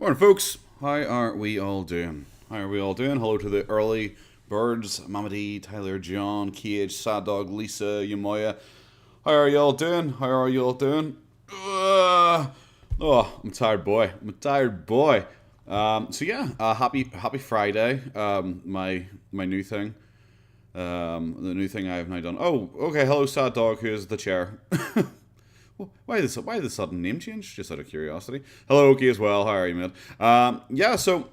Morning, folks. How are we all doing? How are we all doing? Hello to the early birds, Mama D, Tyler, John, KH, Sad Dog, Lisa, Yamoya. How are you all doing? How are you all doing? I'm a tired boy. I'm a tired boy. Happy Friday. My new thing. The new thing I have now done. Oh, okay. Hello, Sad Dog. Who is the chair? Why the sudden name change? Just out of curiosity. Hello, Oki as well. How are you, mate? So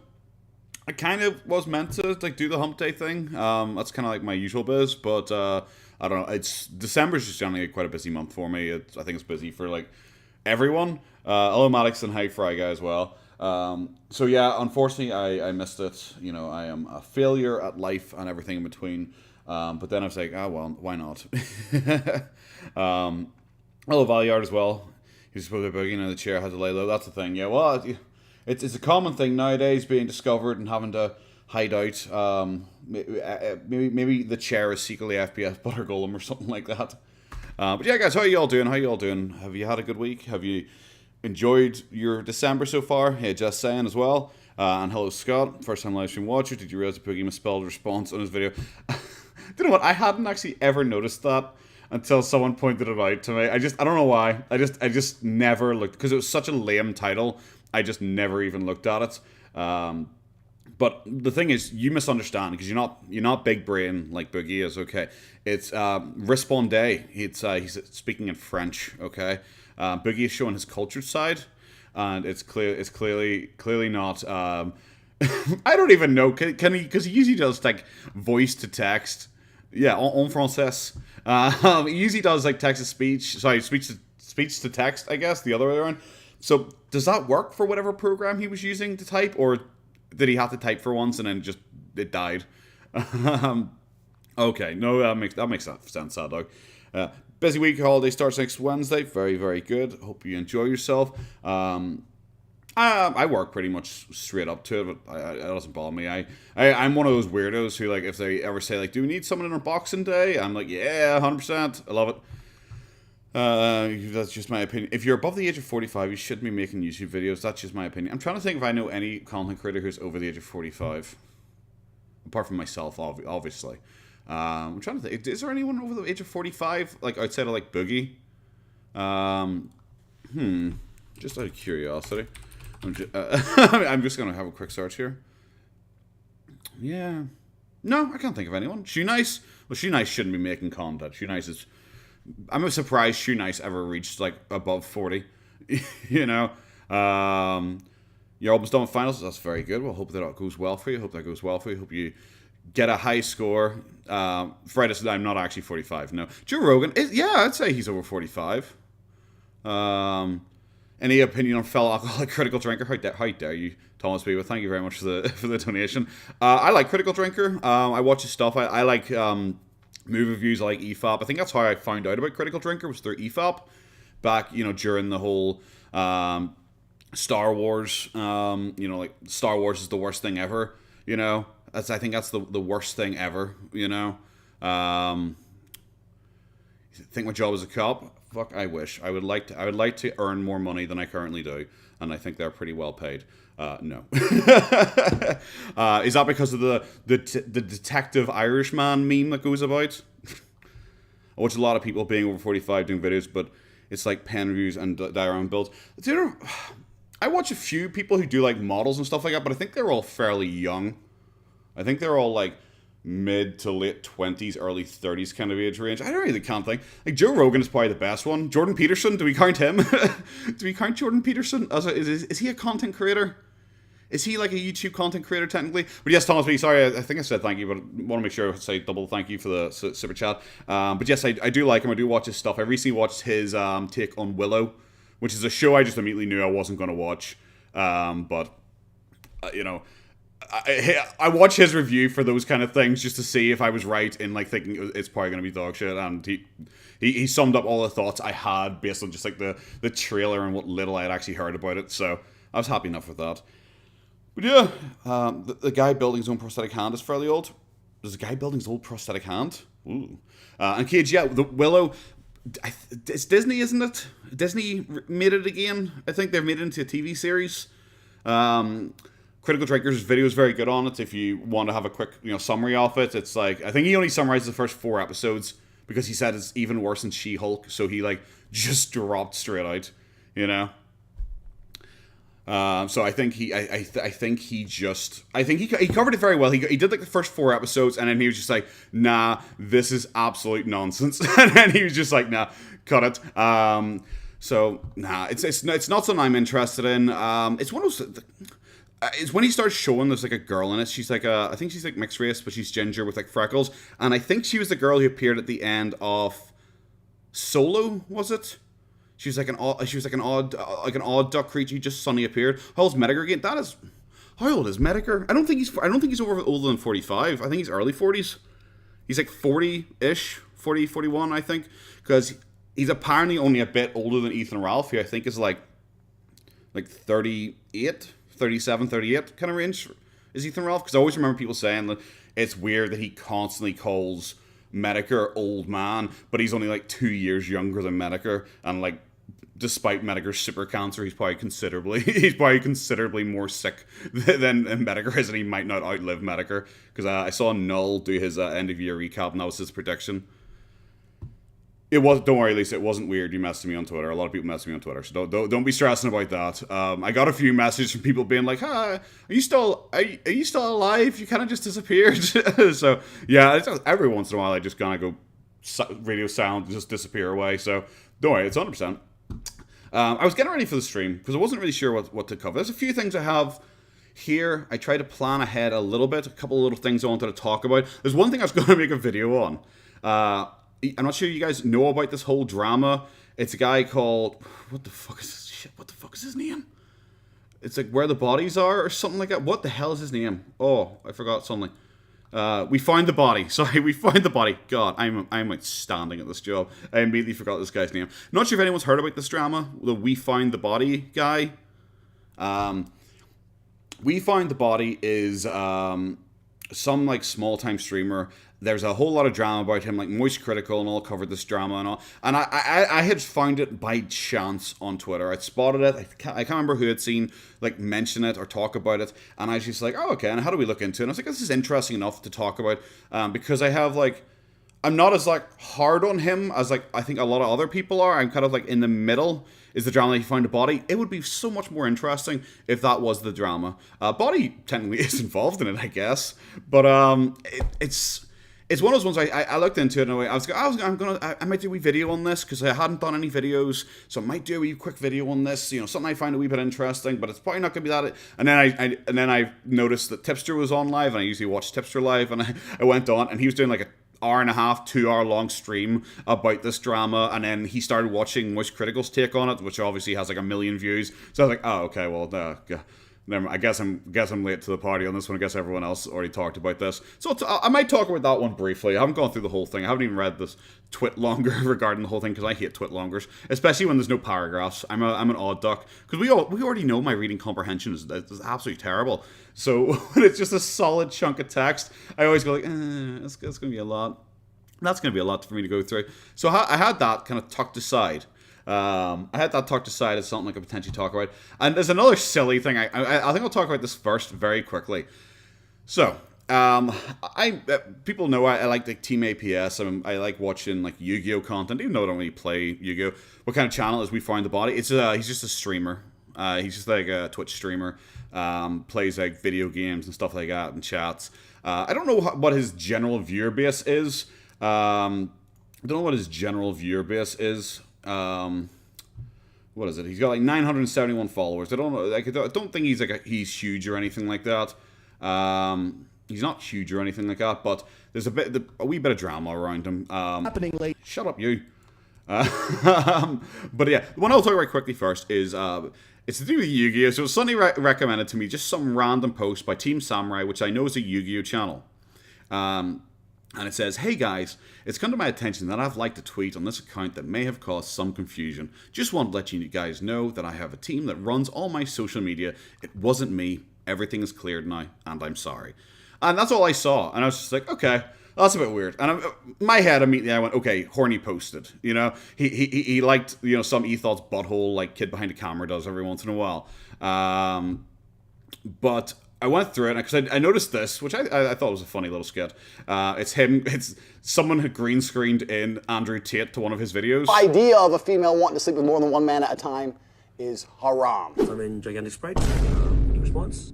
I kind of was meant to do the hump day thing. That's kind of like my usual biz, but I don't know. It's December's just generally quite a busy month for me. I think it's busy for like everyone. Hello, Maddox and hi, Fry guy as well. Unfortunately, I missed it. You know, I am a failure at life and everything in between. But then I was like, why not? Hello, Valyard as well. He's supposed to be Boogie, and the chair has a lay low. That's the thing. Yeah, well, it's a common thing nowadays, being discovered and having to hide out. Maybe the chair is secretly FPS Butter Golem or something like that. But yeah, guys, how are you all doing? How are you all doing? Have you had a good week? Have you enjoyed your December so far? Hey, just saying as well. And hello, Scott. First time live stream watcher. Did you realize Boogie misspelled response on his video? Do you know what? I hadn't actually ever noticed that until someone pointed it out to me. I don't know why. I just never looked, because it was such a lame title. I just never even looked at it. But the thing is, you misunderstand, because you're not big brain like Boogie is. Okay, it's Respondez. He's speaking in French. Okay, Boogie is showing his cultured side, and it's clearly not. I don't even know. Can he? Because he usually does like voice to text. Yeah, en français. He usually does like text to speech. Sorry, speech to text. I guess the other way around. So does that work for whatever program he was using to type, or did he have to type for once and then just it died? Okay, no, that makes sense, Sad Dog. Busy week. Holiday starts next Wednesday. Very, very good. Hope you enjoy yourself. I work pretty much straight up to it, but it doesn't bother me. I'm one of those weirdos who, like, if they ever say, like, do we need someone in our boxing day? I'm like, yeah, 100%. I love it. That's just my opinion. If you're above the age of 45, you shouldn't be making YouTube videos. That's just my opinion. I'm trying to think if I know any content creator who's over the age of 45. Apart from myself, obviously. I'm trying to think. Is there anyone over the age of 45? Like, outside of, like, Boogie? Just out of curiosity. I'm just going to have a quick search here. Yeah. No, I can't think of anyone. Shoe Nice? Well, Shoe Nice shouldn't be making content. Shoe Nice is... I'm surprised Shoe Nice ever reached, like, above 40. You know? Your album's done with finals. That's very good. Well, hope that goes well for you. Hope you get a high score. Fred said I'm not actually 45. No. Joe Rogan, I'd say he's over 45. Any opinion on fellow alcoholic critical drinker? How dare you, Thomas B? Well, thank you very much for the donation. I like Critical Drinker. I watch his stuff. I like movie reviews. I like EFAP. I think that's how I found out about Critical Drinker, was through EFAP back, during the whole Star Wars. Like Star Wars is the worst thing ever. I think that's the worst thing ever. Think my job as a cop? Fuck, I wish. I would like to earn more money than I currently do, and I think they're pretty well paid. No. Is that because of the detective Irishman meme that goes about? I watch a lot of people being over 45 doing videos, but it's like pen reviews and diorama builds. I watch a few people who do like models and stuff like that, but I think they're all fairly young. I think they're all like mid to late 20s, early 30s kind of age range. I don't really can't think. Like Joe Rogan is probably the best one. Jordan Peterson, do we count him? Do we count Jordan Peterson is he a content creator? Is he like a YouTube content creator technically? But yes, Thomas B, sorry, I think I said thank you, but I want to make sure I say double thank you for the super chat. But yes, I do like him. I do watch his stuff. I recently watched his take on Willow, which is a show I just immediately knew I wasn't going to watch. I watch his review for those kind of things just to see if I was right in like thinking it's probably going to be dog shit, and he summed up all the thoughts I had based on just like the trailer and what little I had actually heard about it, so I was happy enough with that. But yeah, the guy building his own prosthetic hand is fairly old. There's a guy building his old prosthetic hand? Ooh. And Cage, yeah, the Willow, it's Disney, isn't it? Disney made it again. I think they've made it into a TV series. Critical Drinker's video is very good on it. If you want to have a quick, summary of it, it's like, I think he only summarized the first 4 episodes because he said it's even worse than She-Hulk, so he like just dropped straight out, So I think he covered it very well. He did like the first 4 episodes, and then he was just like, nah, this is absolute nonsense, and then he was just like, nah, cut it. So nah, it's not something I'm interested in. It's one of those. It's when he starts showing there's like a girl in it. She's like I think she's like mixed race, but she's ginger with like freckles, and I think she was the girl who appeared at the end of Solo. Was it? She was like an odd duck creature who just suddenly appeared. How old's Medicare again? How old is Medicare? I don't think he's older than 45. I think he's early 40s. He's like 40-ish, 40, 41, I think, because he's apparently only a bit older than Ethan Ralph, who I think is like 38. 37, 38 kind of range is Ethan Ralph, because I always remember people saying that it's weird that he constantly calls Medicare old man, but he's only like 2 years younger than Medicare, and like despite Medicare's super cancer, he's probably considerably more sick than Medicare is, and he might not outlive Medicare, because I saw Null do his end of year recap, and that was his prediction. It was. Don't worry, Lisa. It wasn't weird. You messaged me on Twitter. A lot of people messaged me on Twitter, so don't be stressing about that. I got a few messages from people being like, "Hi, are you still alive? You kind of just disappeared." So yeah, every once in a while I just kind of go radio silent and just disappear away. So don't worry, it's 100%. I was getting ready for the stream because I wasn't really sure what to cover. There's a few things I have here. I try to plan ahead a little bit. A couple of little things I wanted to talk about. There's one thing I was going to make a video on. I'm not sure you guys know about this whole drama. It's a guy called... What the fuck is this shit? What the fuck is his name? It's like Where the Bodies Are or something like that. What the hell is his name? Oh, I forgot something. We Find the Body. Sorry, We Find the Body. God, I'm outstanding at this job. I immediately forgot this guy's name. Not sure if anyone's heard about this drama. The We Find the Body guy. We Find the Body is some like small-time streamer. There's a whole lot of drama about him, like Moist Critical and all covered this drama and all. And I had found it by chance on Twitter. I'd spotted it. I can't remember who had seen like mention it or talk about it. And I was just like, oh, okay, and how do we look into it? And I was like, this is interesting enough to talk about, because I have like, I'm not as like hard on him as like I think a lot of other people are. I'm kind of like in the middle. Is the drama that he found a body? It would be so much more interesting if that was the drama. Body technically is involved in it, I guess, but it's one of those ones I looked into it and I might do a wee video on this because I hadn't done any videos, so I might do a wee quick video on this. Something I find a wee bit interesting, but it's probably not going to be that. And then I noticed that Tipster was on live, and I usually watch Tipster live, and I went on, and he was doing like a hour and a half, 2 hour long stream about this drama, and then he started watching Moist Critical's take on it, which obviously has like 1 million views. So I was like, oh, okay, well, I guess I'm late to the party on this one. I guess everyone else already talked about this. So I might talk about that one briefly. I haven't gone through the whole thing. I haven't even read this twit longer regarding the whole thing because I hate twit longers, especially when there's no paragraphs. I'm an odd duck because we already know my reading comprehension is absolutely terrible. So when it's just a solid chunk of text, I always go like, it's going to be a lot. That's going to be a lot for me to go through. So I had that kind of tucked aside. I had that tucked aside as something I could potentially talk about. And there's another silly thing. I think I'll talk about this first very quickly. So, people know I like the Team APS. I like watching like Yu-Gi-Oh content, even though I don't really play Yu-Gi-Oh. What kind of channel is We Find the Body? It's he's just a streamer. He's just like a Twitch streamer. Plays like video games and stuff like that and chats. I don't know what his general viewer base is. What is it? He's got like 971 followers. I don't know. I don't think he's huge or anything like that. He's not huge or anything like that. But there's a wee bit of drama around him. Happening late. Shut up, you. But yeah, the one I'll talk about quickly first is it's to do with Yu-Gi-Oh. So Sunny recommended to me just some random post by Team Samurai, which I know is a Yu-Gi-Oh channel. And it says, hey guys, it's come to my attention that I've liked a tweet on this account that may have caused some confusion. Just want to let you guys know that I have a team that runs all my social media. It wasn't me. Everything is cleared now, and I'm sorry. And that's all I saw. And I was just like, okay, that's a bit weird. And my head immediately, I went, okay, horny posted. He liked, some ethos butthole like kid behind a camera does every once in a while. But I went through it because I noticed this, which I thought was a funny little skit. It's someone had green screened in Andrew Tate to one of his videos. The idea of a female wanting to sleep with more than one man at a time is haram. I'm in gigantic Sprite. Any response?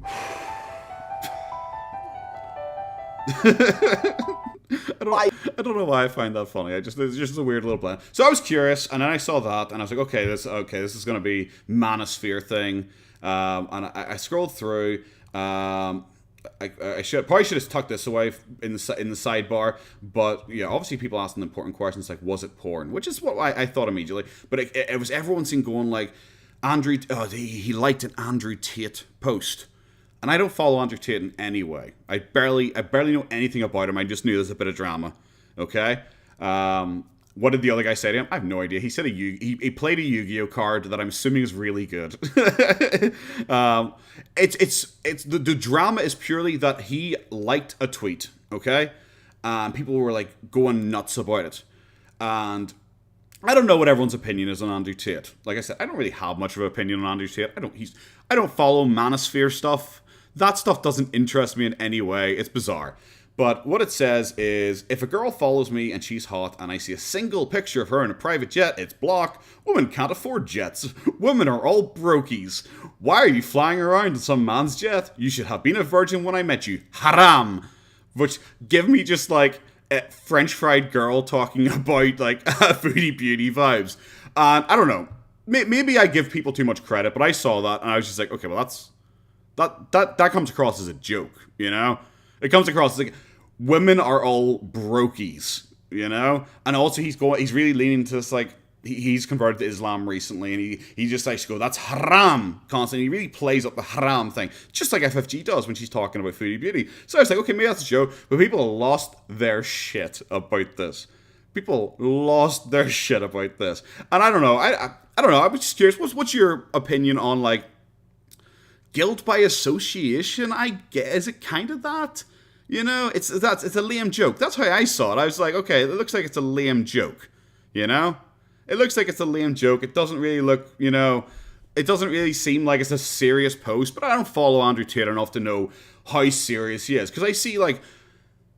I don't know why I find that funny. It's just a weird little blend. So I was curious, and then I saw that, and I was like, okay, this is going to be manosphere thing. And I scrolled through. I probably should have tucked this away in the sidebar, but yeah, obviously people asking important questions like, was it porn? Which is what I thought immediately. But it was everyone seen going like, he liked an Andrew Tate post. And I don't follow Andrew Tate in any way. I barely know anything about him. I just knew there's a bit of drama. Okay? What did the other guy say to him? I have no idea. He said he played a Yu-Gi-Oh card that I'm assuming is really good. It's the drama is purely that he liked a tweet. Okay? And people were like going nuts about it. And I don't know what everyone's opinion is on Andrew Tate. Like I said, I don't really have much of an opinion on Andrew Tate. I don't follow manosphere stuff. That stuff doesn't interest me in any way. It's bizarre. But what it says is, if a girl follows me and she's hot and I see a single picture of her in a private jet, it's block. Women can't afford jets. Women are all brokies. Why are you flying around in some man's jet? You should have been a virgin when I met you. Haram. Which give me just like a French fried girl talking about like foodie beauty vibes. And I don't know. Maybe I give people too much credit, but I saw that and I was just like, okay, well that comes across as a joke, you know? It comes across as like, women are all brokies, you know? And also he's really leaning to this, like, he's converted to Islam recently, and he just likes to go, that's haram, constantly. He really plays up the haram thing, just like FFG does when she's talking about foodie beauty. So I was like, okay, maybe that's a joke, but people lost their shit about this. People lost their shit about this. And I don't know, I don't know, I was just curious, what's your opinion on, like, guilt by association? Is it kind of that? You know, it's a lame joke. That's how I saw it. I was like, okay, it looks like it's a lame joke. You know? It looks like it's a lame joke. It doesn't really look, you know, it doesn't really seem like it's a serious post, but I don't follow Andrew Tate enough to know how serious he is. Because I see, like,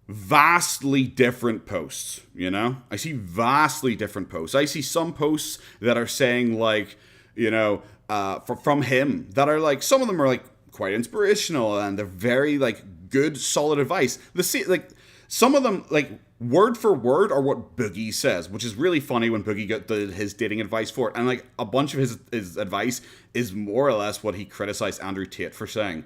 vastly different posts, you know? I see vastly different posts. I see some posts that are saying, like, you know, from him, that are like, some of them are like quite inspirational and they're very like good solid advice. Like some of them like word for word are what Boogie says, which is really funny when Boogie got his dating advice for it, and like a bunch of his advice is more or less what he criticized Andrew Tate for saying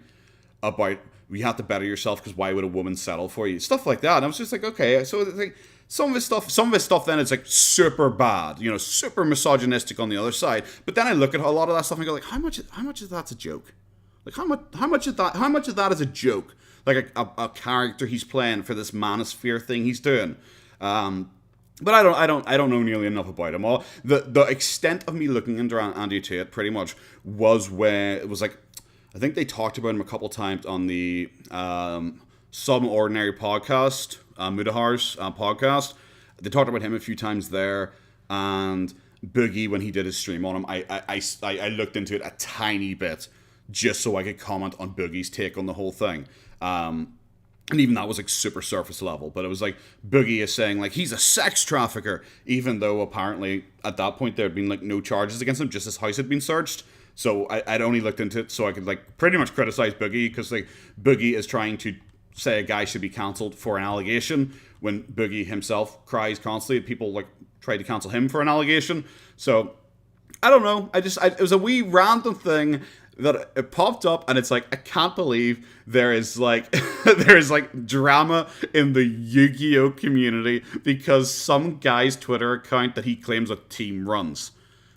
about, you have to better yourself because why would a woman settle for you, stuff like that. And I was just like, okay, so it's like some of his stuff then it's like super bad, you know, super misogynistic on the other side. But then I look at a lot of that stuff and go like, how much of that's a joke? Like how much of that is a joke? Like a character he's playing for this manosphere thing he's doing. But I don't know nearly enough about him. All the extent of me looking into Andrew Tate pretty much was where it was like, I think they talked about him a couple times on the Some Ordinary podcast, Mudahar's podcast. They talked about him a few times there, and Boogie, when he did his stream on him, I looked into it a tiny bit just so I could comment on Boogie's take on the whole thing. And even that was like super surface level, but it was like Boogie is saying like he's a sex trafficker, even though apparently at that point there had been like no charges against him, just his house had been searched. So I'd only looked into it so I could like pretty much criticize Boogie, because like Boogie is trying to say a guy should be cancelled for an allegation when Boogie himself cries constantly. People like try to cancel him for an allegation. So I don't know. It was a wee random thing that it popped up, and it's like, I can't believe there is like drama in the Yu-Gi-Oh community because some guy's Twitter account that he claims a team runs.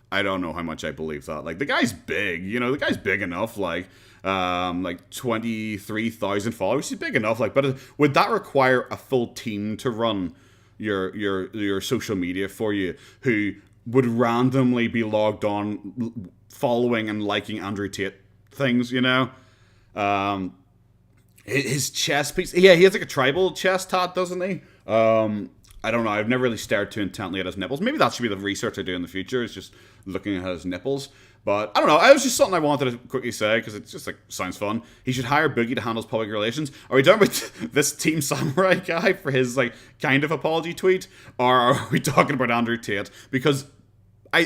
I don't know how much I believe that. Like, the guy's big, you know, the guy's big enough, like 23,000 followers. He's big enough, like, but would that require a full team to run your social media for you, who would randomly be logged on following and liking Andrew Tate things, you know? His chest piece, yeah, he has like a tribal chest tat, doesn't he? I don't know. I've never really stared too intently at his nipples. Maybe that should be the research I do in the future, is just looking at his nipples. But I don't know. It was just something I wanted to quickly say because it's just like sounds fun. He should hire Boogie to handle his public relations. Are we talking about this Team Samurai guy for his like kind of apology tweet, or are we talking about Andrew Tate? Because I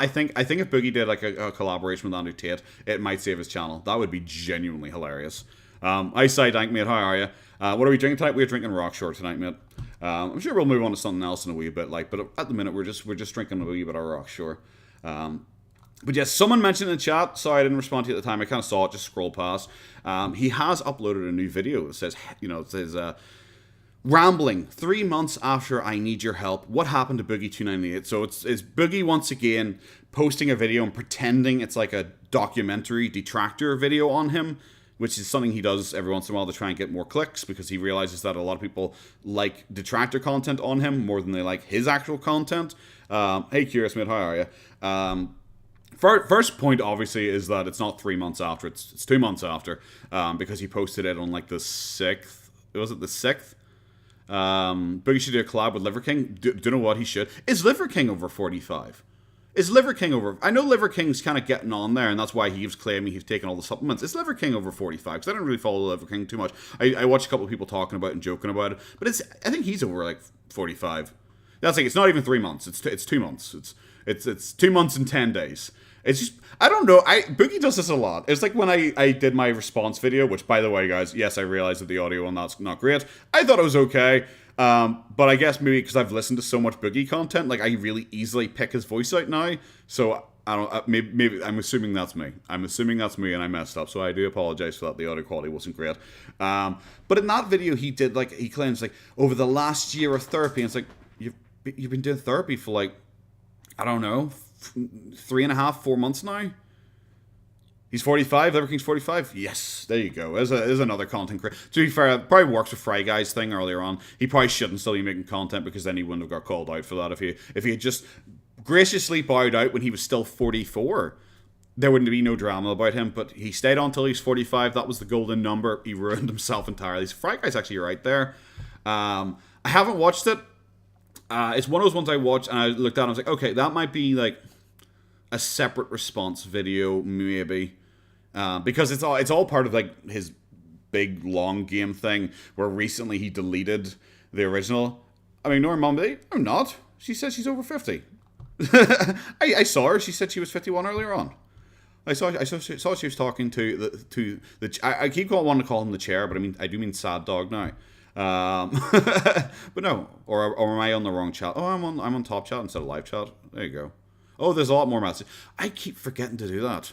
think if Boogie did like a collaboration with Andrew Tate, it might save his channel. That would be genuinely hilarious. I say, Dank, mate, how are you? What are we drinking tonight? We're drinking Rockshore tonight, mate. I'm sure we'll move on to something else in a wee bit, like, but at the minute we're just drinking a wee bit of Rockshore. But yes, someone mentioned in the chat. Sorry, I didn't respond to you at the time. I kind of saw it, just scroll past. He has uploaded a new video. It says, rambling 3 months after I need your help. What happened to Boogie 298? So it's Boogie once again posting a video and pretending it's like a documentary detractor video on him, which is something he does every once in a while to try and get more clicks, because he realizes that a lot of people like detractor content on him more than they like his actual content. Hey, Curious Mate, how are you? First point, obviously, is that it's not 3 months after. It's 2 months after, because he posted it on like the 6th. Was it the 6th? Boogie should do a collab with Liver King. Do you know what he should? Is Liver King over 45? Is Liver King over... I know Liver King's kind of getting on there, and that's why he's claiming he's taken all the supplements. Is Liver King over 45? Because I don't really follow Liver King too much. I watched a couple of people talking about it and joking about it, but I think he's over like 45. That's like, it's not even 3 months. It's 2 months. It's 2 months and 10 days. It's just, I don't know. Boogie does this a lot. It's like when I did my response video, which, by the way, guys, yes, I realized that the audio on that's not great. I thought it was okay. But I guess maybe because I've listened to so much Boogie content, like I really easily pick his voice out now. So I don't. Maybe I'm assuming that's me. I'm assuming that's me, and I messed up. So I do apologize for that. The audio quality wasn't great. But in that video, he did like he claims like over the last year of therapy, and it's like you've been doing therapy for like, I don't know, 3.5, 4 months now. He's 45. Liver King's 45. Yes, there you go. There's another content creator. To be fair, it probably works with Fry Guy's thing earlier on. He probably shouldn't still be making content, because then he wouldn't have got called out for that. If he had just graciously bowed out when he was still 44, there wouldn't be no drama about him. But he stayed on until he's 45. That was the golden number. He ruined himself entirely. So Fry Guy's actually right there. I haven't watched it. It's one of those ones I watched and I looked at and I was like, okay, that might be like a separate response video, maybe. Because it's all part of like his big long game thing, where recently he deleted the original. I mean, no, Mom, I'm not. She said she's over 50. I saw her. She said she was 51 earlier on. I saw she was talking to the. I keep wanting to call him the chair, but I do mean Sad Dog now. But no, or am I on the wrong chat? Oh, I'm on top chat instead of live chat. There you go. Oh, there's a lot more messages. I keep forgetting to do that.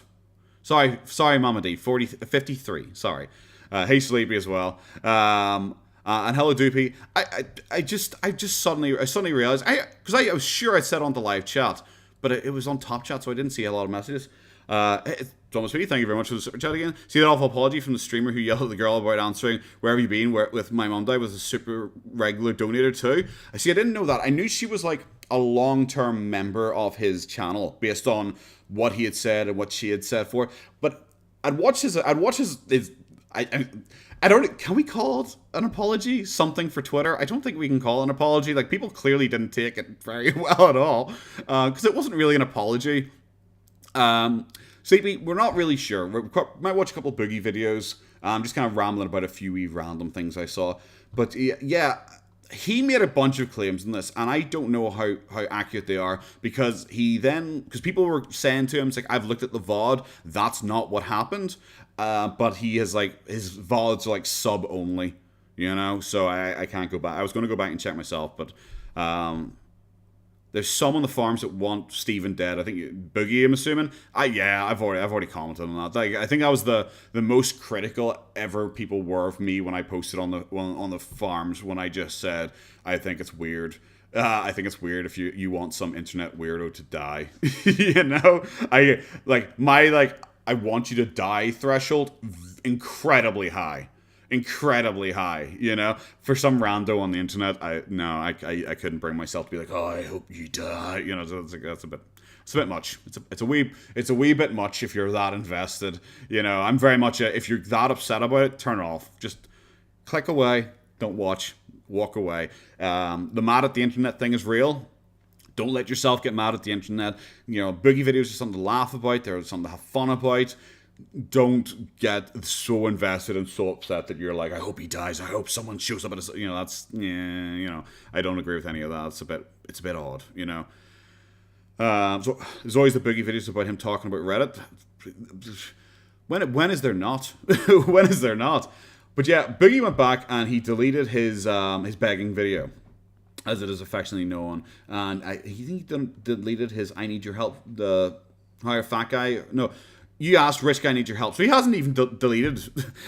Sorry, Mama D. 53. Sorry. Hey, Sleepy as well. And hello, Doopy. I just suddenly realized because I was sure I said on the live chat, but it was on top chat, so I didn't see a lot of messages. Thomas B, thank you very much for the super chat again. See that awful apology from the streamer who yelled at the girl about answering "Where have you been?" with my mum died was a super regular donator too. I didn't know that. I knew she was like a long-term member of his channel based on what he had said and what she had said for. But I'd watch his I don't. Can we call it an apology? Something for Twitter? I don't think we can call it an apology. Like, people clearly didn't take it very well at all, because it wasn't really an apology. Sleepy, we're not really sure. We might watch a couple of Boogie videos. I'm just kind of rambling about a few wee random things I saw. But yeah, he made a bunch of claims in this, and I don't know how accurate they are, because people were saying to him, it's like, I've looked at the VOD, that's not what happened. But he has like, his VODs are like sub only, you know, so I can't go back. I was going to go back and check myself, but there's some on the forums that want Steven dead. I think Boogie, I'm assuming. I've already commented on that. Like, I think that was the most critical ever people were of me when I posted on the forums, when I just said I think it's weird. I think it's weird if you want some internet weirdo to die. You know, I want you to die threshold incredibly high. Incredibly high, you know. For some rando on the internet, I couldn't bring myself to be like, oh, I hope you die, you know. So it's a bit much. It's a wee bit much if you're that invested, you know. I'm very much if you're that upset about it, turn it off. Just click away, don't watch. walk away. The mad at the internet thing is real. Don't let yourself get mad at the internet. Boogie videos are something to laugh about. They're something to have fun about. Don't get so invested and so upset that you're like, I hope he dies. I hope someone shows up at his. I don't agree with any of that. It's a bit odd. So there's always the Boogie videos about him talking about Reddit. When is there not? When is there not? But yeah, Boogie went back and he deleted his begging video, as it is affectionately known, and he deleted his "I need your help." The hire fat guy. No, you asked rich guy need your help. So he hasn't even deleted.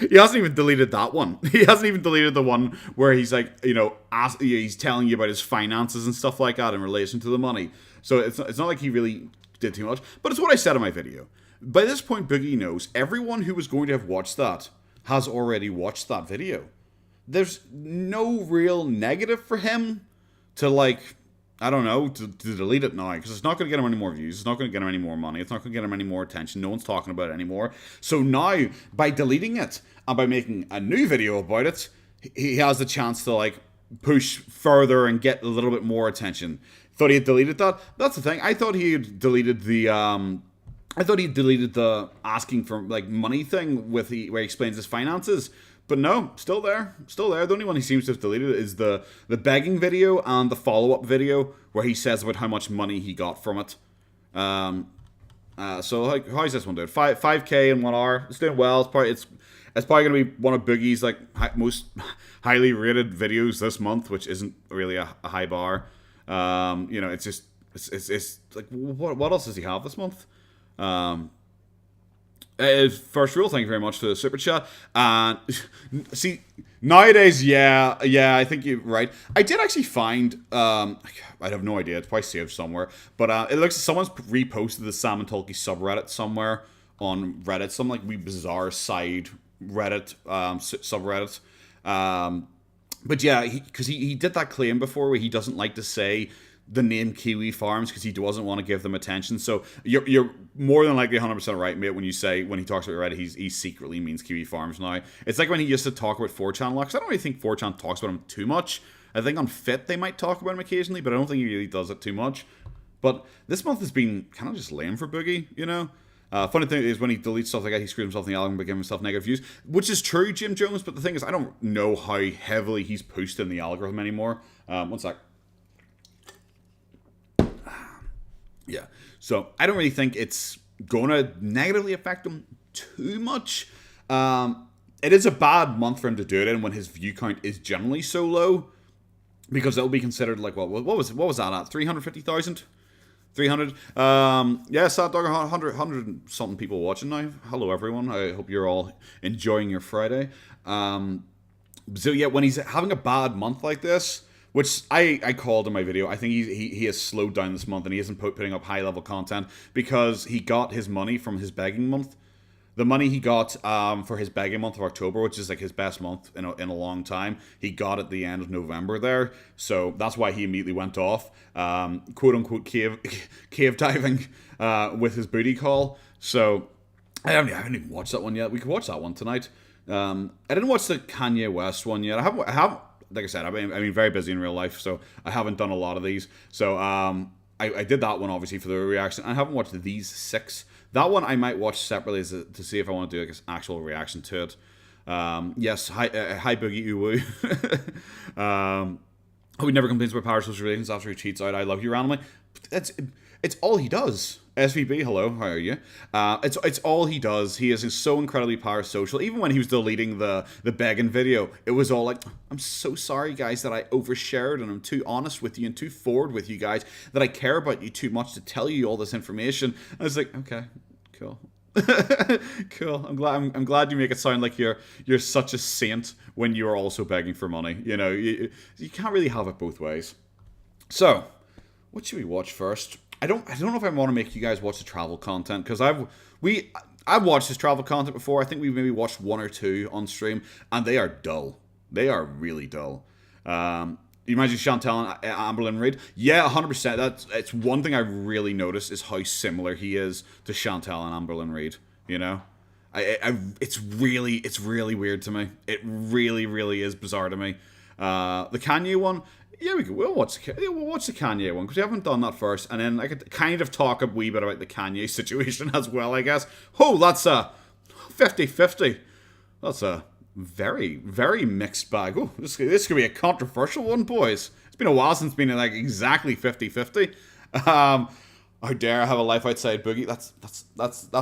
He hasn't even deleted that one. He hasn't even deleted the one where he's like, he's telling you about his finances and stuff like that in relation to the money. So it's not like he really did too much. But it's what I said in my video. By this point, Boogie knows everyone who was going to have watched that has already watched that video. There's no real negative for him to to delete it now, because it's not going to get him any more views, it's not going to get him any more money, it's not going to get him any more attention, no one's talking about it anymore. So now, by deleting it, and by making a new video about it, he has the chance to push further and get a little bit more attention. Thought he had deleted that? That's the thing, I thought he had deleted the asking for money thing where he explains his finances. But no, still there. The only one he seems to have deleted is the begging video and the follow-up video where he says about how much money he got from it. So how's this one doing? 5K in 1 hour. It's doing well. It's probably going to be one of Boogie's most highly rated videos this month, which isn't really a high bar. It's what else does he have this month? First rule, thank you very much for the super chat. See, nowadays, yeah, I think you're right. I did actually find, I have no idea, it's probably saved somewhere, but it looks like someone's reposted the Sam and Tolkien subreddit somewhere on Reddit, some wee bizarre side Reddit subreddit. But yeah, because he did that claim before where he doesn't like to say the name Kiwi Farms because he doesn't want to give them attention. So you're more than likely 100% right, mate, when he talks about Reddit, he secretly means Kiwi Farms now. It's like when he used to talk about 4chan a lot, because I don't really think 4chan talks about him too much. I think on Fit they might talk about him occasionally, but I don't think he really does it too much. But this month has been kind of just lame for Boogie, Funny thing is when he deletes stuff like that, he screws himself in the algorithm by giving himself negative views, which is true, Jim Jones, but the thing is, I don't know how heavily he's pushed in the algorithm anymore. One sec. Yeah, so I don't really think it's going to negatively affect him too much. It is a bad month for him to do it in when his view count is generally so low, because it'll be considered what was that at 350,000? 300. Yeah, Sad Dog, 100 something people watching now. Hello everyone. I hope you're all enjoying your Friday. So yeah, when he's having a bad month like this, which I called in my video, I think he has slowed down this month and he isn't putting up high level content because he got his money from his begging month. The money he got for his begging month of October, which is his best month in a long time, he got at the end of November there. So that's why he immediately went off, quote unquote cave diving with his booty call. So I haven't even watched that one yet. We could watch that one tonight. I didn't watch the Kanye West one yet. I have like I said, I've been very busy in real life, so I haven't done a lot of these. So I did that one obviously for the reaction. I haven't watched these 6. That one I might watch separately to see if I want to do an actual reaction to it. Yes, hi Boogie Uwu. Who never complains about parasocial relations after he cheats out. I love you randomly. It's all he does. SVB, hello, how are you? It's all he does. He is so incredibly parasocial. Even when he was deleting the begging video, it was all like, I'm so sorry, guys, that I overshared and I'm too honest with you and too forward with you guys, that I care about you too much to tell you all this information. And I was like, okay, cool. Cool. I'm glad you make it sound like you're such a saint when you're also begging for money. You can't really have it both ways. So, what should we watch first? I don't know if I want to make you guys watch the travel content, because I've watched this travel content before. I think we've maybe watched 1 or 2 on stream, and they are dull. They are really dull. You imagine Chantal and Amberlynn Reid? Yeah, 100%. It's one thing I really noticed is how similar he is to Chantal and Amberlynn Reid. It's really weird to me. It really, really is bizarre to me. The Kanye one, yeah, we'll watch the Kanye one, because we haven't done that first, and then I could kind of talk a wee bit about the Kanye situation as well, I guess. Oh, that's a 50-50. That's a very, very mixed bag. Oh, this could be a controversial one, boys. It's been a while since it's been like exactly 50-50. How dare I have a life outside Boogie? That's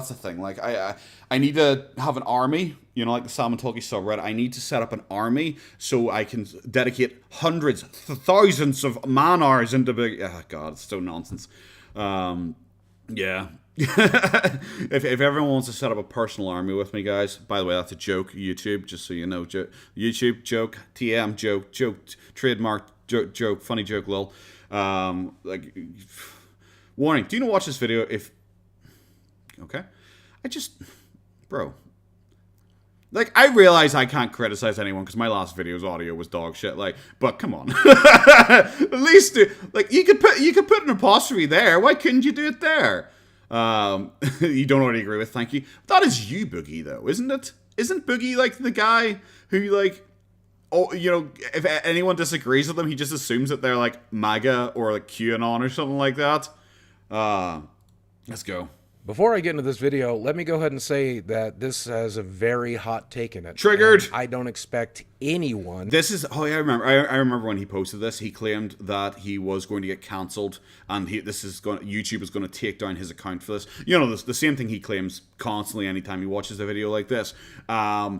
the thing. Like I need to have an army, you know, like the Salmon Talkie subreddit. I need to set up an army so I can dedicate hundreds, thousands of man hours into Boogie. Oh God, it's so nonsense. Yeah. if everyone wants to set up a personal army with me, guys, by the way, that's a joke, YouTube, just so you know. YouTube joke, TM joke, trademark joke, funny joke, lol. Like, warning, do you not watch this video if... Okay. Bro. Like, I realize I can't criticize anyone because my last video's audio was dog shit, like, but come on. At least, like, you could put an apostrophe there. Why couldn't you do it there? You don't already agree with, thank you. That is you, Boogie, though, isn't it? Isn't Boogie, like, the guy who, like, oh, you know, if anyone disagrees with them, he just assumes that they're, like, MAGA or, like, QAnon or something like that? Let's go. Before I get into this video, let me go ahead and say that this has a very hot take in it. Triggered! I don't expect anyone... This is... Oh, yeah, I remember when he posted this. He claimed that he was going to get cancelled, and YouTube is going to take down his account for this. You know, the same thing he claims constantly anytime he watches a video like this. But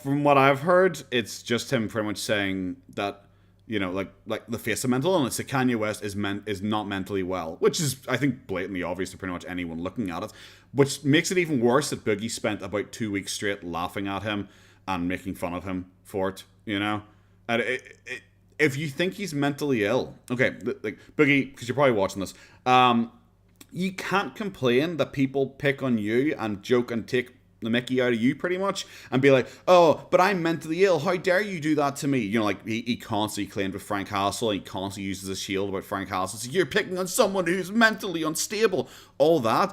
from what I've heard, it's just him pretty much saying that, you know, like the face of mental illness, that Kanye West is not mentally well, which is, I think, blatantly obvious to pretty much anyone looking at it, which makes it even worse that Boogie spent about 2 weeks straight laughing at him and making fun of him for it, you know? And if you think he's mentally ill, okay, like, Boogie, because you're probably watching this, you can't complain that people pick on you and joke and take the mickey out of you pretty much and be like, oh, but I'm mentally ill, how dare you do that to me? You know, like he constantly claimed with Frank Castle, he constantly uses a shield about Frank Castle, so you're picking on someone who's mentally unstable, all that,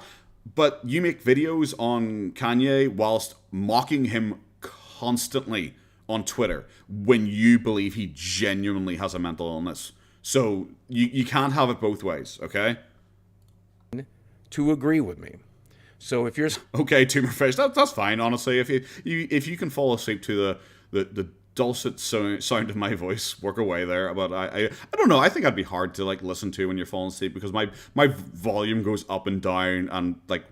but you make videos on Kanye whilst mocking him constantly on Twitter when you believe he genuinely has a mental illness. So you can't have it both ways, okay? To agree with me. So if you're... Okay, Tumor Fish, that's fine, honestly. If you can fall asleep to the dulcet sound of my voice, work away there. But I don't know, I think I'd be hard to, like, listen to when you're falling asleep, because my volume goes up and down, and, like,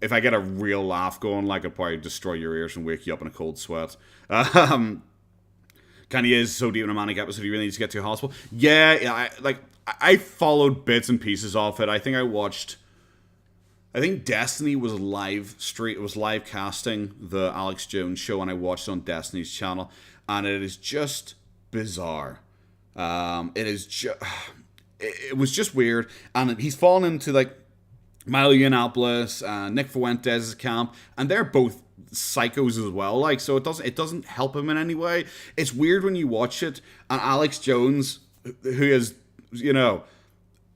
if I get a real laugh going, like, it'd probably destroy your ears and wake you up in a cold sweat. Kanye is so deep in a manic episode, he really needs to get to a hospital. Yeah, I followed bits and pieces of it. I think Destiny was live casting the Alex Jones show, and I watched it on Destiny's channel, and it is just bizarre. It was just weird, and he's fallen into, like, Milo Yiannopoulos, Nick Fuentes' camp, and they're both psychos as well, like, so it doesn't help him in any way. It's weird when you watch it, and Alex Jones, who is, you know,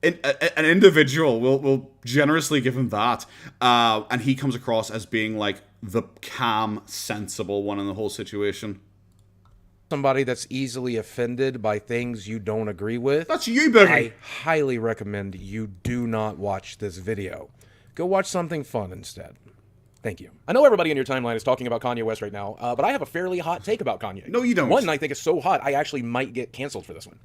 an individual, will generously give him that, and he comes across as being like the calm, sensible one in the whole situation. Somebody that's easily offended by things you don't agree with. That's you, Boogie. I highly recommend you do not watch this video. Go watch something fun instead. Thank you. I know everybody in your timeline is talking about Kanye West right now, but I have a fairly hot take about Kanye. No, you don't. One, I think is so hot, I actually might get canceled for this one.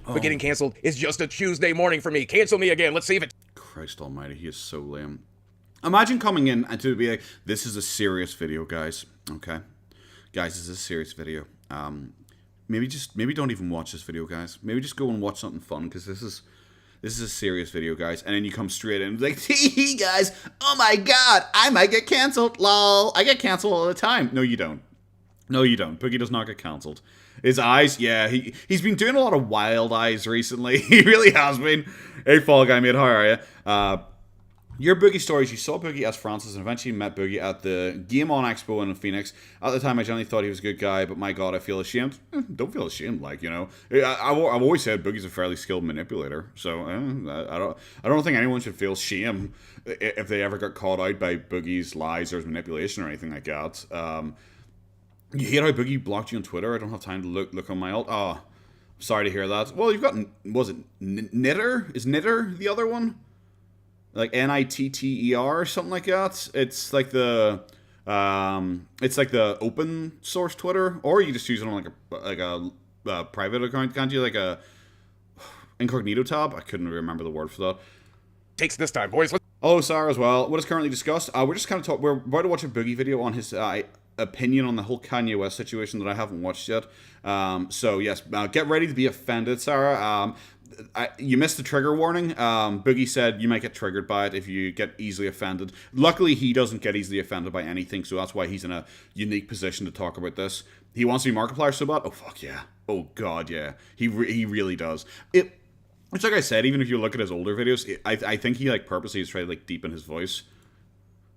But getting canceled is just a Tuesday morning for me. Cancel me again. Let's see if it... Christ almighty, he is so lame. Imagine coming in and to be like, this is a serious video, guys. Okay? Guys, this is a serious video. Maybe don't even watch this video, guys. Maybe just go and watch something fun, because this is a serious video, guys. And then you come straight in like, hee guys, oh my god, I might get canceled, lol. I get canceled all the time. No, you don't. No, you don't. Boogie does not get cancelled. His eyes, yeah, he's been doing a lot of wild eyes recently. He really has been. Hey, Fall Guy Mate, how are you? Your Boogie stories, you saw Boogie as Francis and eventually met Boogie at the Game On Expo in Phoenix. At the time, I generally thought he was a good guy, but my god, I feel ashamed. Don't feel ashamed, like, you know. I've always said Boogie's a fairly skilled manipulator, so I don't think anyone should feel shame if they ever got caught out by Boogie's lies or his manipulation or anything like that. You hate how Boogie blocked you on Twitter? I don't have time to look on my alt. Oh, sorry to hear that. Well, you've got, was it Knitter? Is Knitter the other one? Like Nitter or something like that. It's like the open source Twitter, or you just use it on like a private account, can't you? Like a incognito tab. I couldn't remember the word for that. Takes this time, boys. Oh, Sarah as well. What is currently discussed? We're just kind of we're about to watch a Boogie video on his opinion on the whole Kanye West situation that I haven't watched yet. So yes, get ready to be offended, Sarah. You missed the trigger warning. Boogie said you might get triggered by it if you get easily offended. Luckily, he doesn't get easily offended by anything, so that's why he's in a unique position to talk about this. He wants to be Markiplier so bad. Oh fuck yeah. Oh god yeah. He really does. It's like I said. Even if you look at his older videos, I think he like purposely is trying to like deepen his voice.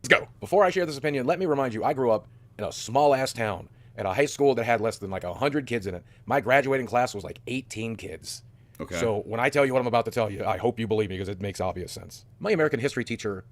Let's go. Before I share this opinion, let me remind you, I grew up in a small-ass town at a high school that had less than like 100 kids in it. My graduating class was like 18 kids. Okay. So when I tell you what I'm about to tell you, I hope you believe me because it makes obvious sense. My American history teacher,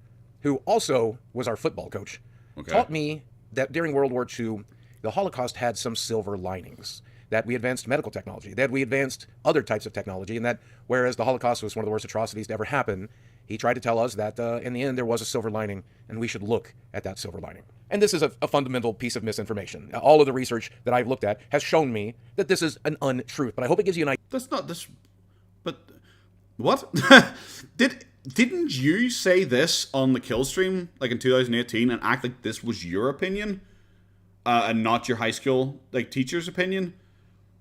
who also was our football coach, taught me that during World War II, the Holocaust had some silver linings. That we advanced medical technology, that we advanced other types of technology, and that whereas the Holocaust was one of the worst atrocities to ever happen, he tried to tell us that in the end there was a silver lining, and we should look at that silver lining. And this is a fundamental piece of misinformation. All of the research that I've looked at has shown me that this is an untruth, but I hope it gives you an idea. That's not this. But what? Didn't you say this on the kill stream like in 2018 and act like this was your opinion and not your high school like teacher's opinion?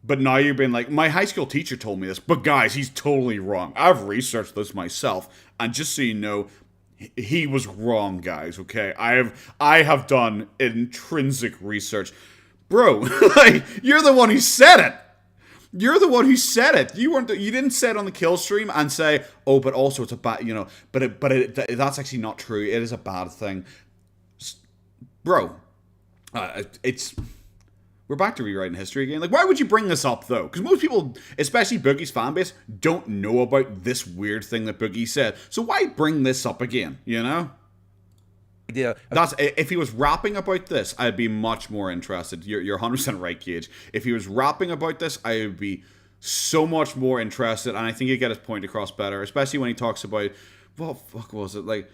But now you're being like, my high school teacher told me this, but guys, he's totally wrong. I've researched this myself, and just so you know, he was wrong, guys. Okay, I have done intrinsic research, bro. Like you're the one who said it. You're the one who said it. You didn't say it on the kill stream and say, oh, but also it's a bad, that's actually not true. It is a bad thing, bro. We're back to rewriting history again. Like, why would you bring this up, though? Because most people, especially Boogie's fan base, don't know about this weird thing that Boogie said. So why bring this up again, you know? Yeah. If he was rapping about this, I'd be much more interested. You're 100% right, Cage. If he was rapping about this, I would be so much more interested, and I think he'd get his point across better, especially when he talks about, what the fuck was it? Like,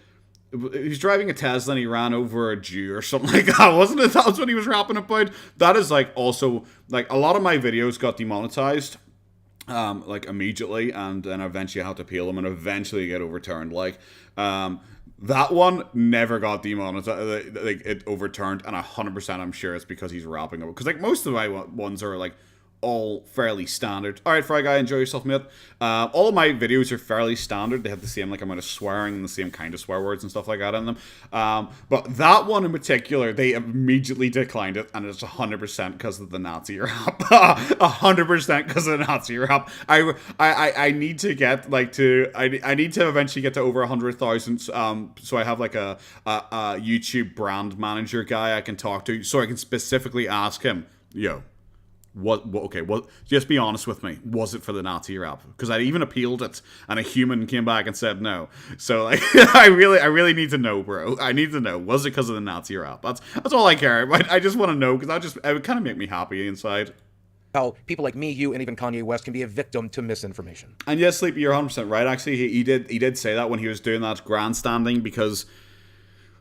he was driving a Tesla and he ran over a Jew or something like that, wasn't it? That was what he was rapping about. That is like also like a lot of my videos got demonetized like immediately, and then eventually I had to appeal them and eventually get overturned. Like that one never got demonetized, like it overturned, and 100% I'm sure it's because he's rapping about, because like most of my ones are like all fairly standard. Alright, Fry Guy, enjoy yourself, mate. All of my videos are fairly standard. They have the same like amount of swearing and the same kind of swear words and stuff like that in them. But that one in particular, they immediately declined it, and it's 100% because of the Nazi rap. 100% because of the Nazi rap. I need to get like to I need to eventually get to over 100,000. So I have like a YouTube brand manager guy I can talk to, so I can specifically ask him, yo, okay, just be honest with me. Was it for the Nazi rap? Because I even appealed it, and a human came back and said no. So, like, I really need to know, bro. I need to know. Was it because of the Nazi rap? That's all I care about. I just want to know, because it would kind of make me happy inside. How people like me, you, and even Kanye West can be a victim to misinformation. And yes, Sleepy, you're 100% right, actually. He did say that when he was doing that grandstanding, because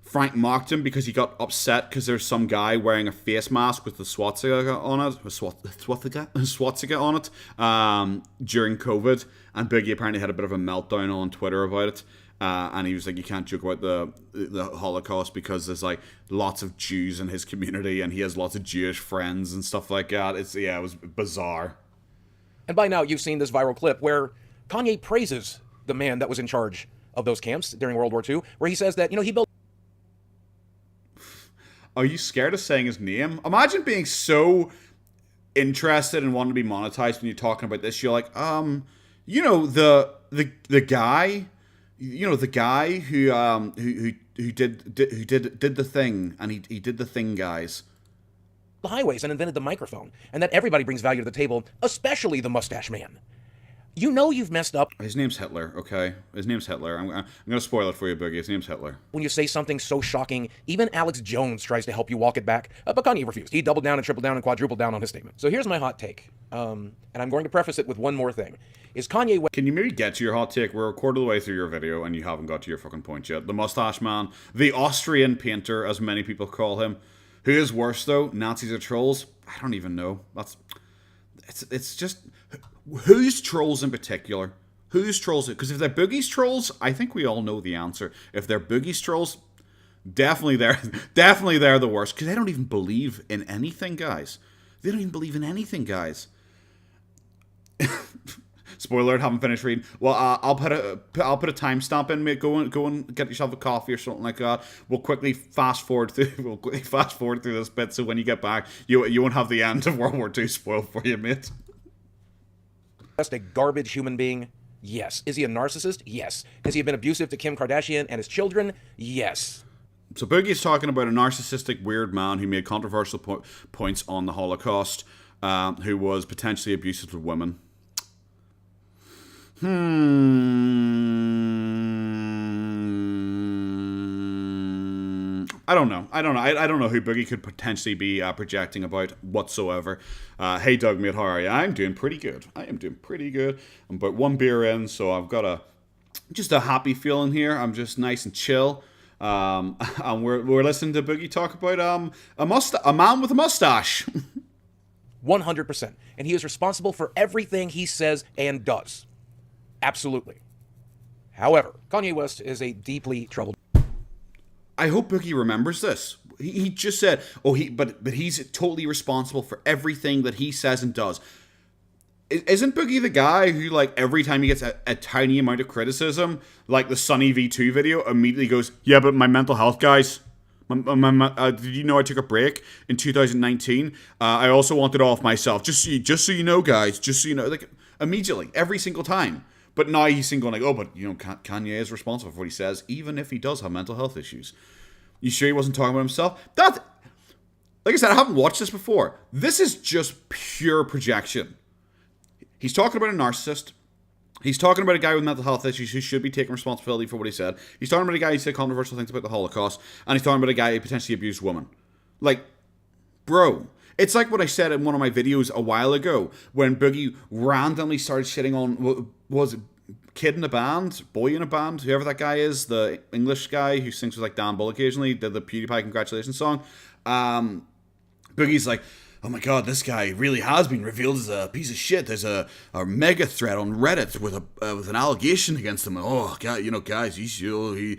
Frank mocked him because he got upset because there's some guy wearing a face mask with the swastika on it, swastika on it, during COVID, and Boogie apparently had a bit of a meltdown on Twitter about it, and he was like, you can't joke about the Holocaust because there's like lots of Jews in his community, and he has lots of Jewish friends and stuff like that. It was bizarre. And by now you've seen this viral clip where Kanye praises the man that was in charge of those camps during World War II, where he says that, he built. Are you scared of saying his name? Imagine being so interested and wanting to be monetized when you're talking about this. You're like, the guy, the guy who did the thing, and he did the thing, guys. The highways and invented the microphone, and that everybody brings value to the table, especially the mustache man. You know you've messed up His name's Hitler, okay? His name's Hitler. I'm going to spoil it for you, Boogie. His name's Hitler. when you say something so shocking. Even Alex Jones tries to help you walk it back, but Kanye refused. He doubled down and tripled down and quadrupled down on his statement. So here's my hot take, and I'm going to preface it with one more thing. Is Kanye West... Can you maybe get to your hot take? We're a quarter of the way through your video and you haven't got to your fucking point yet. The mustache man, the Austrian painter, as many people call him. Who is worse, though? Nazis or trolls? I don't even know. It's just... Who's trolls in particular? Who's trolls? Because if they're Boogie's trolls, I think we all know the answer. If they're Boogie's trolls, definitely they're the worst. Because they don't even believe in anything, guys. They don't even believe in anything, guys. Spoiler alert, haven't finished reading. Well, I'll put a timestamp in, mate. Go and get yourself a coffee or something like that. We'll quickly fast forward through this bit, so when you get back, you won't have the end of World War II spoiled for you, mate. a garbage human being? Yes. Is he a narcissist? Yes. Has he been abusive to Kim Kardashian and his children? Yes. So Boogie's talking about a narcissistic, weird man who made controversial points on the Holocaust, who was potentially abusive to women. I don't know. I don't know who Boogie could potentially be projecting about whatsoever. Hey Doug, mate, how are you? I'm doing pretty good. I am doing pretty good. I'm about one beer in, so I've got just a happy feeling here. I'm just nice and chill. And we're listening to Boogie talk about a man with a mustache. 100%. And he is responsible for everything he says and does. Absolutely. However, Kanye West is a deeply troubled... I hope Boogie remembers this. He just said, but he's totally responsible for everything that he says and does. Isn't Boogie the guy who, like, every time he gets a tiny amount of criticism, like the Sunny V2 video, immediately goes, yeah, but my mental health, guys. Did you know I took a break in 2019? I also wanted off myself. Just so you know, guys. Just so you know, like, immediately, every single time. But now he's going like, oh, but, you know, Kanye is responsible for what he says, even if he does have mental health issues. You sure he wasn't talking about himself? Like I said, I haven't watched this before. This is just pure projection. He's talking about a narcissist. He's talking about a guy with mental health issues who should be taking responsibility for what he said. He's talking about a guy who said controversial things about the Holocaust. And he's talking about a guy who potentially abused women. Like, bro... It's like what I said in one of my videos a while ago when Boogie randomly started shitting on, was it Kid in a Band? Boy in a Band? Whoever that guy is, the English guy who sings with like Dan Bull occasionally, did the PewDiePie Congratulations song. Boogie's like, oh my god, this guy really has been revealed as a piece of shit. There's a mega thread on Reddit with an allegation against him. Oh god, you know, guys, he's a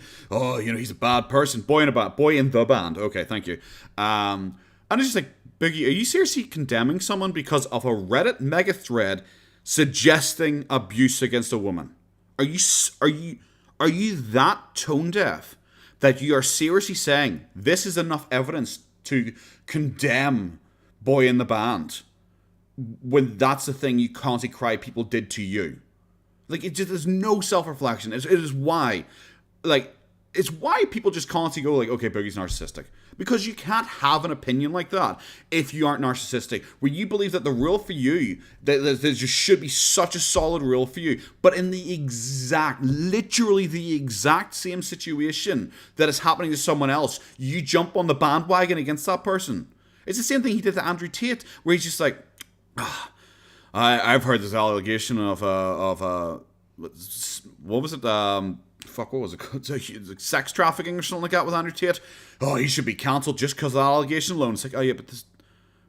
bad person. Boy in the band. Okay, thank you. And it's just like, Boogie, are you seriously condemning someone because of a Reddit mega thread suggesting abuse against a woman? Are you that tone deaf that you are seriously saying this is enough evidence to condemn Boy in the Band when that's the thing you constantly cry people did to you? Like, there's no self-reflection. It is why, like, it's why people just constantly go like, okay, Boogie's narcissistic. Because you can't have an opinion like that if you aren't narcissistic. Where you believe that the rule for you, that there just should be such a solid rule for you. But in literally the exact same situation that is happening to someone else, you jump on the bandwagon against that person. It's the same thing he did to Andrew Tate, where he's just like, I've heard this allegation of what was it? What was it? Sex trafficking or something like that with Andrew Tate. Oh, he should be cancelled just because of that allegation alone. It's like, oh yeah, but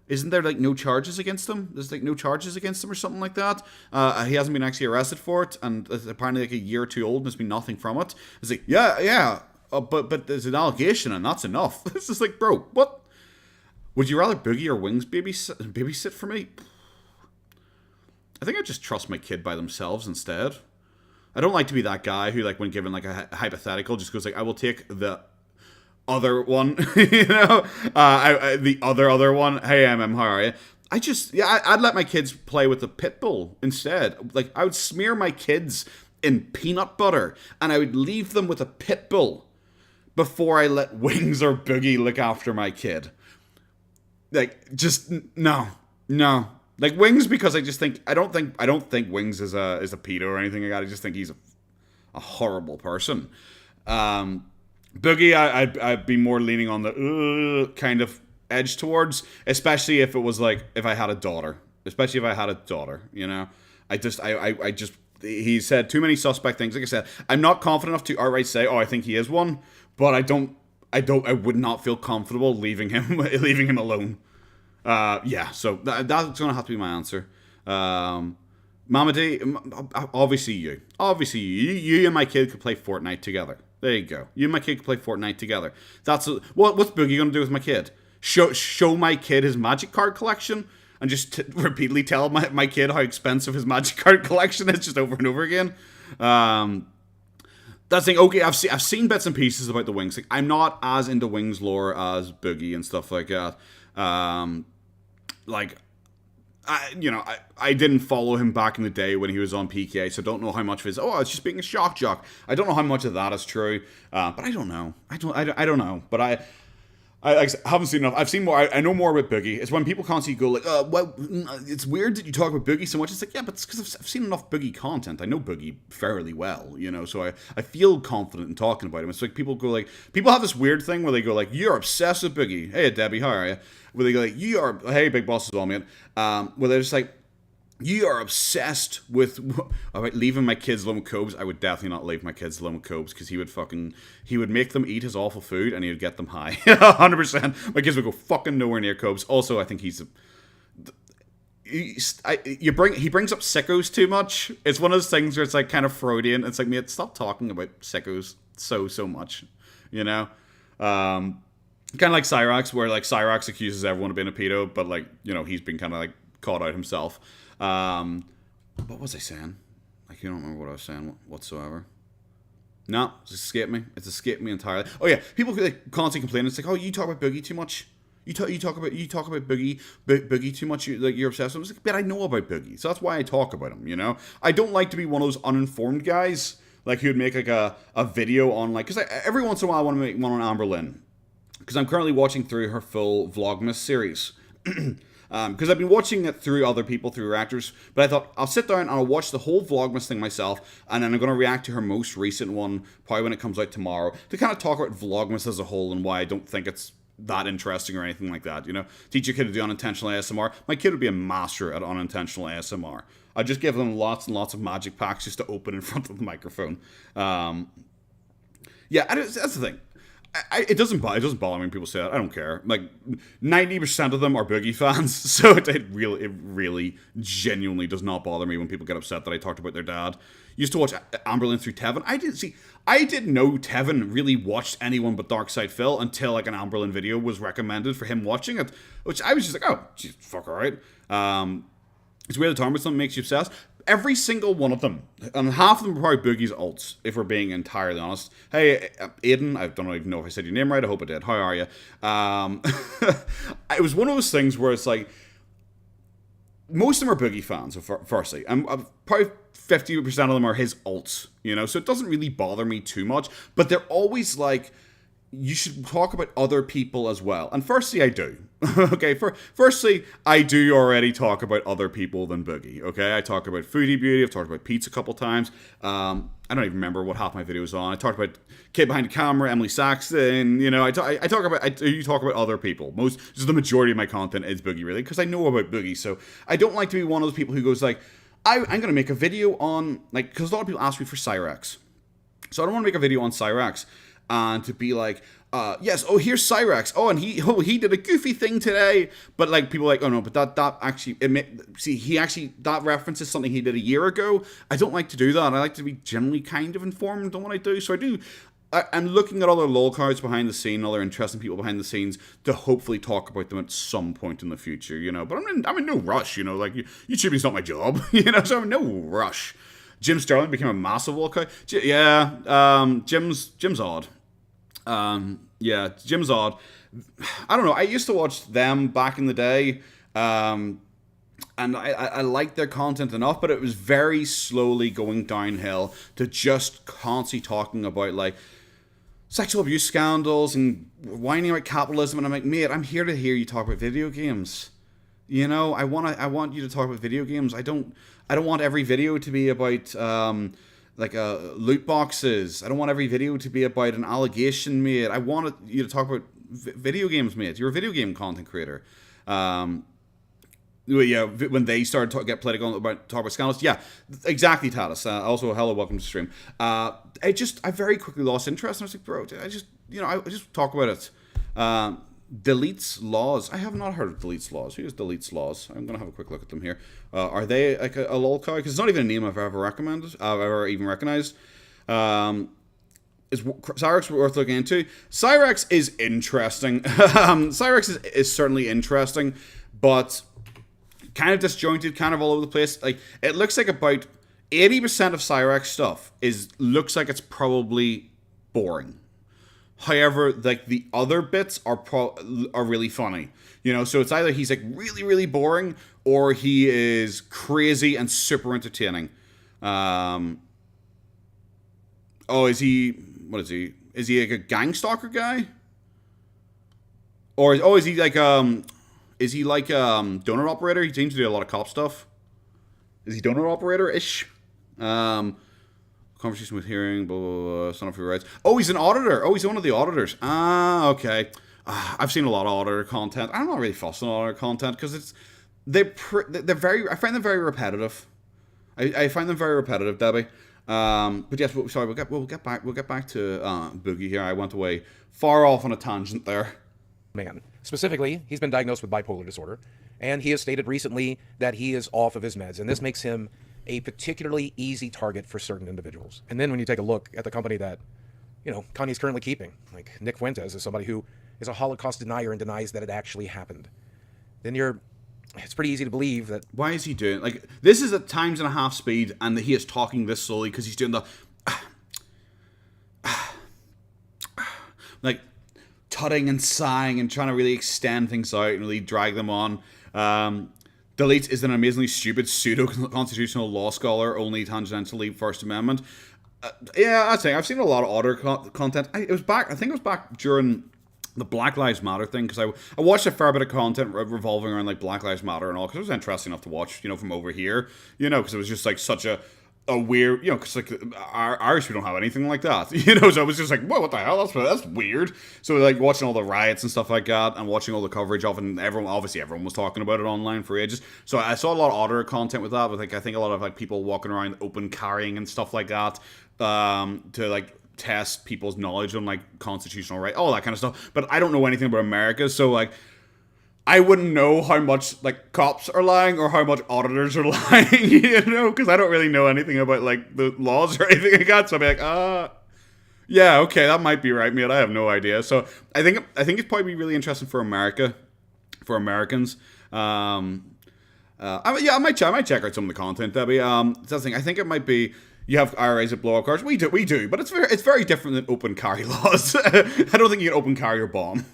isn't there like no charges against him? There's like no charges against him or something like that. He hasn't been actually arrested for it, and it's apparently like a year or two old, and there's been nothing from it. It's like, yeah, but there's an allegation, and that's enough. It's just like, bro, what? Would you rather Boogie or Wings babysit for me? I think I'd just trust my kid by themselves instead. I don't like to be that guy who, like, when given like a hypothetical, just goes like, I will take the other one, you know, the other one. Hey, how are you? I'd let my kids play with the pit bull instead. Like, I would smear my kids in peanut butter and I would leave them with a pit bull before I let Wings or Boogie look after my kid. Like, just no. Like Wings, because I don't think Wings is a pedo or anything like that. I just think he's a horrible person. Boogie, I'd be more leaning on the kind of edge towards, especially if it was like if I had a daughter. Especially if I had a daughter, you know. I just he said too many suspect things. Like I said, I'm not confident enough to outright say, oh, I think he is one, but I would not feel comfortable leaving him alone. Yeah, so that's gonna have to be my answer. Mama D, obviously you and my kid could play Fortnite together. There you go. You and my kid could play Fortnite together. What's Boogie gonna do with my kid? Show my kid his magic card collection and just repeatedly tell my kid how expensive his magic card collection is, just over and over again. That's the thing. Okay, I've seen bits and pieces about the Wings. Like, I'm not as into Wings lore as Boogie and stuff like that. I didn't follow him back in the day when he was on PK, so I don't know how much of his, it's just being a shock jock. I don't know how much of that is true, but I don't know. I don't know. But I haven't seen enough. I've seen more. I know more about Boogie. It's when people constantly go like, well, it's weird that you talk about Boogie so much. It's like, yeah, but it's because I've seen enough Boogie content. I know Boogie fairly well, you know, so I feel confident in talking about him. It's like people have this weird thing where they go like, you're obsessed with Boogie. Hey, Debbie, how are you? Where they go like, hey, Big Boss as well, mate. Where they're just like, you are obsessed with about leaving my kids alone with Cobes. I would definitely not leave my kids alone with Cobes, because he would make them eat his awful food and he would get them high. 100%. My kids would go fucking nowhere near Cobes. Also, I think he brings up sickos too much. It's one of those things where it's like kind of Freudian. It's like, mate, stop talking about sickos so much, you know? Kind of like Cyrax, where like Cyrax accuses everyone of being a pedo, but like, you know, he's been kind of like caught out himself. What was I saying? I can't remember what I was saying whatsoever. No, it's escaped me. It's escaped me entirely. Oh yeah, people like constantly complain. It's like, oh, you talk about Boogie too much. You talk about Boogie too much. You're obsessed with him. It's like, but I know about Boogie, so that's why I talk about him. You know, I don't like to be one of those uninformed guys like who would make like a video on like, because every once in a while I want to make one on Amber Lynn, because I'm currently watching through her full Vlogmas series. Because I've been watching it through other people, through reactors, but I thought I'll sit down and I'll watch the whole Vlogmas thing myself, and then I'm going to react to her most recent one, probably when it comes out tomorrow, to kind of talk about Vlogmas as a whole and why I don't think it's that interesting or anything like that, you know? Teach your kid to do unintentional ASMR. My kid would be a master at unintentional ASMR. I'd just give them lots and lots of magic packs just to open in front of the microphone. Yeah, that's the thing. It doesn't bother me when people say that. I don't care. Like 90% of them are Boogie fans, so it really genuinely does not bother me when people get upset that I talked about their dad. Used to watch Amberlyn through Tevin. I didn't know Tevin really watched anyone but Darkside Phil until like an Amberlyn video was recommended for him watching it, which I was just like, oh, geez, fuck, all right. It's weird to talk about something makes you obsessed. Every single one of them, and half of them are probably Boogie's ults, if we're being entirely honest. Hey, Aiden, I don't even know if I said your name right, I hope I did. How are you? It was one of those things where it's like, most of them are Boogie fans, firstly, and probably 50% of them are his ults, you know, so it doesn't really bother me too much, but they're always like, you should talk about other people as well. And firstly, I do. Okay, firstly, I do already talk about other people than Boogie. Okay, I talk about Foodie Beauty. I've talked about Pizza a couple times. I don't even remember what half my video was on. I talked about Kid Behind the Camera, Emily Saxton. You know, I talk about other people. Just the majority of my content is Boogie, really, because I know about Boogie. So I don't like to be one of those people who goes like, I'm going to make a video on, like, because a lot of people ask me for Cyrax. So I don't want to make a video on Cyrax and to be like, yes, oh, here's Cyrax. Oh, and he did a goofy thing today. But like people are like, oh no, but that actually, that references something he did a year ago. I don't like to do that. I like to be generally kind of informed on what I do. So I'm looking at other lol cards behind the scene, other interesting people behind the scenes to hopefully talk about them at some point in the future, you know. But I'm in no rush, you know. Like YouTubing's not my job, you know. So I'm in no rush. Jim Sterling became a massive lol card. Yeah, Jim's odd. Yeah, Jim's odd. I don't know. I used to watch them back in the day, and I liked their content enough, but it was very slowly going downhill to just constantly talking about like sexual abuse scandals and whining about capitalism. And I'm like, mate, I'm here to hear you talk about video games. You know, I want you to talk about video games. I don't want every video to be about loot boxes. I don't want every video to be about an allegation made. I want you to talk about video games, mate. You're a video game content creator. Yeah, when they started to get political talk about scandals. Yeah, exactly, Talis. Also, hello, welcome to the stream. I very quickly lost interest, and I was like, bro, I just talk about it. Deletes laws. I have not heard of Deletes laws. Here's Deletes laws. I'm gonna have a quick look at them here. Are they like a lol cow? Because it's not even a name I've ever recommended. I've ever even recognized. Is Cyrex worth looking into? Cyrex is interesting. Cyrex is certainly interesting, but kind of disjointed, kind of all over the place. Like, it looks like about 80% of Cyrex stuff looks like it's probably boring. However, like, the other bits are really funny. You know, so it's either he's like really, really boring, or he is crazy and super entertaining. Is he? What is he? Is he like a gang stalker guy? Or is he like Is he like donor operator? He seems to do a lot of cop stuff. Is he donor operator-ish? Conversation with hearing, blah, blah, blah, son of who writes. Oh, he's an auditor. Oh, he's one of the auditors. Ah, okay. I've seen a lot of auditor content. I'm not really fussed on auditor content because they're very. I find them very repetitive. I find them very repetitive, Debbie. But yes, sorry. We'll get back to Boogie here. I went away far off on a tangent there. Man. Specifically, he's been diagnosed with bipolar disorder, and he has stated recently that he is off of his meds, and this makes him a particularly easy target for certain individuals. And then when you take a look at the company that, you know, Kanye's currently keeping, like Nick Fuentes is somebody who is a Holocaust denier and denies that it actually happened, then it's pretty easy to believe that... Why is he doing... Like, this is at times and a half speed, and he is talking this slowly because he's doing the... like... tutting and sighing and trying to really extend things out and really drag them on. Delete is an amazingly stupid pseudo-constitutional law scholar, only tangentially First Amendment. Yeah, I'd say I've seen a lot of auditor content. I think it was back during the Black Lives Matter thing, because I watched a fair bit of content revolving around like Black Lives Matter and all, because it was interesting enough to watch, you know, from over here, you know, because it was just like such a weird, you know, because like Irish, we don't have anything like that, you know, so I was just like, whoa, what the hell, that's weird. So like watching all the riots and stuff like that, and watching all the coverage of it, and everyone was talking about it online for ages. So I saw a lot of auditor content with that, with like I think a lot of like people walking around open carrying and stuff like that, to like test people's knowledge on like constitutional right, all that kind of stuff. But I don't know anything about America, so like I wouldn't know how much like cops are lying or how much auditors are lying, you know, because I don't really know anything about like the laws or anything like that. So I'd be like, yeah, okay, that might be right, mate. I have no idea. So I think it's probably really interesting for America, for Americans. I might check out some of the content, Debbie. That's the thing. I think it might be. You have IRAs that blow up cars. We do, but it's very different than open carry laws. I don't think you can open carry your bomb.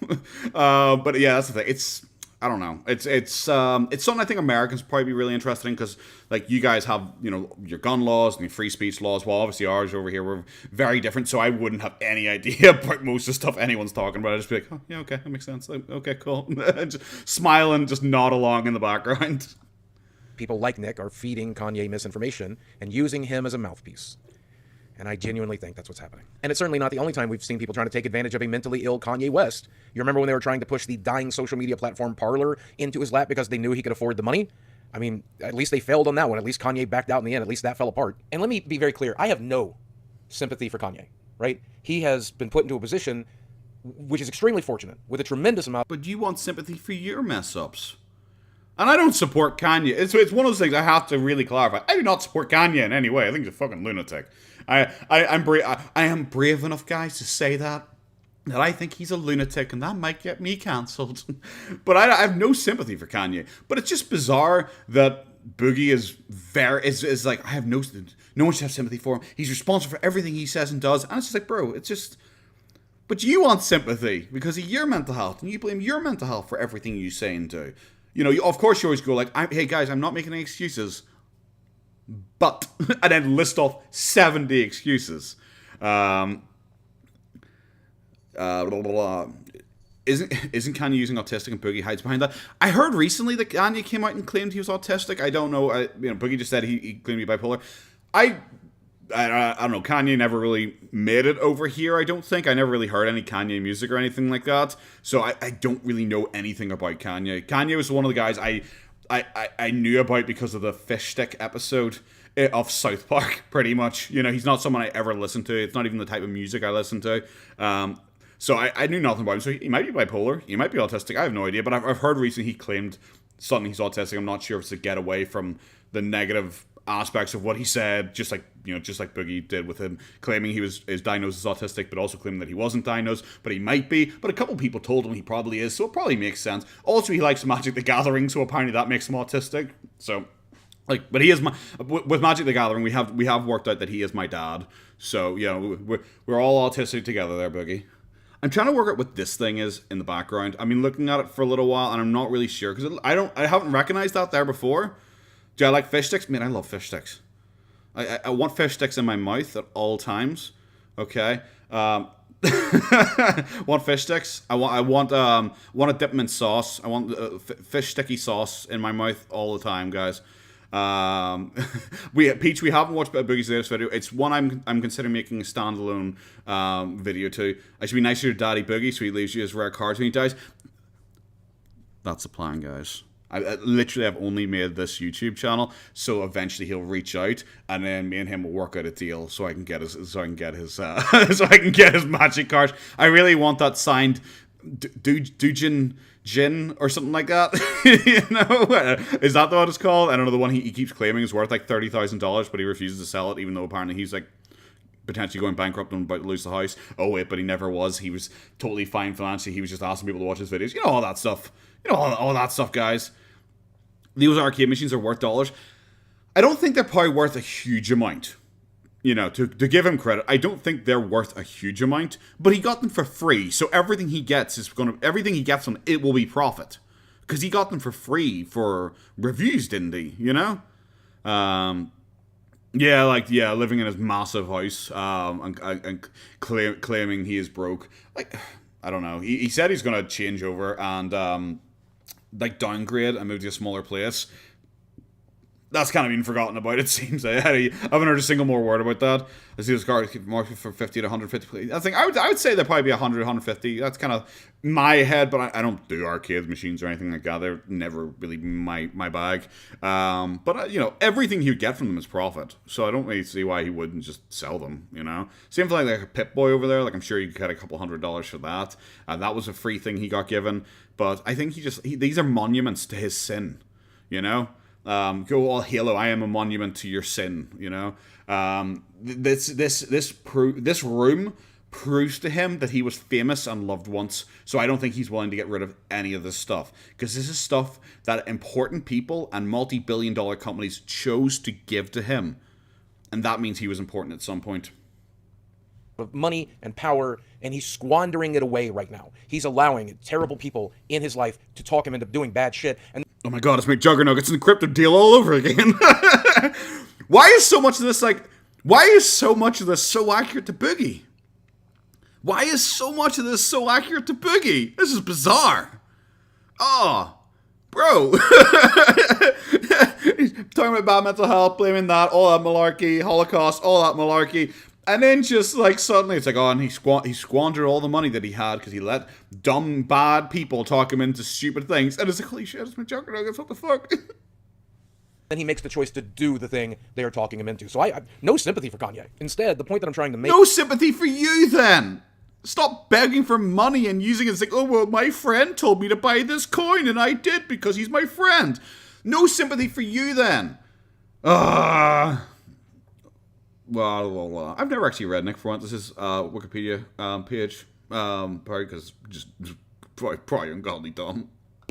But yeah, that's the thing. I don't know. It's something I think Americans probably be really interested in, because like you guys have, you know, your gun laws and your free speech laws. Well, obviously ours over here were very different, so I wouldn't have any idea about most of the stuff anyone's talking about. I'd just be like, oh yeah, okay, that makes sense. Okay, cool. Just smile and just nod along in the background. People like Nick are feeding Kanye misinformation and using him as a mouthpiece. And I genuinely think that's what's happening. And it's certainly not the only time we've seen people trying to take advantage of a mentally ill Kanye West. You remember when they were trying to push the dying social media platform Parler into his lap because they knew he could afford the money? I mean, at least they failed on that one. At least Kanye backed out in the end. At least that fell apart. And let me be very clear. I have no sympathy for Kanye, right? He has been put into a position which is extremely fortunate, with a tremendous amount. But you want sympathy for your mess-ups. And I don't support Kanye. It's one of those things I have to really clarify. I do not support Kanye in any way. I think he's a fucking lunatic. I am brave enough, guys, to say that I think he's a lunatic, and that might get me cancelled. But I have no sympathy for Kanye. But it's just bizarre that Boogie is like, I have no one should have sympathy for him. He's responsible for everything he says and does. And it's just like, bro, it's just... But you want sympathy because of your mental health, and you blame your mental health for everything you say and do. You know, of course you always go like, hey guys, I'm not making any excuses, but, and then list off 70 excuses. isn't Kanye using autistic and Boogie hides behind that? I heard recently that Kanye came out and claimed he was autistic. I don't know. Boogie just said he claimed to be bipolar. I don't know. Kanye never really made it over here, I don't think. I never really heard any Kanye music or anything like that. So I don't really know anything about Kanye. Kanye was one of the guys I knew about because of the fish stick episode of South Park, pretty much. He's not someone I ever listened to. It's not even the type of music I listen to. So I knew nothing about him. So he might be bipolar. He might be autistic. I have no idea. But I've heard recently he claimed suddenly he's autistic. I'm not sure if it's to get away from the negative aspects of what he said, just like Boogie did with him claiming he was diagnosed as autistic, but also claiming that he wasn't diagnosed, but he might be. But a couple people told him he probably is, so it probably makes sense. Also, he likes Magic the Gathering, so apparently that makes him autistic. So, but he is with Magic the Gathering. We have worked out that he is my dad. So we're all autistic together there, Boogie. I'm trying to work out what this thing is in the background. I mean, looking at it for a little while, and I'm not really sure because I haven't recognized that there before. Do I like fish sticks? Man, I love fish sticks. I want fish sticks in my mouth at all times. Okay. Want fish sticks? I want to dip them in sauce. I want fish sticky sauce in my mouth all the time, guys. Peach, we haven't watched Boogie's latest video. It's one I'm considering making a standalone video to. I should be nicer to Daddy Boogie so he leaves you his rare cards when he dies. That's the plan, guys. I literally have only made this YouTube channel, so eventually he'll reach out, and then me and him will work out a deal so I can get his magic cards. I really want that signed Dujin Jin or something like that. Is that what it's called? I don't know. The one he keeps claiming is worth like $30,000, but he refuses to sell it, even though apparently he's like potentially going bankrupt and about to lose the house. Oh wait, but he never was. He was totally fine financially. He was just asking people to watch his videos. All that stuff. All that stuff, guys. These arcade machines are worth dollars. I don't think they're probably worth a huge amount. To give him credit, I don't think they're worth a huge amount. But he got them for free, so everything he gets from it will be profit, because he got them for free for reviews, didn't he? Living in his massive house, and claiming he is broke. Like, I don't know. He said he's gonna change over and downgrade and move to a smaller place. That's kind of been forgotten about, it seems. I haven't heard a single more word about that. I see this car market for 50 to 150. I would say they'd probably be 100, 150. That's kind of my head, but I don't do arcade machines or anything like that. They're never really my bag. But everything you get from them is profit. So I don't really see why he wouldn't just sell them, Same for like a Pip-Boy over there. Like, I'm sure you could get a couple $100 for that. That was a free thing he got given. But I think these are monuments to his sin, Go all Halo, I am a monument to your sin, This room proves to him that he was famous and loved once, so I don't think he's willing to get rid of any of this stuff, because this is stuff that important people and multi-billion-dollar companies chose to give to him, and that means he was important at some point. Of money and power, and he's squandering it away right now. He's allowing terrible people in his life to talk him into doing bad shit, and oh my god, it's McJuggernuggets it's an encrypted deal all over again. Why is so much of this so accurate to Boogie? Why is so much of this so accurate to Boogie? This is bizarre. Oh, bro. He's talking about bad mental health, blaming that, all that malarkey, Holocaust, all that malarkey. And then just like suddenly it's like, oh, and he squandered all the money that he had because he let dumb, bad people talk him into stupid things. And it's like, holy shit, it's McJuggernuggets, what the fuck? then he makes the choice to do the thing they are talking him into. So I no sympathy for Kanye. Instead, the point that I'm trying to make... No sympathy for you, then! Stop begging for money and using it as like, oh, well, my friend told me to buy this coin, and I did because he's my friend. No sympathy for you, then. Well, I've never actually read Nick Fuentes' Wikipedia page, probably because just probably ungodly dumb.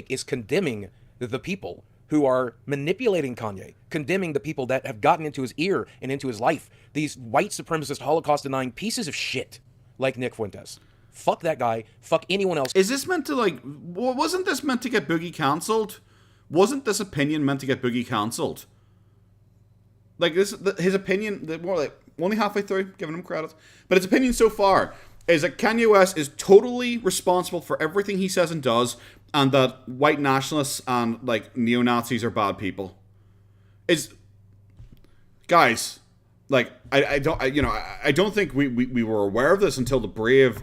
Is condemning the people who are manipulating Kanye, condemning the people that have gotten into his ear and into his life. These white supremacist, Holocaust-denying pieces of shit like Nick Fuentes. Fuck that guy. Fuck anyone else. Is this meant to, like, wasn't this meant to get Boogie cancelled? Wasn't this opinion meant to get Boogie cancelled? Like, his opinion, more like, only halfway through, giving him credit. But his opinion so far is that Kanye West is totally responsible for everything he says and does, and that white nationalists and like neo-Nazis are bad people. Guys, like I don't think we were aware of this until the brave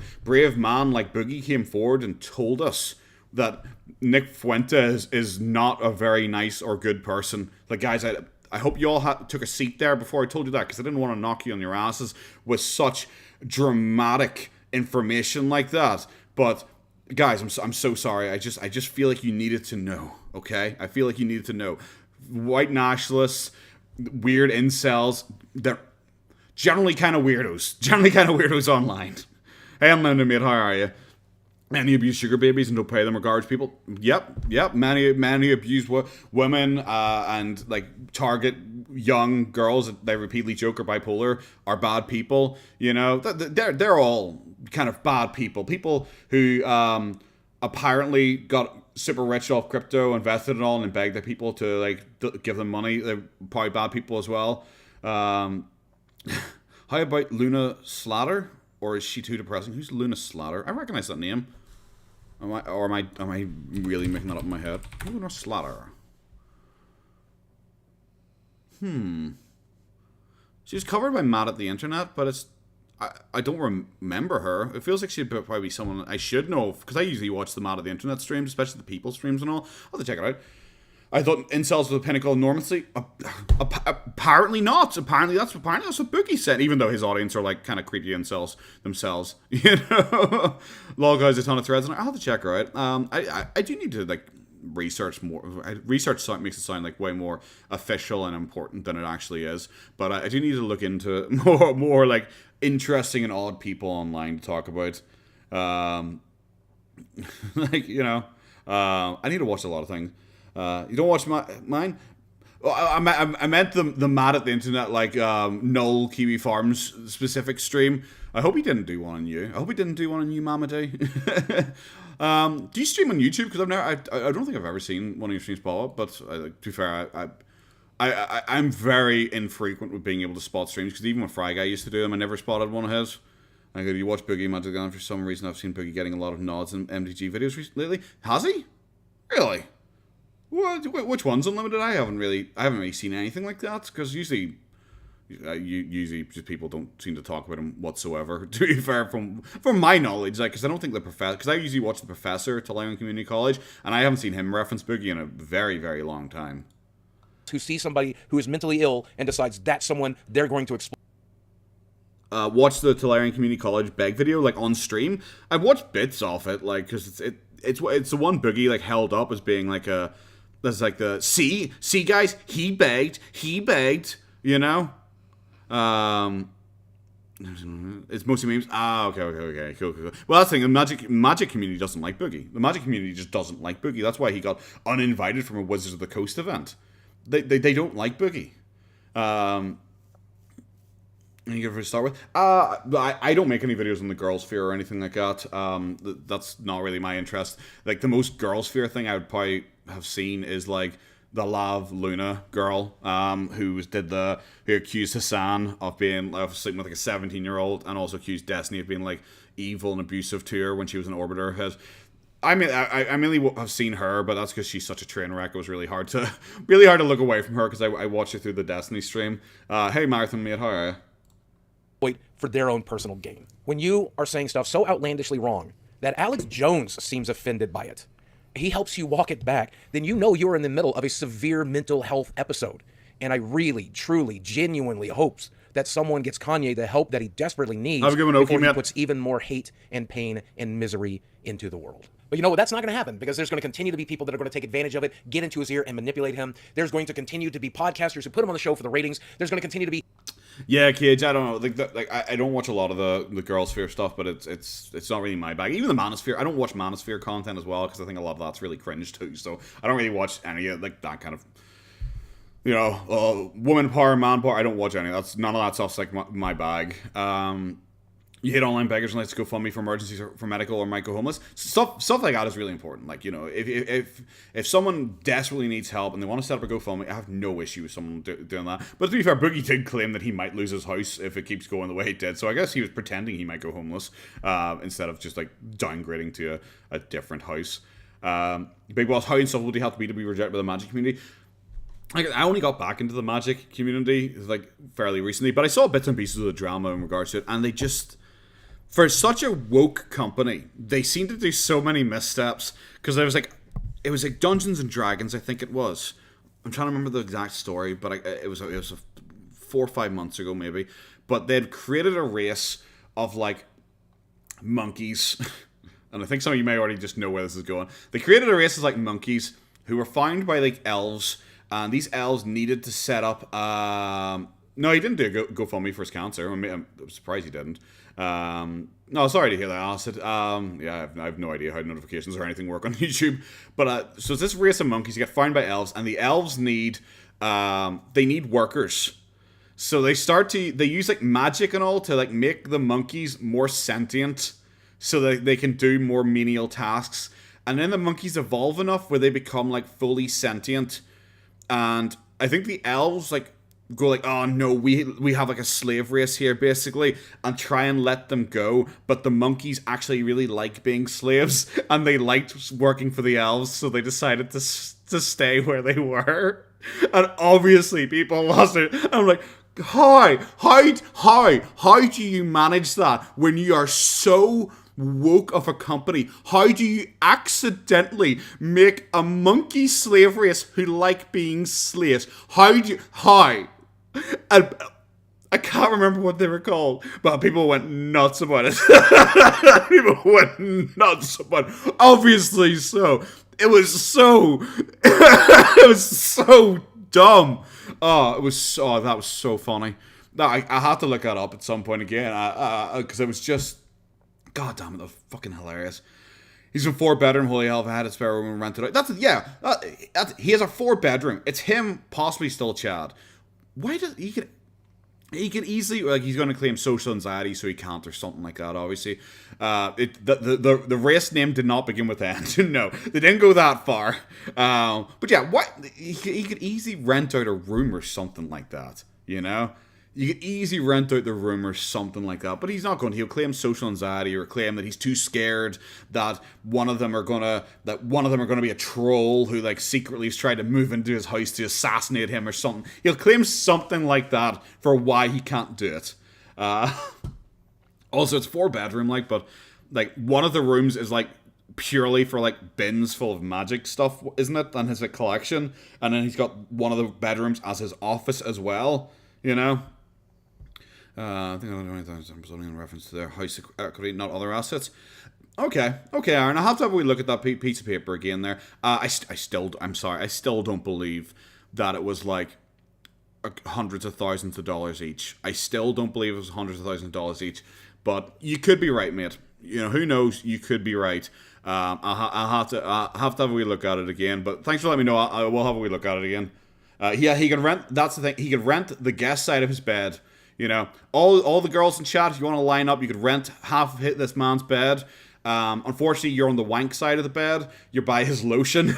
man like Boogie came forward and told us that Nick Fuentes is not a very nice or good person. Like, guys, I hope you all took a seat there before I told you that, because I didn't want to knock you on your asses with such dramatic information like that. But guys, I'm so sorry. I just feel like you needed to know. Okay, I feel like you needed to know. White nationalists, weird incels, they're generally kind of weirdos online. Hey, I'm Linda, mate. How are you? Many abuse sugar babies and don't pay them or garbage people. Yep. Many abuse women and like target young girls that they repeatedly joke are bipolar are bad people. You know, they're all kind of bad people. People who apparently got super rich off crypto, invested in all, and begged the people to like give them money. They're probably bad people as well. How about Luna Slatter? Or is she too depressing? Who's Luna Slatter? I recognize that name. Am I really making that up in my head? Luna Slatter. She's covered by Mad at the Internet, but I don't remember her. It feels like she'd probably be someone I should know, because I usually watch the Mad at the Internet streams, especially the people streams and all. I'll have to check it out. I thought incels were the pinnacle of normalcy. Apparently not. Apparently that's what Boogie said, even though his audience are like kind of creepy incels themselves. You know? Lol guys, a ton of threads, and I'll have to check her out. I do need to like research more. Research makes it sound like way more official and important than it actually is. But I do need to look into more like interesting and odd people online to talk about. Like, you know, I need to watch a lot of things. You don't watch mine? Oh, I meant the Mad at the Internet, like Null Kiwi Farms specific stream. I hope he didn't do one on you. I hope he didn't do one on you, Mama Day. Do you stream on YouTube? Because I don't think I've ever seen one of your streams pop up. But to be fair, I'm very infrequent with being able to spot streams, because even when Fry Guy used to do them, I never spotted one of his. I go, you watch Boogie Magic Gun? For some reason, I've seen Boogie getting a lot of nods in MTG videos lately. Has he? Really? Which one's Unlimited? I haven't really seen anything like that, because usually just people don't seem to talk about him whatsoever. To be fair, from my knowledge, like, because I don't think because I usually watch the Professor to Lyon Community College, and I haven't seen him reference Boogie in a very, very long time. Who sees somebody who is mentally ill and decides that's someone they're going to explore. Watch the Tolarian Community College beg video like on stream. I've watched bits of it, like, because it's the one Boogie like held up as being like a. That's like the see guys, he begged, you know. It's mostly memes. Okay, cool. Well, that's the thing. The Magic community doesn't like Boogie. The Magic community just doesn't like Boogie. That's why he got uninvited from a Wizards of the Coast event. They don't like Boogie. Any good for to start with? I don't make any videos on the girl sphere or anything like that. That's not really my interest. Like, the most girl sphere thing I would probably have seen is like the Lav Luna girl, who accused Hassan of sleeping with like a 17-year-old, and also accused Destiny of being like evil and abusive to her when she was an Orbiter. I mainly have seen her, but that's because she's such a train wreck. It was really hard to look away from her, because I watched her through the Destiny stream. Hey, Marathon Mate, how are you? For their own personal gain. When you are saying stuff so outlandishly wrong that Alex Jones seems offended by it, he helps you walk it back, then you know you're in the middle of a severe mental health episode. And I really, truly, genuinely hopes that someone gets Kanye the help that he desperately needs before he puts even more hate and pain and misery into the world. But you know what? That's not going to happen, because there's going to continue to be people that are going to take advantage of it, get into his ear, and manipulate him. There's going to continue to be podcasters who put him on the show for the ratings. There's going to continue to be... Yeah, Cage, I don't know. I don't watch a lot of the Girl Sphere stuff, but it's not really my bag. Even the Manosphere, I don't watch Manosphere content as well, because I think a lot of that's really cringe too. So I don't really watch any of like that kind of, you know, woman power, man power. I don't watch any. None of that stuff's like my bag. You hit online beggars and let's go fund me for emergencies or for medical or might go homeless. Stuff like that is really important. Like, you know, if someone desperately needs help and they want to set up a GoFundMe, I have no issue with someone doing that. But to be fair, Boogie did claim that he might lose his house if it keeps going the way it did. So I guess he was pretending he might go homeless instead of just like downgrading to a different house. Big Boss, how insufferable would he have to be rejected by the Magic community? Like, I only got back into the Magic community like fairly recently, but I saw bits and pieces of the drama in regards to it, and they just, for such a woke company, they seem to do so many missteps. Because it was like Dungeons and Dragons, I think it was. I'm trying to remember the exact story, but it was 4 or 5 months ago maybe. But they'd created a race of like monkeys, and I think some of you may already just know where this is going. They created a race of like monkeys who were found by like elves, and these elves needed to set up. No, he didn't do a GoFundMe for his cancer. I'm surprised he didn't. No, sorry to hear that, Acid. Yeah, I have no idea how notifications or anything work on YouTube. But so it's this race of monkeys. You get found by elves, and the elves need workers. So they use like magic and all to like make the monkeys more sentient, so that they can do more menial tasks. And then the monkeys evolve enough where they become like fully sentient. And I think the elves like go like, oh no, we have like a slave race here basically, and try and let them go. But the monkeys actually really like being slaves, and they liked working for the elves, so they decided to stay where they were. And obviously people lost it. And I'm like, how do you manage that when you are so woke of a company? How do you accidentally make a monkey slave race who like being slaves? How? And I can't remember what they were called, but people went nuts about it. People went nuts about it. Obviously so. It was so dumb. That was so funny. I had to look that up at some point again, because it was just, god damn it, that was fucking hilarious. He's in 4-bedroom. Holy hell, if I had a spare room and rented out. He has a 4-bedroom. It's him, possibly still Chad. Why does he could easily, like, he's going to claim social anxiety, so he can't, or something like that. Obviously, the race name did not begin with N. No, they didn't go that far. But yeah, he could easily rent out a room or something like that. You know, you could easily rent out the room or something like that. But he's not going to. He'll claim social anxiety or claim that he's too scared that one of them are gonna be a troll who like secretly is trying to move into his house to assassinate him or something. He'll claim something like that for why he can't do it. Also, it's 4-bedroom, like, but like one of the rooms is like purely for like bins full of magic stuff, isn't it? And his like collection, and then he's got one of the bedrooms as his office as well. You know. I think I'm in reference to their house equity, not other assets. Okay, Aaron. I'll have to have a wee look at that piece of paper again there. I still don't believe that it was like hundreds of thousands of dollars each. I still don't believe it was hundreds of thousands of dollars each. But you could be right, mate. You know, who knows? You could be right. I'll have to have a wee look at it again. But thanks for letting me know. I will have a wee look at it again. Yeah, he could rent. That's the thing. He could rent the guest side of his bed. You know, all the girls in chat, if you want to line up, you could rent half of this man's bed. Unfortunately, you're on the wank side of the bed. You're by his lotion.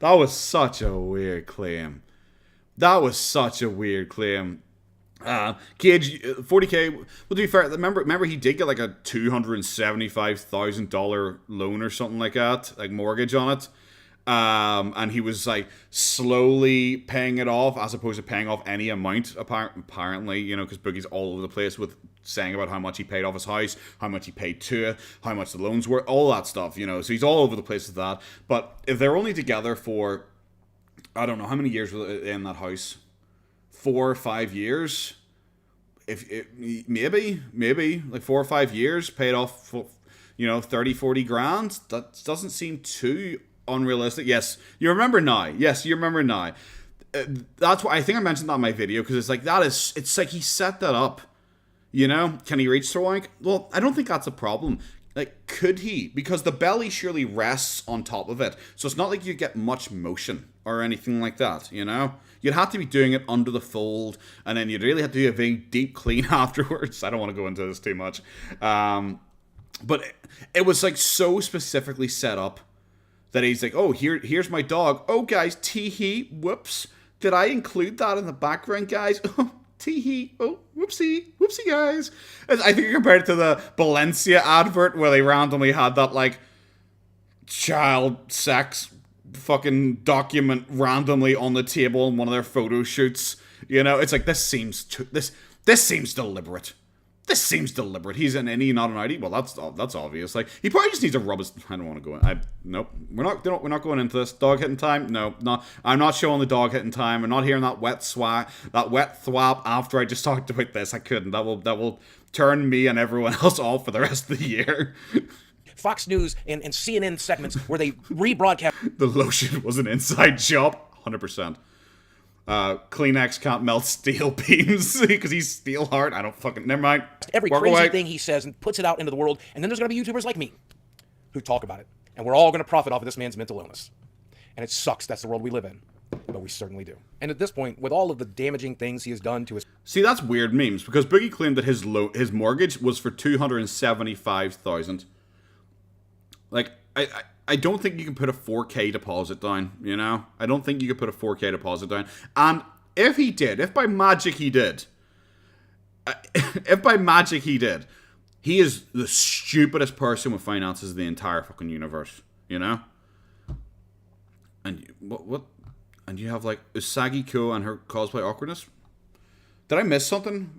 That was such a weird claim. Cage, 40k. Well, to be fair, remember he did get like a $275,000 loan or something like that, like mortgage on it. And he was like slowly paying it off as opposed to paying off any amount, apparently, you know, because Boogie's all over the place with saying about how much he paid off his house, how much he paid to it, how much the loans were, all that stuff, you know. So he's all over the place with that. But if they're only together for, I don't know, how many years were they in that house? 4 or 5 years? Maybe like 4 or 5 years, paid off for, you know, 30, 40 grand. That doesn't seem too unrealistic. Yes, you remember now. That's why I think I mentioned that in my video, because it's like it's like he set that up. You know, can he reach the wank? Well, I don't think that's a problem. Like, could he? Because the belly surely rests on top of it. So it's not like you get much motion or anything like that, you know? You'd have to be doing it under the fold, and then you'd really have to do a very deep clean afterwards. I don't want to go into this too much. But it was, like, so specifically set up that he's like, oh, here's my dog. Oh, guys, tee-hee, whoops. Did I include that in the background, guys? Oh, tee-hee, oh, whoopsie, guys. I think I compared it to the Valencia advert where they randomly had that, like, child sex fucking document randomly on the table in one of their photo shoots. You know, it's like, this seems deliberate. This seems deliberate. He's an innie, not an outie. Well, that's obvious. Like, he probably just needs to rub his... I don't want to go in. Nope. We're not going into this. Dog hitting time? No. I'm not showing the dog hitting time. I'm not hearing that wet thwap after I just talked about this. I couldn't. That will turn me and everyone else off for the rest of the year. Fox News and CNN segments where they rebroadcast. The lotion was an inside job. 100%. Kleenex can't melt steel beams because he's steel hard. I don't fucking... Never mind. Every crazy thing he says and puts it out into the world. And then there's going to be YouTubers like me who talk about it. And we're all going to profit off of this man's mental illness. And it sucks. That's the world we live in. But we certainly do. And at this point, with all of the damaging things he has done to his... See, that's weird memes, because Boogie claimed that his mortgage was for $275,000. Like, I don't think you can put a 4K deposit down, you know? I don't think you could put a 4K deposit down. And if by magic he did, he is the stupidest person with finances in the entire fucking universe, you know? And what? And you have, like, Usagi Ko and her cosplay awkwardness? Did I miss something?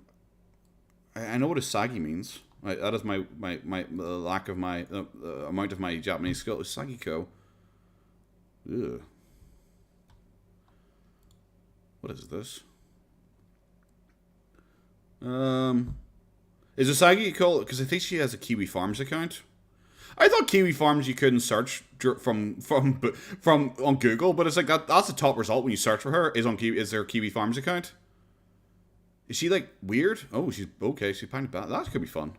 I know what Usagi means. That is my lack of my amount of my Japanese skill. Usagi Ko. Ugh. What is this? Is Usagi Ko? Because I think she has a Kiwi Farms account. I thought Kiwi Farms you couldn't search from on Google, but it's like that's the top result when you search for her is her Kiwi Farms account. Is she, like, weird? Oh, she's okay. She's kind of bad. That could be fun.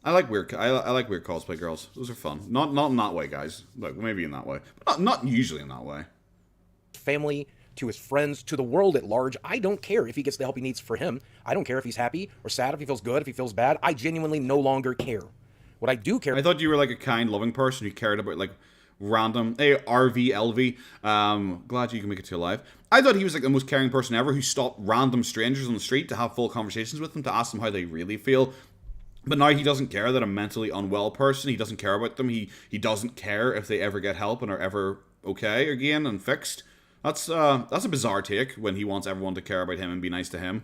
I like weird cosplay girls. Those are fun. Not in that way, guys. Like, maybe in that way, but not usually in that way. Family, to his friends, to the world at large. I don't care if he gets the help he needs for him. I don't care if he's happy or sad, if he feels good, if he feels bad. I genuinely no longer care. What I do care... I thought you were, like, a kind, loving person who cared about, like, random... Hey, RVLV. Glad you can make it to live. I thought he was, like, the most caring person ever who stopped random strangers on the street to have full conversations with them, to ask them how they really feel. But now he doesn't care that a mentally unwell person, he doesn't care about them. He doesn't care if they ever get help and are ever okay again and fixed. That's a bizarre take when he wants everyone to care about him and be nice to him.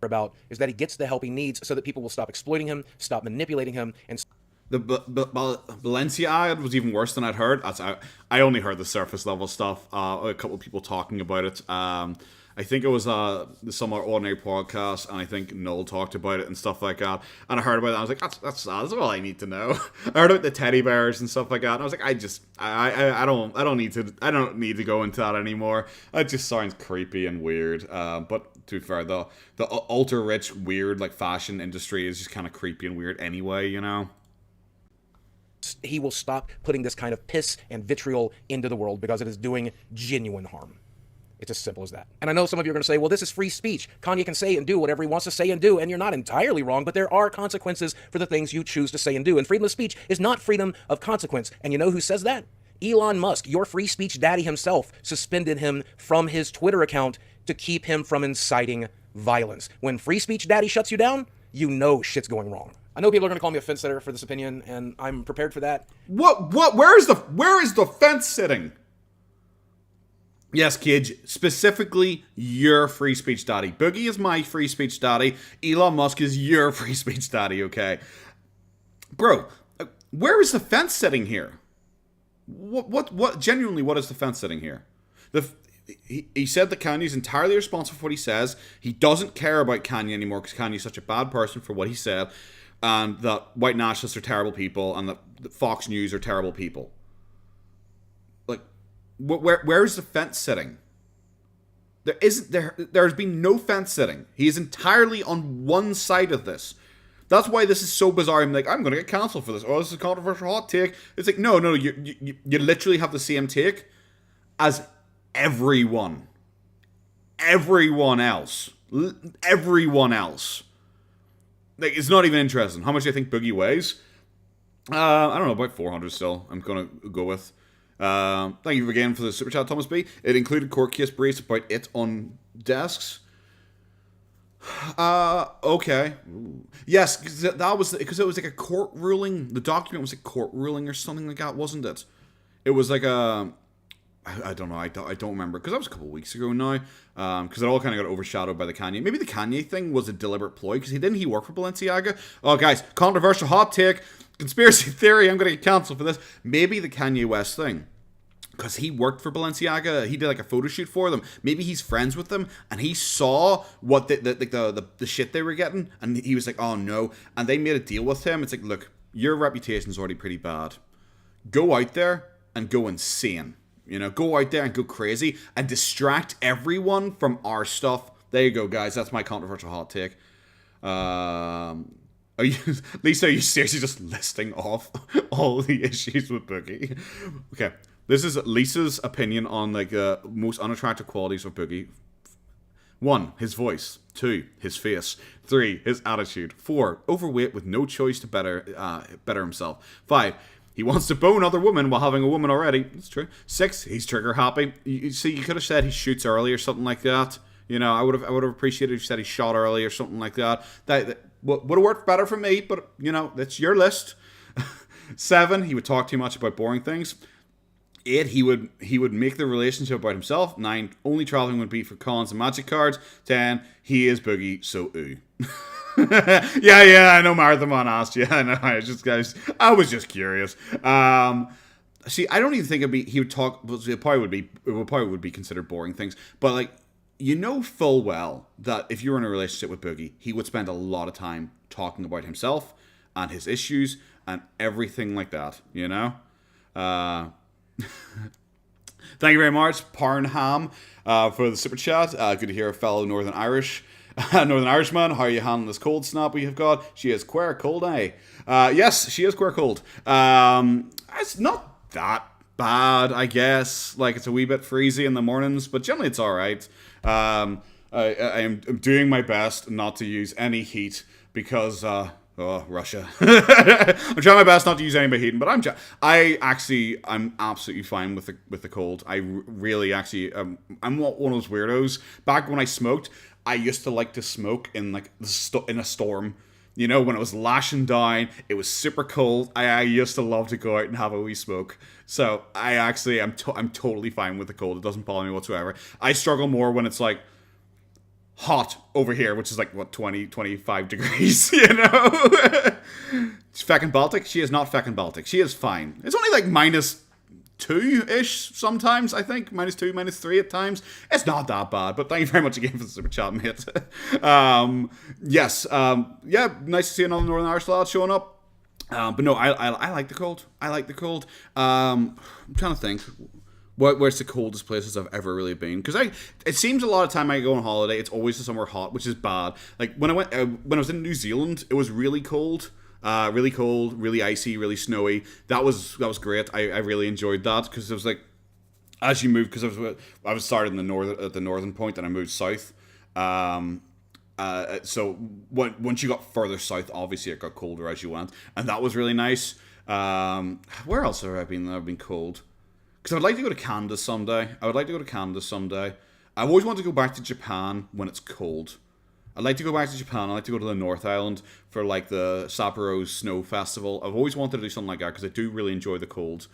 About is that he gets the help he needs so that people will stop exploiting him, stop manipulating him, and the Valencia ad was even worse than I'd heard. I only heard the surface level stuff. A couple of people talking about it. I think it was some ordinary podcast, and I think Noel talked about it and stuff like that. And I heard about it. And I was like, that's all I need to know. I heard about the teddy bears and stuff like that. And I was like, I don't need to go into that anymore. It just sounds creepy and weird. But to be fair, the ultra rich weird like fashion industry is just kind of creepy and weird anyway, you know. He will stop putting this kind of piss and vitriol into the world because it is doing genuine harm. It's as simple as that. And I know some of you are going to say, well, this is free speech. Kanye can say and do whatever he wants to say and do, and you're not entirely wrong, but there are consequences for the things you choose to say and do. And freedom of speech is not freedom of consequence. And you know who says that? Elon Musk, your free speech daddy himself, suspended him from his Twitter account to keep him from inciting violence. When free speech daddy shuts you down, you know shit's going wrong. I know people are going to call me a fence sitter for this opinion, and I'm prepared for that. Where is the fence sitting? Yes, Cage, specifically your free speech daddy. Boogie is my free speech daddy. Elon Musk is your free speech daddy, okay? Bro, where is the fence sitting here? Genuinely, what is the fence sitting here? He said that Kanye's entirely responsible for what he says. He doesn't care about Kanye anymore because Kanye's such a bad person for what he said. And that white nationalists are terrible people and that Fox News are terrible people. Like, where's the fence sitting? There's been no fence sitting. He is entirely on one side of this. That's why this is so bizarre. I'm like, I'm going to get cancelled for this. Oh, this is a controversial hot take. It's like, no, you literally have the same take as everyone else. Everyone else. Like, it's not even interesting. How much do you think Boogie weighs? I don't know, about 400 still. I'm going to go with. Thank you again for the super chat, Thomas B. It included court case briefs about it on desks. Okay. Ooh. Yes, because it was like a court ruling. The document was a court ruling or something like that, wasn't it? It was like a... I don't know. I don't remember because that was a couple of weeks ago now. Because it all kind of got overshadowed by the Kanye. Maybe the Kanye thing was a deliberate ploy because he work for Balenciaga. Oh, guys, controversial hot take, conspiracy theory. I'm going to get cancelled for this. Maybe the Kanye West thing. Because he worked for Balenciaga, he did like a photo shoot for them. Maybe he's friends with them, and he saw what the shit they were getting, and he was like, "Oh no!" And they made a deal with him. It's like, look, your reputation's already pretty bad. Go out there and go insane. You know, go out there and go crazy and distract everyone from our stuff. There you go, guys. That's my controversial hot take. Lisa, are you seriously just listing off all the issues with Boogie? Okay. This is Lisa's opinion on like the most unattractive qualities of Boogie. 1, his voice. 2, his face. 3, his attitude. 4, overweight with no choice to better himself. 5, he wants to bone other women while having a woman already. That's true. 6, he's trigger happy. You see, you could have said he shoots early or something like that. You know, I would have appreciated if you said he shot early or something like that. That would have worked better for me, but you know, that's your list. 7, he would talk too much about boring things. 8, he would make the relationship about himself. 9, only traveling would be for cons and magic cards. 10, he is Boogie, so ooh. yeah, I know Marathon asked you. I know. I was just curious. See, I don't even think he would talk. It probably would be considered boring things. But like, you know full well that if you were in a relationship with Boogie, he would spend a lot of time talking about himself and his issues and everything like that. You know. Thank you very much, Parnham, for the super chat. Good to hear a fellow Northern Irishman. How are you handling this cold snap we have got? She is queer cold, eh? Yes, she is queer cold. It's not that bad, I guess. Like, it's a wee bit freezy in the mornings, but generally it's alright. I am doing my best not to use any heat because... Russia. I'm trying my best not to use any of my heating, but I'm absolutely fine with the cold. I really actually, I'm one of those weirdos. Back when I smoked, I used to like to smoke in like in a storm. You know, when it was lashing down, it was super cold. I used to love to go out and have a wee smoke. So I'm totally fine with the cold. It doesn't bother me whatsoever. I struggle more when it's like hot over here, which is like, what, 20, 25 degrees, you know? Feckin' Baltic? She is not feckin' Baltic. She is fine. It's only like -2-ish sometimes, I think. -2, -3 at times. It's not that bad, but thank you very much again for the super chat, mate. Yes, yeah, nice to see another Northern Irish lad showing up. But no, I like the cold. I like the cold. I'm trying to think. Where's the coldest places I've ever really been? Because it seems a lot of time I go on holiday, it's always the somewhere hot, which is bad. Like when I was in New Zealand, it was really cold, really icy, really snowy. That was great. I really enjoyed that because it was like as you move, because I was started at the northern point and I moved south. So once you got further south, obviously it got colder as you went, and that was really nice. Where else have I been? I've been cold. Because I would like to go to Canada someday. I've always wanted to go back to Japan when it's cold. I'd like to go back to Japan. I'd like to go to the North Island for like the Sapporo Snow Festival. I've always wanted to do something like that because I do really enjoy the cold.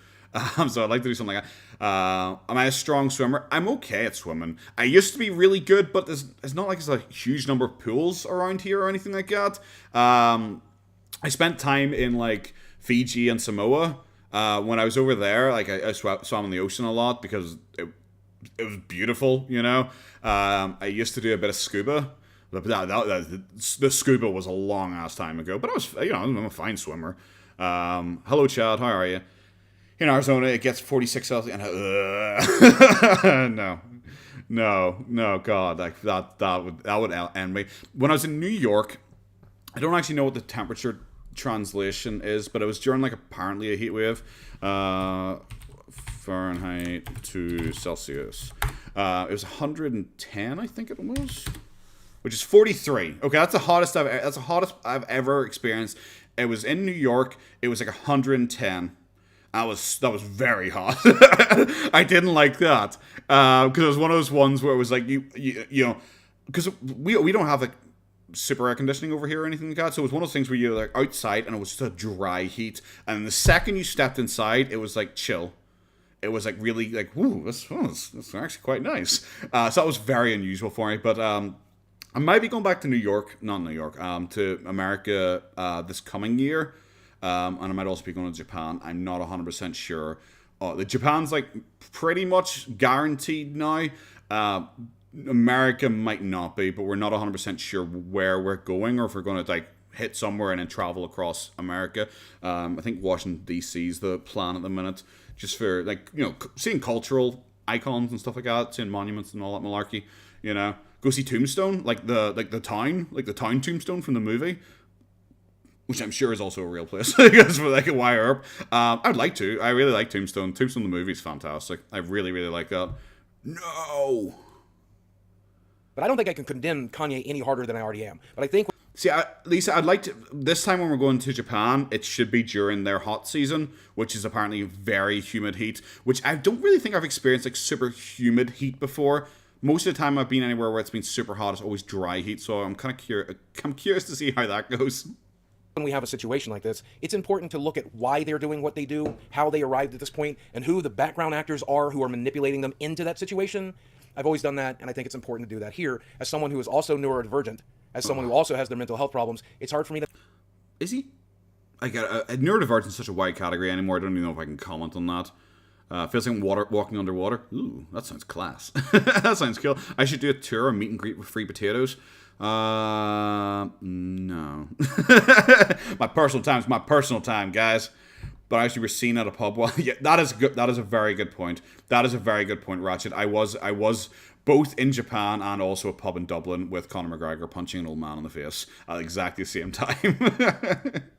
So I'd like to do something like that. Am I a strong swimmer? I'm okay at swimming. I used to be really good, but it's not like there's a huge number of pools around here or anything like that. I spent time in like Fiji and Samoa. When I was over there, like I swam in the ocean a lot because it was beautiful, you know. I used to do a bit of scuba. The scuba was a long ass time ago, but I'm a fine swimmer. Hello, Chad. How are you? In Arizona, it gets 46 Celsius. And no, God, like that would end me. When I was in New York, I don't actually know what the temperature translation is, but it was during like apparently a heat wave. Fahrenheit to Celsius. It was 110, I think it was, which is 43. Okay, that's the hottest I've ever experienced. It was in New York. It was like 110. That was very hot. I didn't like that because it was one of those ones where it was like you know, because we don't have like super air conditioning over here or anything like that, so it was one of those things where you're like outside and it was just a dry heat, and the second you stepped inside, it was like chill. It was like really like, ooh, this actually quite nice. So that was very unusual for me. But I might be going back to to America this coming year. And I might also be going to Japan. I'm not 100% sure. The Japan's like pretty much guaranteed now. America might not be, but we're not 100% sure where we're going or if we're going to like hit somewhere and then travel across America. I think Washington D.C. is the plan at the minute. Just for, like, you know, seeing cultural icons and stuff like that, seeing monuments and all that malarkey, you know. Go see Tombstone, like the town Tombstone from the movie, which I'm sure is also a real place. I guess for like a wire up. I'd like to. I really like Tombstone. Tombstone the movie is fantastic. I really, really like that. No. But I don't think I can condemn Kanye any harder than I already am. But I think... See, Lisa, I'd like to... This time when we're going to Japan, it should be during their hot season, which is apparently very humid heat, which I don't really think I've experienced, like, super humid heat before. Most of the time I've been anywhere where it's been super hot, it's always dry heat, so I'm kind of curious to see how that goes. When we have a situation like this, it's important to look at why they're doing what they do, how they arrived at this point, and who the background actors are who are manipulating them into that situation. I've always done that, and I think it's important to do that here. As someone who is also neurodivergent, as someone who also has their mental health problems, it's hard for me to... Is he? I got neurodivergent is such a wide category anymore. I don't even know if I can comment on that. Feels like walking underwater. Ooh, that sounds class. That sounds cool. I should do a tour, a meet and greet with free potatoes. No. My personal time is my personal time, guys. But I actually was seen at a pub. Well, yeah, that is good. That is a very good point. That is a very good point, Ratchet. I was both in Japan and also a pub in Dublin with Conor McGregor punching an old man in the face at exactly the same time.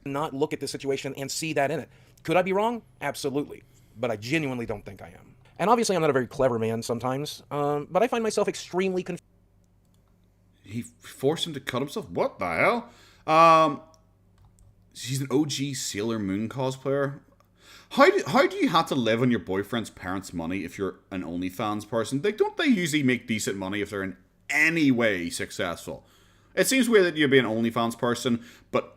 not look at the situation and see that in it. Could I be wrong? Absolutely. But I genuinely don't think I am. And obviously I'm not a very clever man sometimes, but I find myself extremely confused. He forced him to cut himself? What the hell? She's an OG Sailor Moon cosplayer. How do you have to live on your boyfriend's parents' money if you're an OnlyFans person? Don't they usually make decent money if they're in any way successful? It seems weird that you'd be an OnlyFans person, but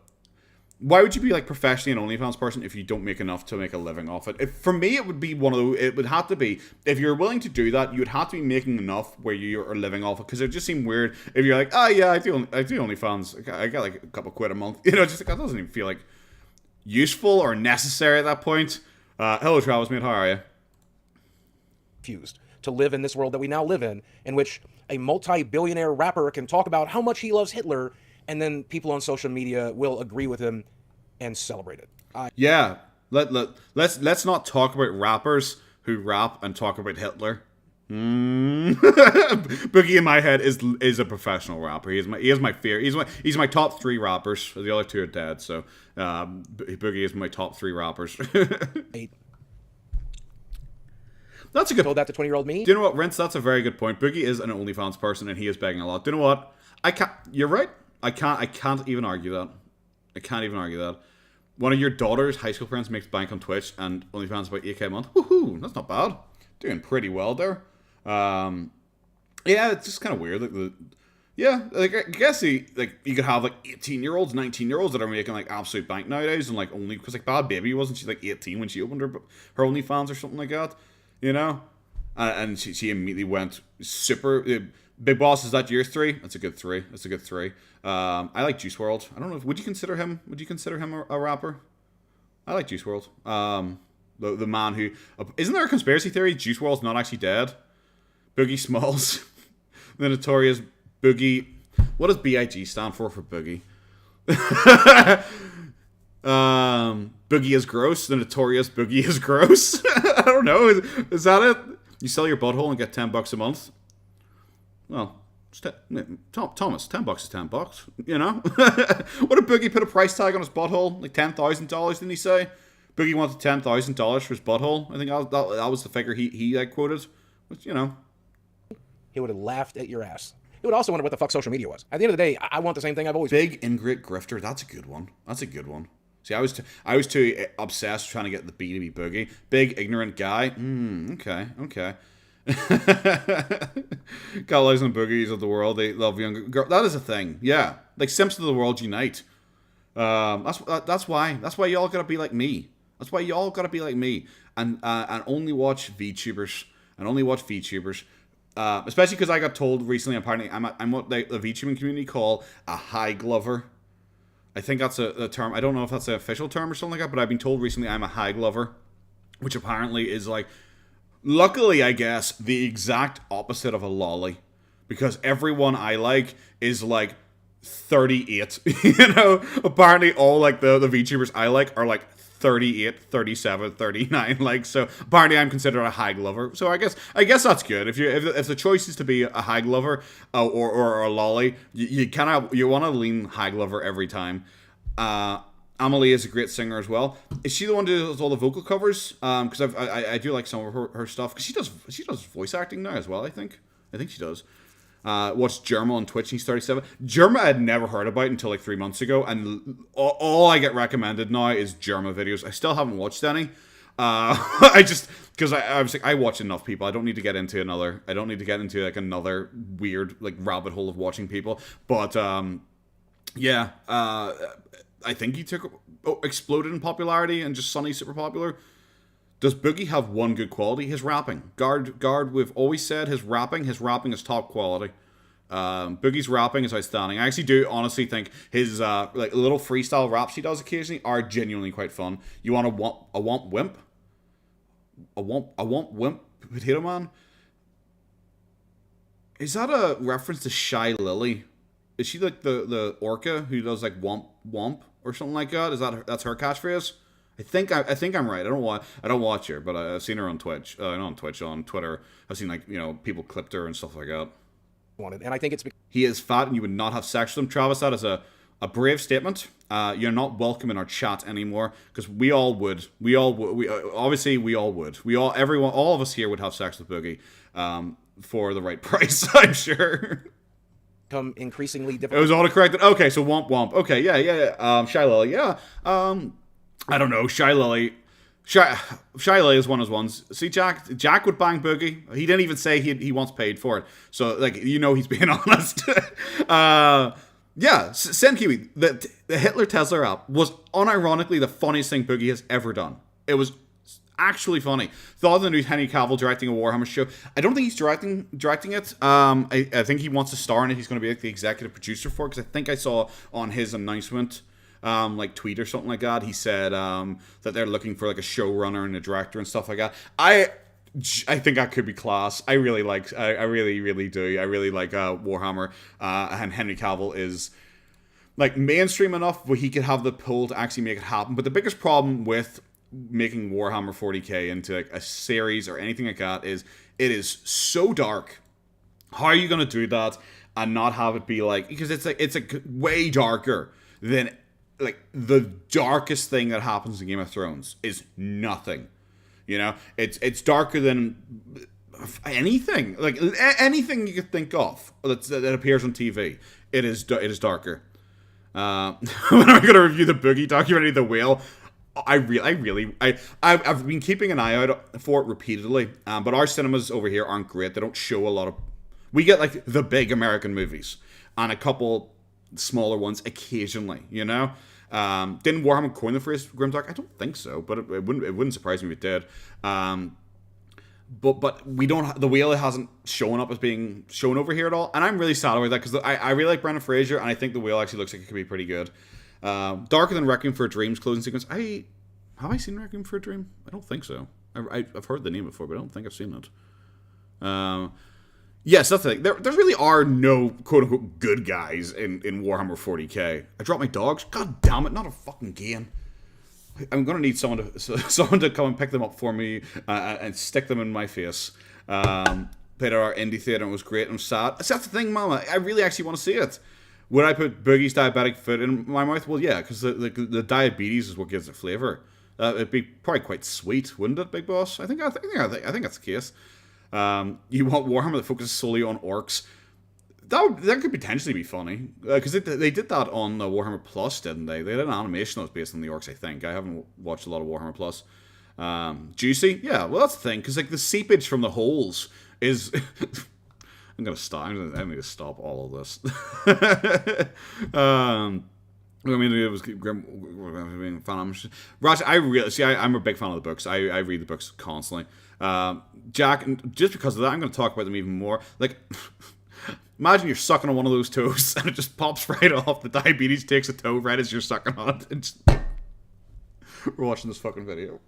why would you be like professionally an OnlyFans person if you don't make enough to make a living off it? For me, it would be one of those. It would have to be, if you're willing to do that, you would have to be making enough where you are living off it. Because it would just seem weird if you're like, oh yeah, I do OnlyFans. I got like a couple quid a month. You know, just like that doesn't even feel like useful or necessary at that point. Hello, Travis, mate. How are you? Confused to live in this world that we now live in which a multi-billionaire rapper can talk about how much he loves Hitler, and then people on social media will agree with him and celebrate it. Yeah, let's not talk about rappers who rap and talk about Hitler. Boogie in my head is a professional rapper. He is my fear. He's my top 3 rappers. The other 2 are dead, so Boogie is my top 3 rappers. That's a good. Told that to 20-year-old me. Do you know what, Rince? That's a very good point. Boogie is an OnlyFans person, and he is begging a lot. Do you know what? I can't. You're right. I can't even argue that. I can't even argue that. One of your daughter's high school friends makes bank on Twitch, and OnlyFans about 8K a month. Woohoo! That's not bad. Doing pretty well there. Yeah, it's just kind of weird. Like I guess you could have like 18-year-olds, 19-year-olds that are making like absolute bank nowadays, and like only because like Bad Baby wasn't she like 18 when she opened her OnlyFans or something like that, you know? And she immediately went super. Big Boss, is that your 3? That's a good 3. That's a good 3. I like Juice WRLD. I don't know. Would you consider him a rapper? I like Juice WRLD. The man who isn't there a conspiracy theory Juice WRLD's not actually dead? Boogie Smalls, the notorious Boogie. What does BIG stand for Boogie? Boogie is gross. The notorious Boogie is gross. I don't know. Is that it? You sell your butthole and get $10 a month. Well, Thomas, $10 is $10. You know, what did Boogie put a price tag on his butthole? Like $10,000, didn't he say? Boogie wanted $10,000 for his butthole. I think that was the figure he like, quoted. Which, you know, he would have laughed at your ass. He would also wonder what the fuck social media was. At the end of the day, I want the same thing I've always. Big ingrate grifter. That's a good one. See, I was too obsessed trying to get the B2B Boogie. Big ignorant guy. Okay. Guys and boogies of the world, they love younger girls. That is a thing. Yeah, like Simps of the world unite. That's why y'all gotta be like me. That's why y'all gotta be like me and only watch VTubers especially because I got told recently. Apparently, I'm what the VTubing community call a high glover. I think that's a term. I don't know if that's an official term or something like that, but I've been told recently I'm a high glover, which apparently is like, luckily, I guess, the exact opposite of a lolly. Because everyone I like is like 38. You know? Apparently all like the VTubers I like are like 38, 37, 39. Like, so apparently I'm considered a high glover. So I guess that's good. If the choice is to be a high glover or a lolly, you want to lean high glover every time. Amelie is a great singer as well. Is she the one who does all the vocal covers? Because I do like some of her stuff. Because she does voice acting now as well. I think she does. Watched Jerma on Twitch. He's 37. Jerma I had never heard about until like 3 months ago, and all I get recommended now is Jerma videos. I still haven't watched any. I just because I was like, I watch enough people. I don't need to get into another. I don't need to get into like another weird like rabbit hole of watching people. But yeah. I think he exploded in popularity and just suddenly super popular. Does Boogie have one good quality? His rapping. Guard, we've always said his rapping is top quality. Boogie's rapping is outstanding. I actually do honestly think his like little freestyle raps he does occasionally are genuinely quite fun. You want a womp wimp? A womp wimp potato man? Is that a reference to Shy Lily? Is she like the orca who does like womp or something like that? That's her catchphrase? I think I'm right. I don't watch her, but I've seen her on Twitch. Not on Twitch, on Twitter. I've seen like people clipped her and stuff like that. And I think it's he is fat and you would not have sex with him, Travis. That is a brave statement. You're not welcome in our chat anymore because we all would. Obviously we all would. All of us here would have sex with Boogie for the right price. I'm sure. Become increasingly difficult. It was autocorrected. Okay, so womp. Okay, yeah. Shy Lily, yeah. I don't know. Shy Lily is one of those ones. See, Jack would bang Boogie. He didn't even say he wants paid for it. So, like, he's being honest. Yeah, Sen Kiwi, the Hitler Tesla app was unironically the funniest thing Boogie has ever done. It was actually funny. Thought of the new Henry Cavill directing a Warhammer show. I don't think he's directing it. I think he wants to star in it. He's going to be like the executive producer for it because I think I saw on his announcement like tweet or something like that. He said that they're looking for like a showrunner and a director and stuff like that. I think that could be class. I really do. I really like Warhammer. And Henry Cavill is like mainstream enough where he could have the pull to actually make it happen. But the biggest problem with making Warhammer 40k into like a series or anything like that is it is so dark. How are you going to do that and not have it be like, because it's like way darker than like the darkest thing that happens in Game of Thrones is nothing. It's darker than anything, like anything you could think of that appears on TV. It is darker. When I'm going to review the Boogie documentary, The Whale, I've been keeping an eye out for it repeatedly. But our cinemas over here aren't great. They don't show a lot of. We get like the big American movies and a couple smaller ones occasionally. Didn't Warhammer coin the phrase grimdark? I don't think so, but it wouldn't surprise me if it did. But we don't. The Whale hasn't shown up as being shown over here at all, and I'm really sad about that because I really like Brendan Fraser, and I think The Whale actually looks like it could be pretty good. Darker than Requiem for a Dream's closing sequence. Have I seen Requiem for a Dream? I don't think so. I've heard the name before, but I don't think I've seen it. Yes, that's the thing. There really are no quote-unquote good guys in Warhammer 40k. I dropped my dogs. God damn it, not a fucking game. I'm going to need someone to come and pick them up for me and stick them in my face. But played at our indie theater and it was great and it was sad. So that's the thing, Mama. I really actually want to see it. Would I put Boogie's diabetic foot in my mouth? Well, yeah, because the diabetes is what gives it flavor. It'd be probably quite sweet, wouldn't it, Big Boss? I think that's the case. You want Warhammer that focuses solely on orcs. That could potentially be funny because they did that on Warhammer Plus, didn't they? They did an animation that was based on the orcs. I think I haven't watched a lot of Warhammer Plus. Juicy, yeah. Well, that's the thing because like the seepage from the holes is. I'm gonna stop. I need to stop all of this. I mean, it was grim. Ross, I'm a big fan of the books. I read the books constantly. Jack, and just because of that, I'm going to talk about them even more. Like, imagine you're sucking on one of those toes and it just pops right off. The diabetes takes a toe right as you're sucking on it. And just... We're watching this fucking video.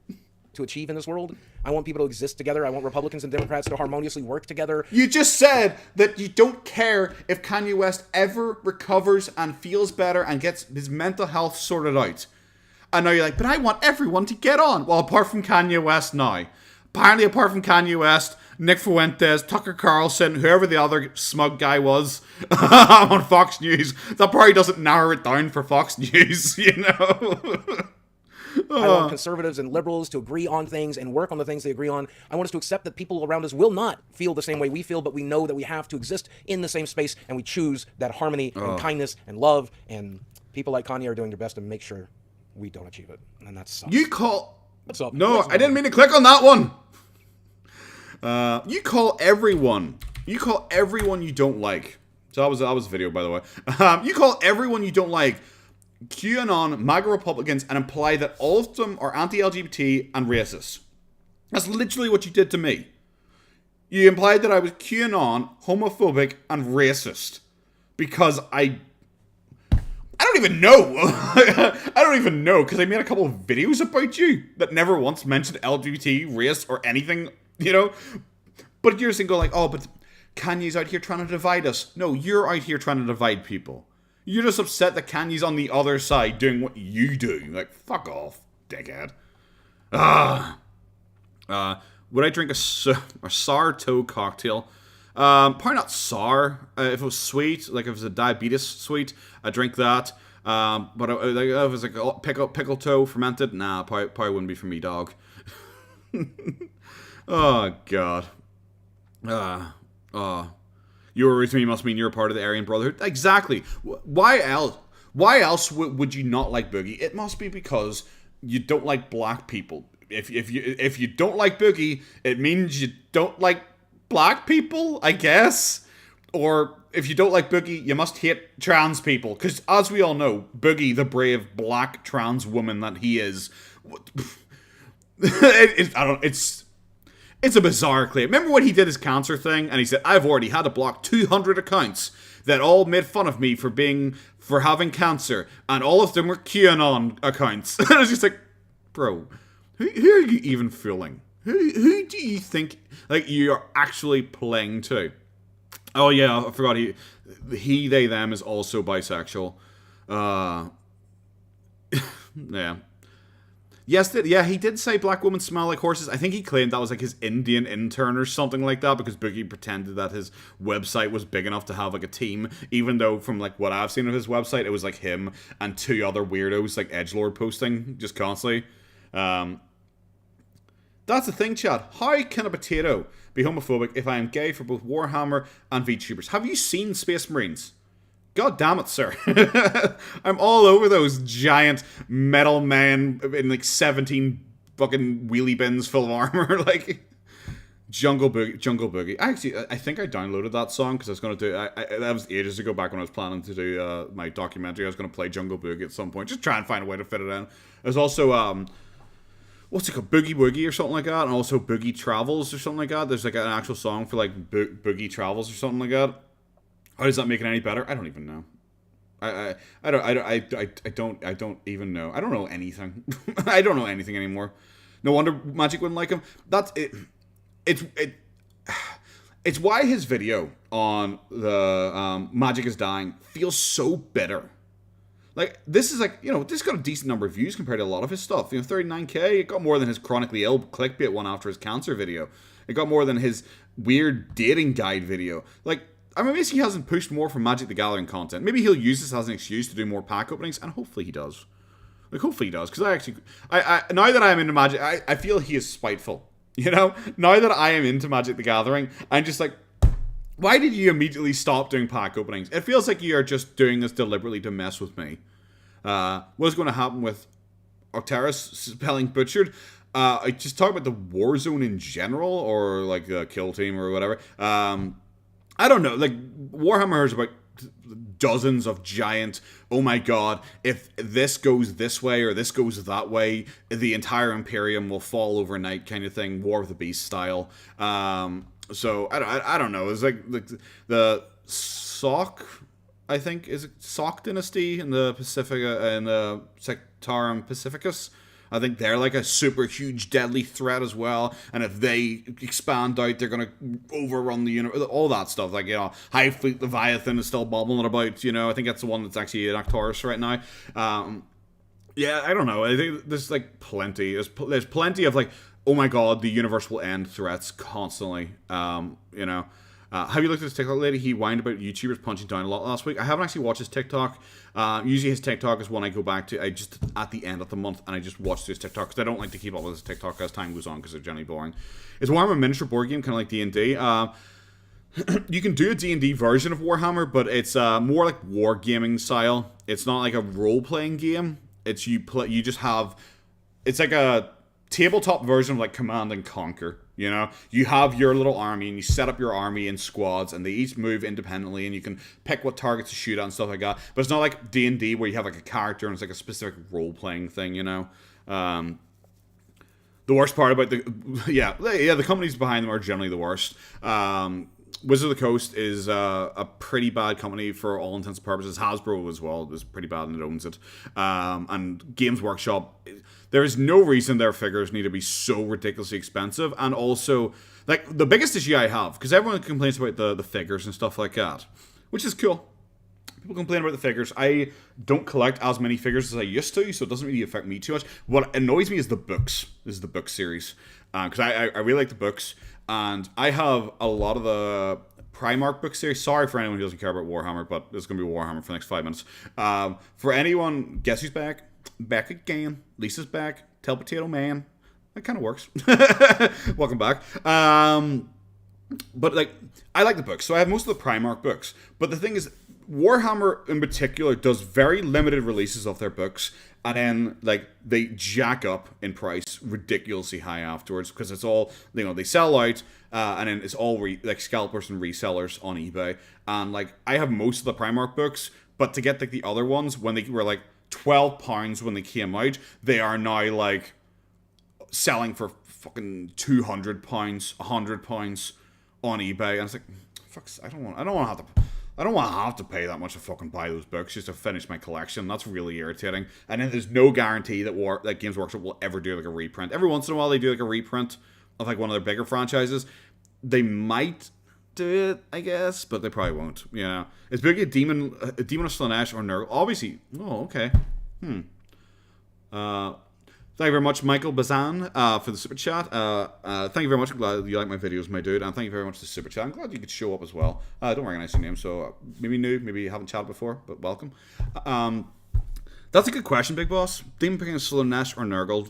To achieve in this world. I want people to exist together. I want Republicans and Democrats to harmoniously work together. You just said that you don't care if Kanye West ever recovers and feels better and gets his mental health sorted out. And now you're like, but I want everyone to get on. Well, apart from Kanye West now. Apparently, apart from Kanye West, Nick Fuentes, Tucker Carlson, whoever the other smug guy was on Fox News, that probably doesn't narrow it down for Fox News, you know? I want conservatives and liberals to agree on things and work on the things they agree on. I want us to accept that people around us will not feel the same way we feel, but we know that we have to exist in the same space, and we choose that harmony and kindness and love, and people like Kanye are doing their best to make sure we don't achieve it. And that sucks. What's up? No, I didn't mean to click on that one. You call everyone you don't like. So that was a video, by the way. You call everyone you don't like QAnon, MAGA Republicans, and imply that all of them are anti-LGBT and racist. That's literally what you did to me. You implied that I was QAnon, homophobic, and racist. Because I don't even know. I don't even know, because I made a couple of videos about you that never once mentioned LGBT, race, or anything, you know? But you're just going like, oh, but Kanye's out here trying to divide us. No, you're out here trying to divide people. You're just upset that Kanye's on the other side doing what you do. Like, fuck off, dickhead. Would I drink a sour toe cocktail? Probably not sour. If it was sweet, like if it was a diabetes sweet, I'd drink that. But if it was like a pickle toe fermented, nah, probably wouldn't be for me, dog. Oh, God. You were with me must mean you're a part of the Aryan Brotherhood. Exactly. Why else? Why else would you not like Boogie? It must be because you don't like black people. If you don't like Boogie, it means you don't like black people, I guess. Or if you don't like Boogie, you must hate trans people. Because as we all know, Boogie, the brave black trans woman that he is, it's a bizarre claim. Remember when he did his cancer thing and he said, I've already had to block 200 accounts that all made fun of me for having cancer, and all of them were QAnon accounts. And I was just like, bro, who are you even fooling? Who do you think like you are actually playing to? Oh yeah, I forgot he they them is also bisexual. Yeah. Yes, he did say black women smell like horses. I think he claimed that was like his Indian intern or something like that, because Boogie pretended that his website was big enough to have like a team, even though from like what I've seen of his website, it was like him and two other weirdos like edgelord posting just constantly. That's the thing, Chad. How can a potato be homophobic if I am gay for both Warhammer and VTubers? Have you seen Space Marines? God damn it, sir. I'm all over those giant metal men in like 17 fucking wheelie bins full of armor. Like, Jungle Boogie. I think I downloaded that song because I was going to do... that was ages ago, back when I was planning to do my documentary. I was going to play Jungle Boogie at some point. Just try and find a way to fit it in. There's also... what's it called? Boogie Woogie or something like that. And also Boogie Travels or something like that. There's like an actual song for like Boogie Travels or something like that. How does that make it any better? I don't even know. I don't even know. I don't know anything. I don't know anything anymore. No wonder Magic wouldn't like him. That's it. It's why his video on the Magic is Dying feels so bitter. Like, this is like, this got a decent number of views compared to a lot of his stuff. 39K, it got more than his chronically ill clickbait one after his cancer video. It got more than his weird dating guide video. Like, I mean, maybe he hasn't pushed more for Magic the Gathering content. Maybe he'll use this as an excuse to do more pack openings, and hopefully he does. Like, hopefully he does, because I now that I'm into Magic, I feel he is spiteful. Now that I am into Magic the Gathering, I'm just like, why did you immediately stop doing pack openings? It feels like you are just doing this deliberately to mess with me. What's going to happen with Octaris spelling butchered? I just talk about the Warzone in general, or like the Kill Team or whatever. I don't know. Like, Warhammer has about dozens of giant, oh my god, if this goes this way or this goes that way, the entire Imperium will fall overnight kind of thing, War of the Beast style. So I don't know. It's like the Sock, I think, is it Sock Dynasty in the Pacifica, in the Sectarum Pacificus. I think they're like a super huge deadly threat as well. And if they expand out, they're going to overrun the universe. All that stuff. Like, High Fleet Leviathan is still bubbling about. I think that's the one that's actually in Arcturus right now. Yeah, I don't know. I think there's like plenty. There's plenty of like, oh my god, the universe will end threats constantly. Have you looked at this TikTok lady? He whined about YouTubers punching down a lot last week. I haven't actually watched his TikTok. Usually his TikTok is one I go back to. I just at the end of the month, and I just watch his TikTok because I don't like to keep up with his TikTok as time goes on because they're generally boring. It's Warhammer miniature board game, kind of like D&D. You can do a D&D version of Warhammer, but it's more like wargaming style. It's not like a role-playing game. It's you just have. It's like a tabletop version of like Command and Conquer. You have your little army and you set up your army in squads and they each move independently and you can pick what targets to shoot at and stuff like that. But it's not like D&D where you have like a character and it's like a specific role-playing thing, The worst part about the companies behind them are generally the worst. Wizard of the Coast is a pretty bad company for all intents and purposes. Hasbro as well is pretty bad and it owns it. And Games Workshop, there is no reason their figures need to be so ridiculously expensive. And also, like, the biggest issue I have, because everyone complains about the figures and stuff like that, which is cool. People complain about the figures. I don't collect as many figures as I used to, so it doesn't really affect me too much. What annoys me is the books. This is the book series. Because I really like the books. And I have a lot of the Primark book series. Sorry for anyone who doesn't care about Warhammer, but it's going to be Warhammer for the next 5 minutes. For anyone, guess who's back? Back again. Lisa's back. Tell Potato Man. That kind of works. Welcome back. But, like, I like the books. So I have most of the Primark books. But the thing is, Warhammer in particular does very limited releases of their books, and then like they jack up in price ridiculously high afterwards because it's all they sell out, and then it's all like scalpers and resellers on eBay. And like I have most of the Primark books, but to get like the other ones when they were like £12 when they came out, they are now like selling for fucking £200, £100 on eBay, and it's like, fucks, I don't want to have to pay that much to fucking buy those books just to finish my collection. That's really irritating. And then there's no guarantee that Games Workshop will ever do like a reprint. Every once in a while they do like a reprint of like one of their bigger franchises. They might do it, I guess, but they probably won't. Is Boogie a demon of Slaanesh or Nurgle? Obviously. Oh, okay. Thank you very much, Michael Bazan, for the super chat. Thank you very much. I'm glad you like my videos, my dude. And thank you very much for the super chat. I'm glad you could show up as well. I don't recognize your name, so maybe new, maybe you haven't chatted before, but welcome. That's a good question, Big Boss. Demon picking Slaanesh or Nurgle?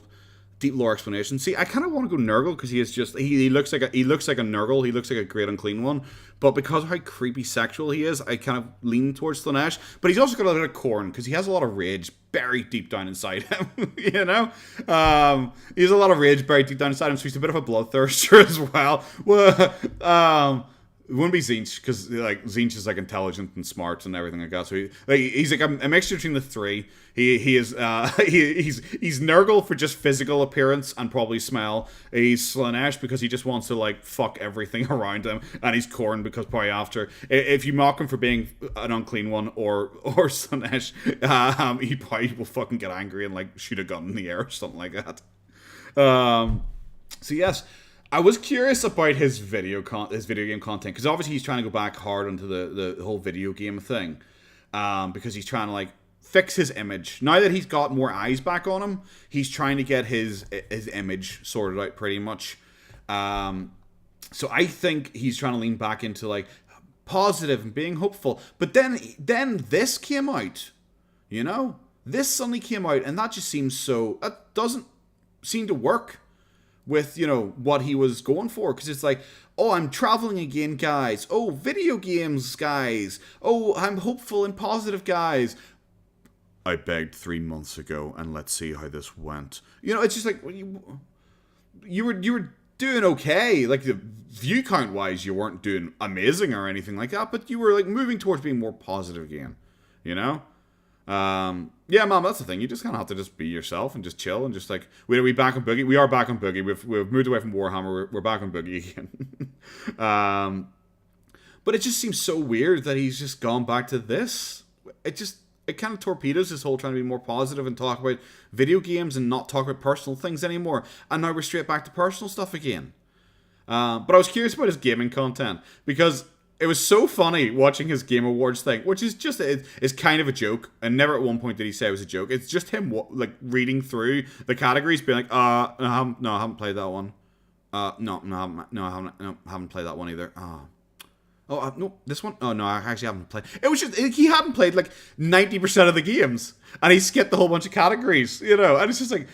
Deep lore explanation. See, I kind of want to go Nurgle because he is just he looks like a Nurgle. He looks like a great unclean one. But because of how creepy sexual he is, I kind of lean towards Slaanesh. But he's also got a bit of corn because he has a lot of rage buried deep down inside him. He has a lot of rage buried deep down inside him, so he's a bit of a bloodthirster as well. It wouldn't be Zinch because like Zinch is like intelligent and smart and everything like that. So he's like a mixture between the three. He's Nurgle for just physical appearance and probably smell. He's Slaanesh because he just wants to like fuck everything around him, and he's Khorne because probably after if you mock him for being an unclean one or Slaanesh, he probably will fucking get angry and like shoot a gun in the air or something like that. So yes. I was curious about his video game content because obviously he's trying to go back hard onto the whole video game thing, because he's trying to like fix his image. Now that he's got more eyes back on him, he's trying to get his image sorted out pretty much. So I think he's trying to lean back into like positive and being hopeful. But then this came out, you know? This suddenly came out, and that just seems so... That doesn't seem to work with, you know, what he was going for. Because it's like, oh, I'm traveling again, guys. Oh, video games, guys. Oh, I'm hopeful and positive, guys. I begged 3 months ago, and let's see how this went. You know, it's just like... You were doing okay. Like, the view count-wise, you weren't doing amazing or anything like that. But you were, like, moving towards being more positive again. You know? Yeah, Mom, that's the thing. You just kind of have to just be yourself and just chill and just like, are we back on Boogie? We are back on Boogie. We've moved away from Warhammer. We're back on Boogie again. But it just seems so weird that he's just gone back to this. It kind of torpedoes this whole trying to be more positive and talk about video games and not talk about personal things anymore. And now we're straight back to personal stuff again. But I was curious about his gaming content because it was so funny watching his Game Awards thing, which is just, it's kind of a joke. And never at one point did he say it was a joke. It's just him, like, reading through the categories, being like, I haven't played that one. I haven't played that one either. No, this one? Oh, no, I actually haven't played. It was just, he hadn't played, like, 90% of the games. And he skipped a whole bunch of categories, you know? And it's just like,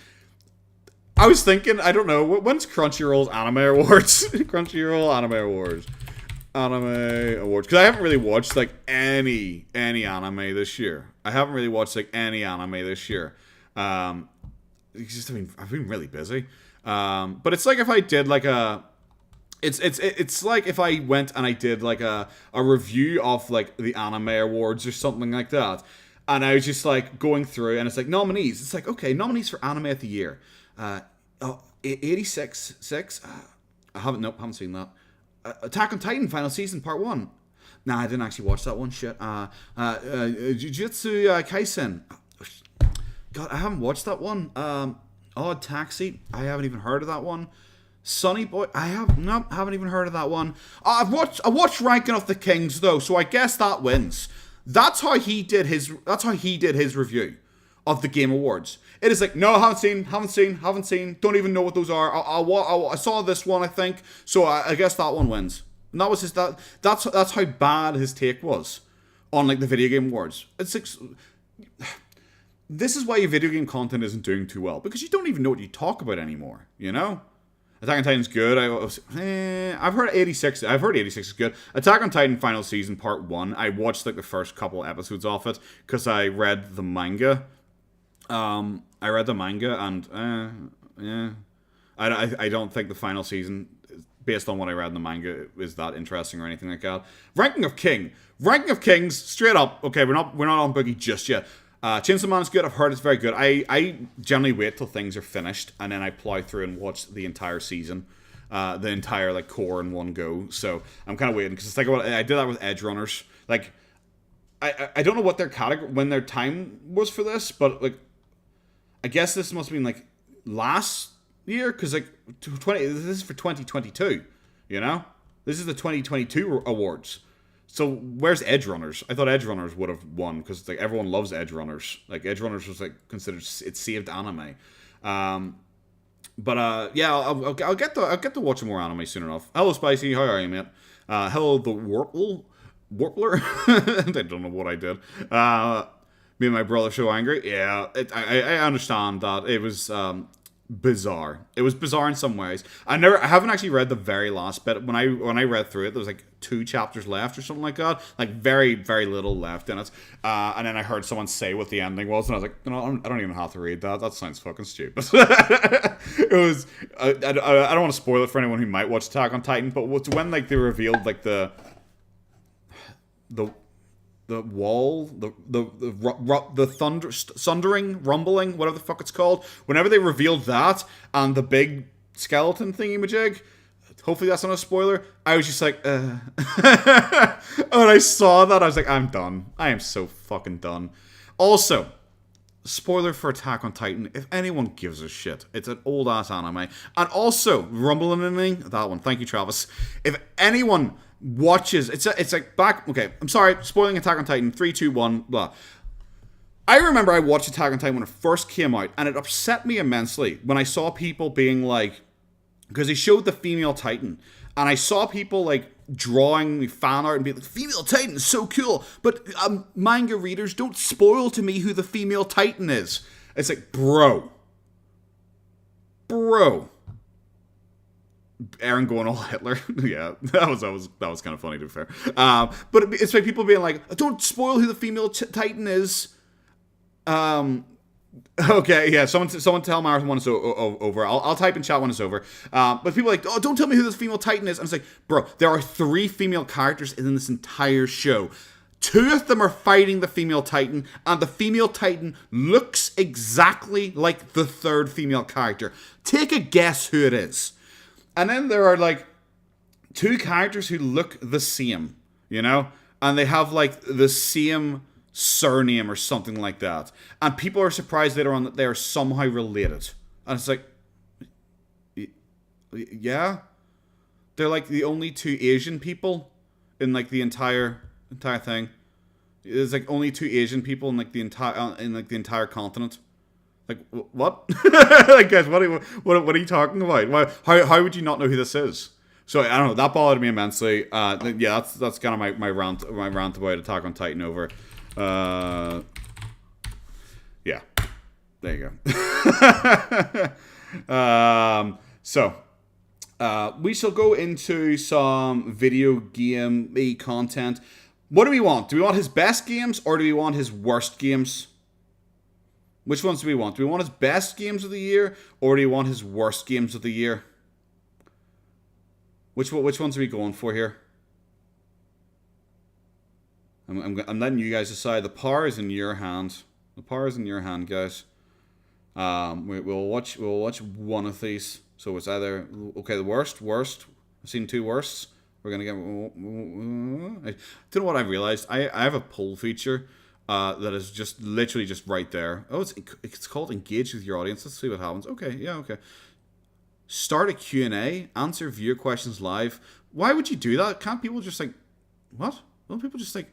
I was thinking, I don't know, when's Crunchyroll's Anime Awards? Crunchyroll Anime Awards. Anime Awards, because I haven't really watched like any anime this year. It's just, I've been really busy. But it's like if I did like it's like if I went and I did like a review of like the Anime Awards or something like that, and I was just like going through, and it's like nominees. It's like, okay, nominees for Anime of the Year. 86. I haven't seen that. Attack on Titan Final Season Part 1. Nah, I didn't actually watch that one. Shit. Jujutsu Kaisen. God, I haven't watched that one. Odd Taxi. I haven't even heard of that one. Sonny Boy. Haven't even heard of that one. I watched Ranking of the Kings though, so I guess that wins. That's how he did his review of the Game Awards. It is like, no, haven't seen, don't even know what those are. I saw this one, I think, so I guess that one wins. And that was that's how bad his take was on like the video game awards. It's like, this is why your video game content isn't doing too well, because you don't even know what you talk about anymore, you know? Attack on Titan's good. I've heard 86. I've heard 86 is good. Attack on Titan Final Season Part 1. I watched like the first couple episodes of it because I read the manga. And yeah, I don't think the final season, based on what I read in the manga, is that interesting or anything like that. Ranking of Kings, straight up. Okay, we're not on Boogie just yet. Chainsaw Man's good. I've heard it's very good. I generally wait till things are finished and then I plow through and watch the entire season, the entire like core in one go. So I'm kind of waiting because it's like I did that with Edge Runners. Like I don't know what their category when their time was for this, but like. I guess this must have been like last year because like this is for 2022, you know? This is the 2022 awards. So where's Edge Runners? I thought Edge Runners would have won because like everyone loves Edge Runners. Like Edge Runners was like considered it's saved anime. Yeah, I'll get to watching more anime soon enough. Hello Spicy, how are you, mate? Hello the Warpler. I don't know what I did. Me and my brother so angry. Yeah, I understand that it was bizarre. It was bizarre in some ways. I haven't actually read the very last bit. When I read through it, there was like 2 chapters left or something like that. Like very very little left in it. And then I heard someone say what the ending was, and I was like, no, I don't even have to read that. That sounds fucking stupid. It was. I don't want to spoil it for anyone who might watch Attack on Titan, but when like they revealed like the wall, the thundering, rumbling, whatever the fuck it's called. Whenever they revealed that and the big skeleton thingy-majig, hopefully that's not a spoiler, I was just like, when I saw that, I was like, I'm done. I am so fucking done. Also, spoiler for Attack on Titan, if anyone gives a shit, it's an old-ass anime. And also, rumbling, that one, thank you, Travis. If anyone watches, it's like back, okay, I'm sorry, spoiling Attack on Titan, 3, 2, 1, blah. I remember I watched Attack on Titan when it first came out, and it upset me immensely when I saw people being like, because he showed the female Titan, and I saw people like drawing fan art and being like, female Titan is so cool, but manga readers, don't spoil to me who the female Titan is. It's like, bro. Aaron going all Hitler. Yeah, that was kind of funny, to be fair. But it's like people being like, don't spoil who the female Titan is. Okay, yeah, someone tell Marathon when it's over. I'll type in chat when it's over. But people are like, oh, don't tell me who this female Titan is. And it's like, bro, there are 3 female characters in this entire show. 2 of them are fighting the female Titan, and the female Titan looks exactly like the 3rd female character. Take a guess who it is. And then there are like 2 characters who look the same, you know? And they have like the same surname or something like that. And people are surprised later on that they are somehow related. And it's like, yeah? They're like the only 2 Asian people in like the entire thing. There's like only 2 Asian people in like the entire continent. Like, what? Like, guys, what are you talking about? How would you not know who this is? So I don't know. That bothered me immensely. Yeah, that's kind of my rant about Attack on Titan over. Yeah, there you go. So we shall go into some video game content. What do we want? Do we want his best games or do we want his worst games? Which ones do we want? Do we want his best games of the year or do we want his worst games of the year? Which ones are we going for here? I'm letting you guys decide. The power is in your hand. The power is in your hand, guys. We'll watch one of these. So it's either the worst. I've seen 2 worsts. We're gonna get. I don't know what I realized. I have a poll feature that is just literally just right there. Oh, it's called engage with your audience. Let's see what happens. Okay, yeah, okay. Start a Q&A. Answer viewer questions live. Why would you do that? Can't people just like what? Don't people just like?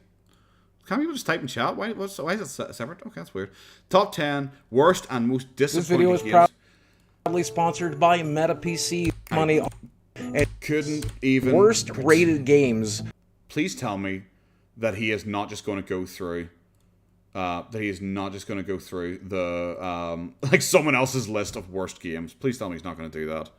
Can't people just type in chat? Why is it separate? Okay, that's weird. Top 10 worst and most disappointing games. This video is proudly sponsored by Meta PC. Money and couldn't even worst rated games. Please tell me that he is not just going to go through. The like someone else's list of worst games. Please tell me he's not going to do that.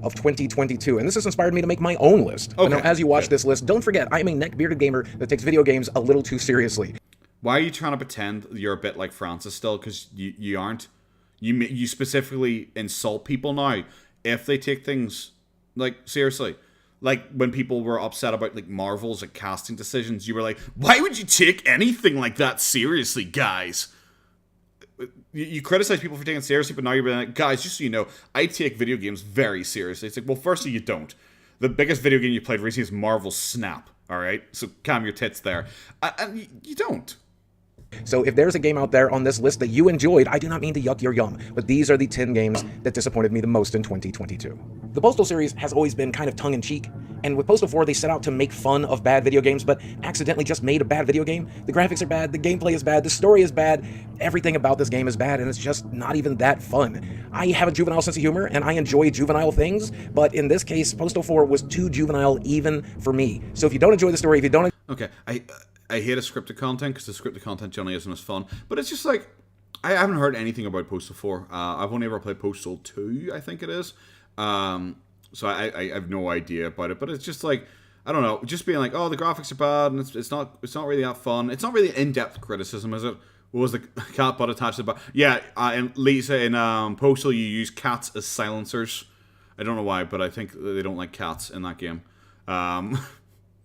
Of 2022, and this has inspired me to make my own list. Okay. Now, as you watch this list, don't forget, I am a neck-bearded gamer that takes video games a little too seriously. Why are you trying to pretend you're a bit like Francis still? Because you aren't. You specifically insult people now if they take things like seriously. Like when people were upset about like Marvel's like casting decisions, you were like, "Why would you take anything like that seriously, guys?" You criticize people for taking it seriously, but now you're like, guys, just so you know, I take video games very seriously. It's like, well, firstly, you don't. The biggest video game you played recently is Marvel Snap, all right? So calm your tits there. And you don't. So if there's a game out there on this list that you enjoyed, I do not mean to yuck your yum, but these are the 10 games that disappointed me the most in 2022. The Postal series has always been kind of tongue-in-cheek, and with Postal 4 they set out to make fun of bad video games, but accidentally just made a bad video game. The graphics are bad, the gameplay is bad, the story is bad, everything about this game is bad, and it's just not even that fun. I have a juvenile sense of humor, and I enjoy juvenile things, but in this case, Postal 4 was too juvenile even for me. So if you don't enjoy the story, if you don't... Okay, I hate a scripted content because the scripted content generally isn't as fun. But it's just like, I haven't heard anything about Postal 4. I've only ever played Postal 2, I think it is. So I have no idea about it. But it's just like, I don't know, just being like, oh, the graphics are bad and it's not really that fun. It's not really in-depth criticism, is it? What was the cat butt attached to the butt? Yeah, and Lisa, in Postal you use cats as silencers. I don't know why, but I think they don't like cats in that game.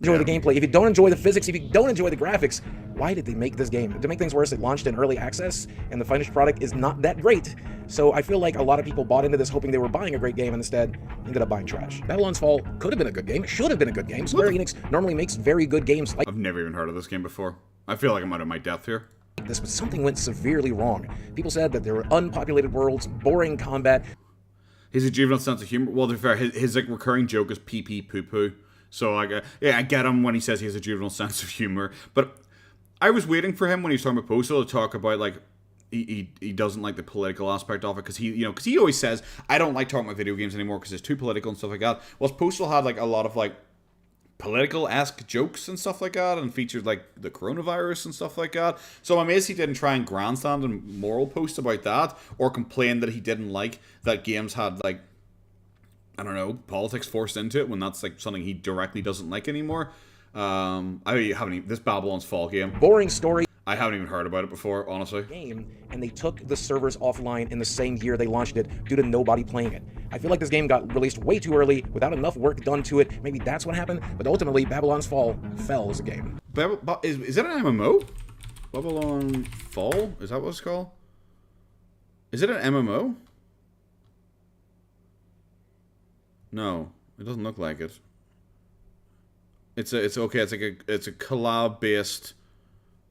Enjoy the gameplay, if you don't enjoy the physics, if you don't enjoy the graphics, why did they make this game? To make things worse, it launched in early access, and the finished product is not that great. So I feel like a lot of people bought into this hoping they were buying a great game and instead ended up buying trash. Babylon's Fall could have been a good game, should have been a good game. Square Enix normally makes very good games like I've never even heard of this game before. I feel like I'm out of my depth here. this, but something went severely wrong. People said that there were unpopulated worlds, boring combat. He's a juvenile sense of humor. Well, to be fair, his like recurring joke is pee pee poo poo. So like, yeah, I get him when he says he has a juvenile sense of humor. But I was waiting for him when he was talking about Postal to talk about like he doesn't like the political aspect of it because he always says I don't like talking about video games anymore because it's too political and stuff like that. Well, Postal had like a lot of like political-esque jokes and stuff like that, and featured like the coronavirus and stuff like that. So I'm amazed he didn't try and grandstand and moral post about that, or complain that he didn't like that games had like, I don't know, politics forced into it when that's like something he directly doesn't like anymore. I haven't even, this Babylon's Fall game. Boring story. I haven't even heard about it before, honestly. Game, and they took the servers offline in the same year they launched it due to nobody playing it. I feel like this game got released way too early without enough work done to it. Maybe that's what happened, but ultimately Babylon's Fall fell as a game. Is it an MMO? Babylon Fall? Is that what it's called? Is it an MMO? No, it doesn't look like it. It's a collab based.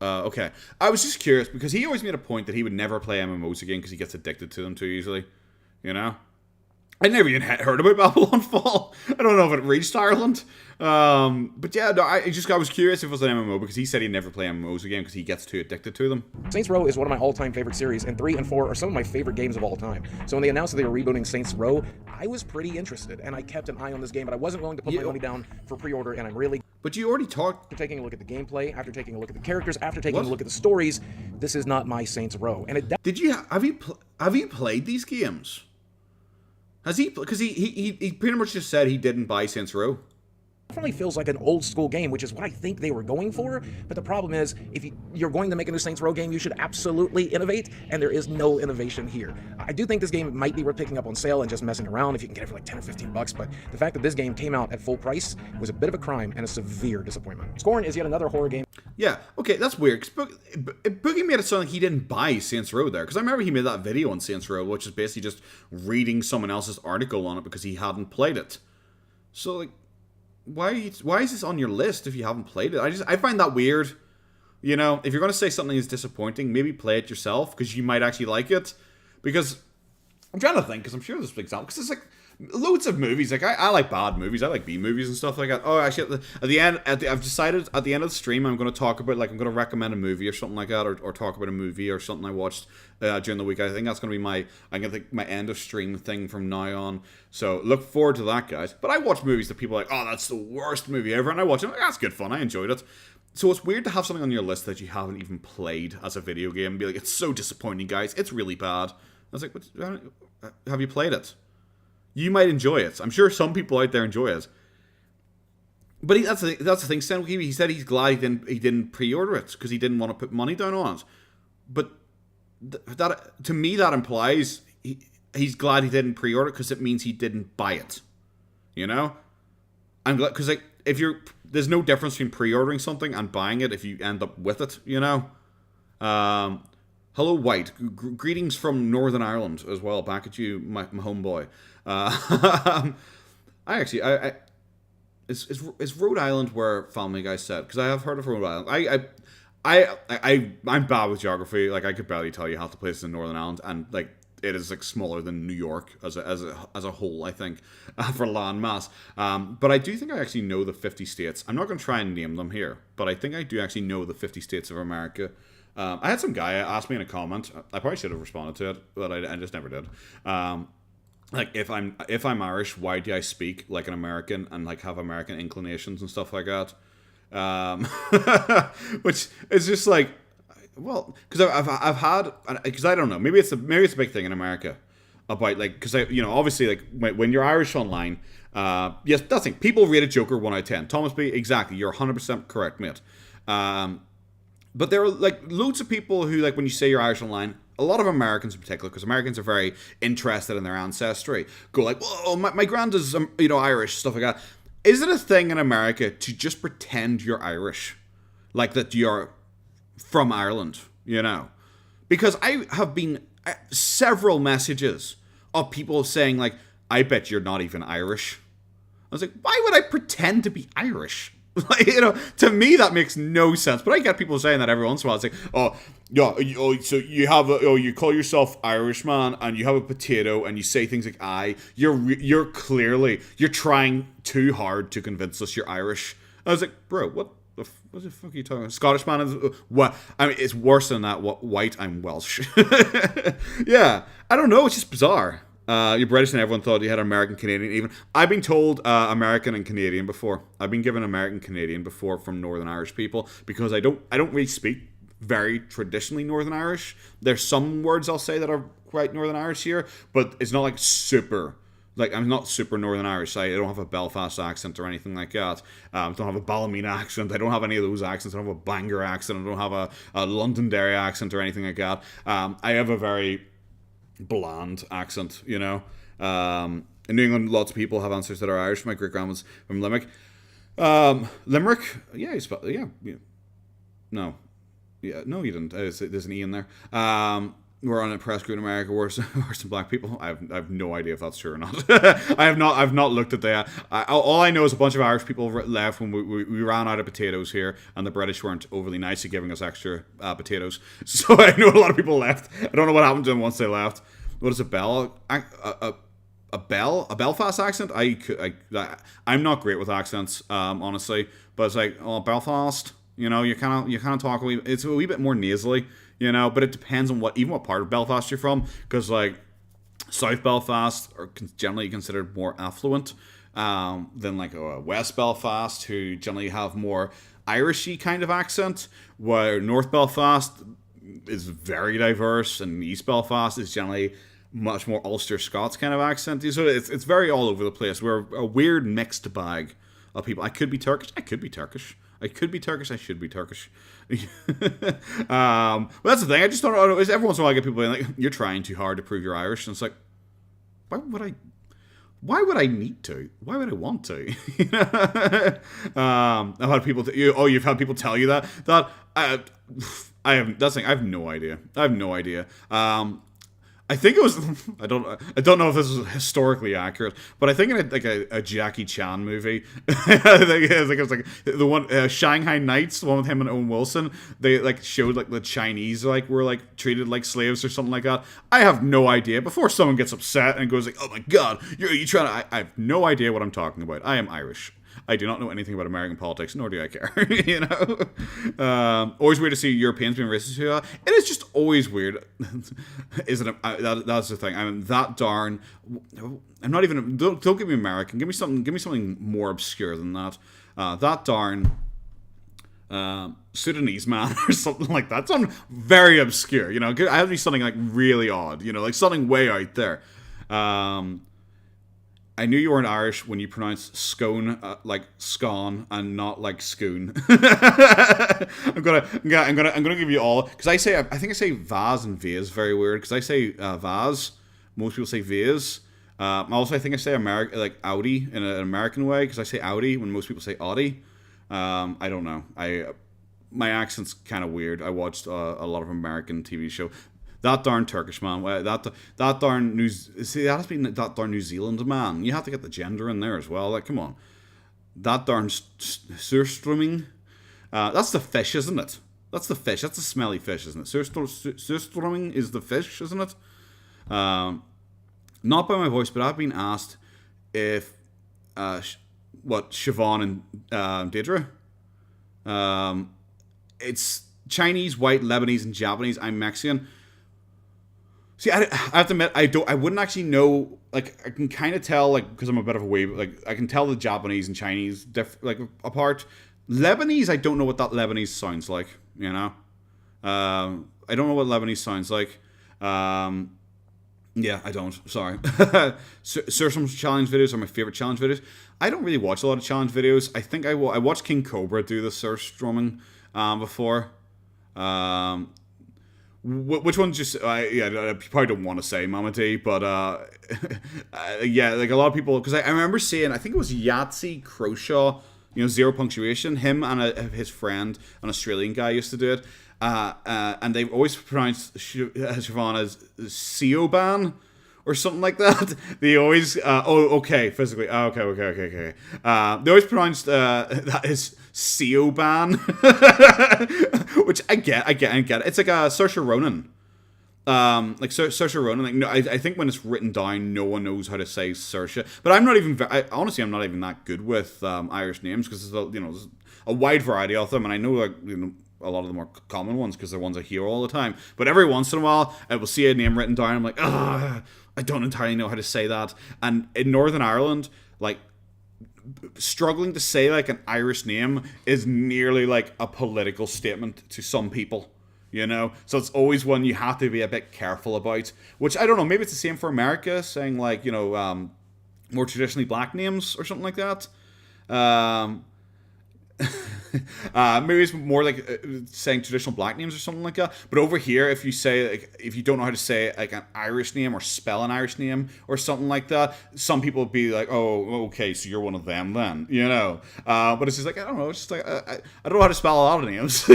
Okay, I was just curious because he always made a point that he would never play MMOs again because he gets addicted to them too easily. You know, I never even heard about Babylon Fall. I don't know if it reached Ireland. But yeah, no, I was curious if it was an MMO because he said he'd never play MMOs again because he gets too addicted to them. Saints Row is one of my all-time favorite series, and 3 and 4 are some of my favorite games of all time. So when they announced that they were rebooting Saints Row, I was pretty interested, and I kept an eye on this game, but I wasn't willing to put my money down for pre-order, and I'm really... But you already talked... After taking a look at the gameplay, after taking a look at the characters, after taking a look at the stories, this is not my Saints Row. And it... Have you played these games? Has he? Because he pretty much just said he didn't buy Saints Row. definitely feels like an old school game, which is what I think they were going for. But the problem is, if you're going to make a new Saints Row game, you should absolutely innovate, and there is no innovation here. I do think this game might be worth picking up on sale and just messing around if you can get it for like 10 or 15 bucks, but the fact that this game came out at full price was a bit of a crime and a severe disappointment. Scorn is yet another horror game. Yeah, okay, that's weird, because Boogie made it sound like he didn't buy Saints Row there, because I remember he made that video on Saints Row, which is basically just reading someone else's article on it because he hadn't played it. So, like, why is this on your list if you haven't played it? I find that weird. You know, if you're going to say something is disappointing, maybe play it yourself, because you might actually like it. Because, I'm trying to think, because I'm sure there's an example, because it's like, loads of movies, like, I like bad movies, I like B movies and stuff like that. Oh, actually, I've decided, at the end of the stream, I'm going to talk about, like, I'm going to recommend a movie or something like that, or talk about a movie or something I watched during the week. I think that's going to be my end of stream thing from now on. So, look forward to that, guys. But I watch movies that people are like, oh, that's the worst movie ever, and I watch it, like, that's good fun, I enjoyed it. So it's weird to have something on your list that you haven't even played as a video game and be like, it's so disappointing, guys, it's really bad. I was like, have you played it? You might enjoy it. I'm sure some people out there enjoy it. But that's the thing. He said he's glad he didn't pre-order it because he didn't want to put money down on it. But that to me that implies he's glad he didn't pre-order it because it means he didn't buy it. You know, I'm glad because like there's no difference between pre-ordering something and buying it if you end up with it. You know. Hello, White. Greetings from Northern Ireland as well. Back at you, my homeboy. Is Rhode Island where Family Guy set? Because I have heard of Rhode Island. I'm bad with geography. Like I could barely tell you half the places in Northern Ireland, and like it is like smaller than New York as a whole. I think for land mass. But I do think I actually know the 50 states. I'm not going to try and name them here, but I think I do actually know the 50 states of America. I had some guy ask me in a comment. I probably should have responded to it, but I just never did. Like if I'm Irish, why do I speak like an American and like have American inclinations and stuff like that? Which is just like, well, because I've had, because I don't know, maybe it's a big thing in America about like, because obviously like when you're Irish online, yes, that's the thing. People rate a Joker 1 out of 10. Thomas B, exactly, you're 100% correct, mate. But there are like loads of people who like when you say you're Irish online. A lot of Americans in particular, because Americans are very interested in their ancestry, go like, "Whoa, my grand is Irish," stuff like that. Is it a thing in America to just pretend you're Irish, like that you're from Ireland? You know, because I have been several messages of people saying like, "I bet you're not even Irish." I was like, "Why would I pretend to be Irish?" Like, to me that makes no sense. But I get people saying that every once in a while. It's like, oh, yeah, so you have you call yourself Irish, man, and you have a potato, and you say things like "I." You're trying too hard to convince us you're Irish. I was like, bro, what What the fuck are you talking about? Scottish man is what? I mean, it's worse than that. What? White? I'm Welsh. Yeah, I don't know. It's just bizarre. You're British, and everyone thought you had American Canadian. Even I've been told American and Canadian before. I've been given American Canadian before from Northern Irish people because I don't really speak very traditionally Northern Irish. There's some words I'll say that are quite Northern Irish here, but it's not like super. Like, I'm not super Northern Irish. I don't have a Belfast accent or anything like that. I don't have a Ballymena accent. I don't have any of those accents. I don't have a Bangor accent. I don't have a Londonderry accent or anything like that. I have a very bland accent, you know. In New England, lots of people have ancestors that are Irish. My great-grandma's from Limerick. Limerick? Yeah, No. Yeah, no, you didn't. There's an E in there. We're on a press group in America. Worse than black people. I have no idea if that's true or not. I've not looked at that. All I know is a bunch of Irish people left when we ran out of potatoes here, and the British weren't overly nice at giving us extra potatoes. So I know a lot of people left. I don't know what happened to them once they left. What is a bell? A Belfast accent? I'm not great with accents, honestly. But it's like, oh, Belfast. You know, you kind of talk it's a wee bit more nasally. You know, but it depends on what part of Belfast you're from, because like South Belfast are generally considered more affluent than like West Belfast, who generally have more Irishy kind of accent, where North Belfast is very diverse, and East Belfast is generally much more Ulster Scots kind of accent. So it's very all over the place. We're a weird mixed bag of people. I could be Turkish. I should be Turkish. Well, that's the thing. I just don't know. Every once in a while I get people being like, "You're trying too hard to prove you're Irish," and it's like, why would I need to? Why would I want to? I've had people. You've had people tell you that. I have. That's the thing. I have no idea. I think it was. I don't know if this is historically accurate, but I think in a Jackie Chan movie, I think it was like the one Shanghai Nights, the one with him and Owen Wilson. They like showed like the Chinese were like treated like slaves or something like that. I have no idea. Before someone gets upset and goes like, "Oh my God, you trying to?" I have no idea what I'm talking about. I am Irish. I do not know anything about American politics, nor do I care. You know, always weird to see Europeans being racist to that. It is just always weird, isn't it? That's the thing. I mean, that darn. I'm not even. Don't give me American. Give me something more obscure than that. That darn Sudanese man or something like that. Something very obscure. You know, I have to be something like really odd. You know, like something way out there. I knew you weren't Irish when you pronounced scone like scone and not like scoon. I'm gonna give you all, because I think I say vase and vase very weird, because I say vase, most people say vase. Also, I think I say like Audi in an American way, because I say Audi when most people say Audi. I don't know. My accent's kind of weird. I watched a lot of American TV show. That darn Turkish man, that darn that has been that darn New Zealand man. You have to get the gender in there as well. Like, come on, that darn surströmming. That's the fish, isn't it? That's the fish. That's the smelly fish, isn't it? Surströmming is the fish, isn't it? Not by my voice, but I've been asked if Siobhan and Deidre. It's Chinese, white, Lebanese, and Japanese. I'm Mexican. See, I have to admit, I wouldn't actually know. Like, I can kind of tell, like, because I'm a bit of a wave. Like, I can tell the Japanese and Chinese apart. Lebanese, I don't know what that Lebanese sounds like. You know, I don't know what Lebanese sounds like. Yeah, I don't. Sorry. Some challenge videos are my favorite challenge videos. I don't really watch a lot of challenge videos. I think I watched King Cobra do the surstrumming before. Which one just I probably don't want to say Mama D, but yeah, like a lot of people, because I remember seeing, I think it was Yahtzee Croshaw, you know, zero punctuation. Him and his friend, an Australian guy, used to do it, and they always pronounced Siobhan as Siobhan or something like that. They always physically okay. They always pronounced that as Siobhan, which I get. It's like a Saoirse Ronan. Like Saoirse Ronan. Like, no, I think when it's written down, no one knows how to say Saoirse. But I'm not even. Honestly, I'm not even that good with Irish names because there's a wide variety of them, and I know like a lot of the more common ones because they're ones I hear all the time. But every once in a while, I will see a name written down. I'm like, I don't entirely know how to say that. And in Northern Ireland, like, struggling to say like an Irish name is nearly like a political statement to some people, so it's always one you have to be a bit careful about, which I don't know, maybe it's the same for America, saying like more traditionally black names or something like that. Maybe it's more like saying traditional black names or something like that. But over here, if you don't know how to say like an Irish name or spell an Irish name or something like that, some people would be like, "Oh, okay, so you're one of them then," But it's just like I don't know. It's just like I don't know how to spell a lot of names,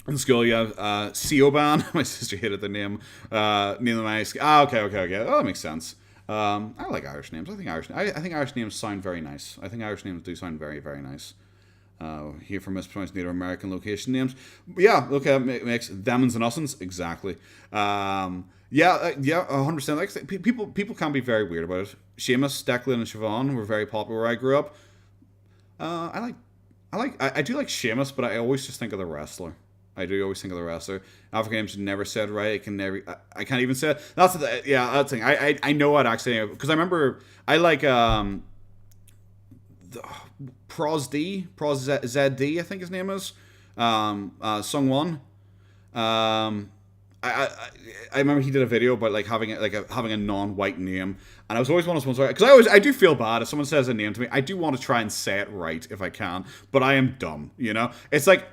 In school, yeah, Siobhan. My sister hated the name. Name of my okay. Oh, that makes sense. I like Irish names. I think Irish names sound very nice. I think Irish names do sound very, very nice. Here for mispronounced Native American location names. But yeah, okay, makes them's and us'ns exactly. Yeah, 100%. Like people can be very weird about it. Seamus, Declan, and Siobhan were very popular where I grew up. I do like Seamus, but I always just think of the wrestler. I do always think of the wrestler. African names never said right. I can't even say it. That's the thing. I know I'd actually, because I remember I like Pros ZD, I think his name is Sungwon. I remember he did a video about like having a non-white name, and I was always one of those ones because I do feel bad if someone says a name to me. I do want to try and say it right if I can, but I am dumb. It's like.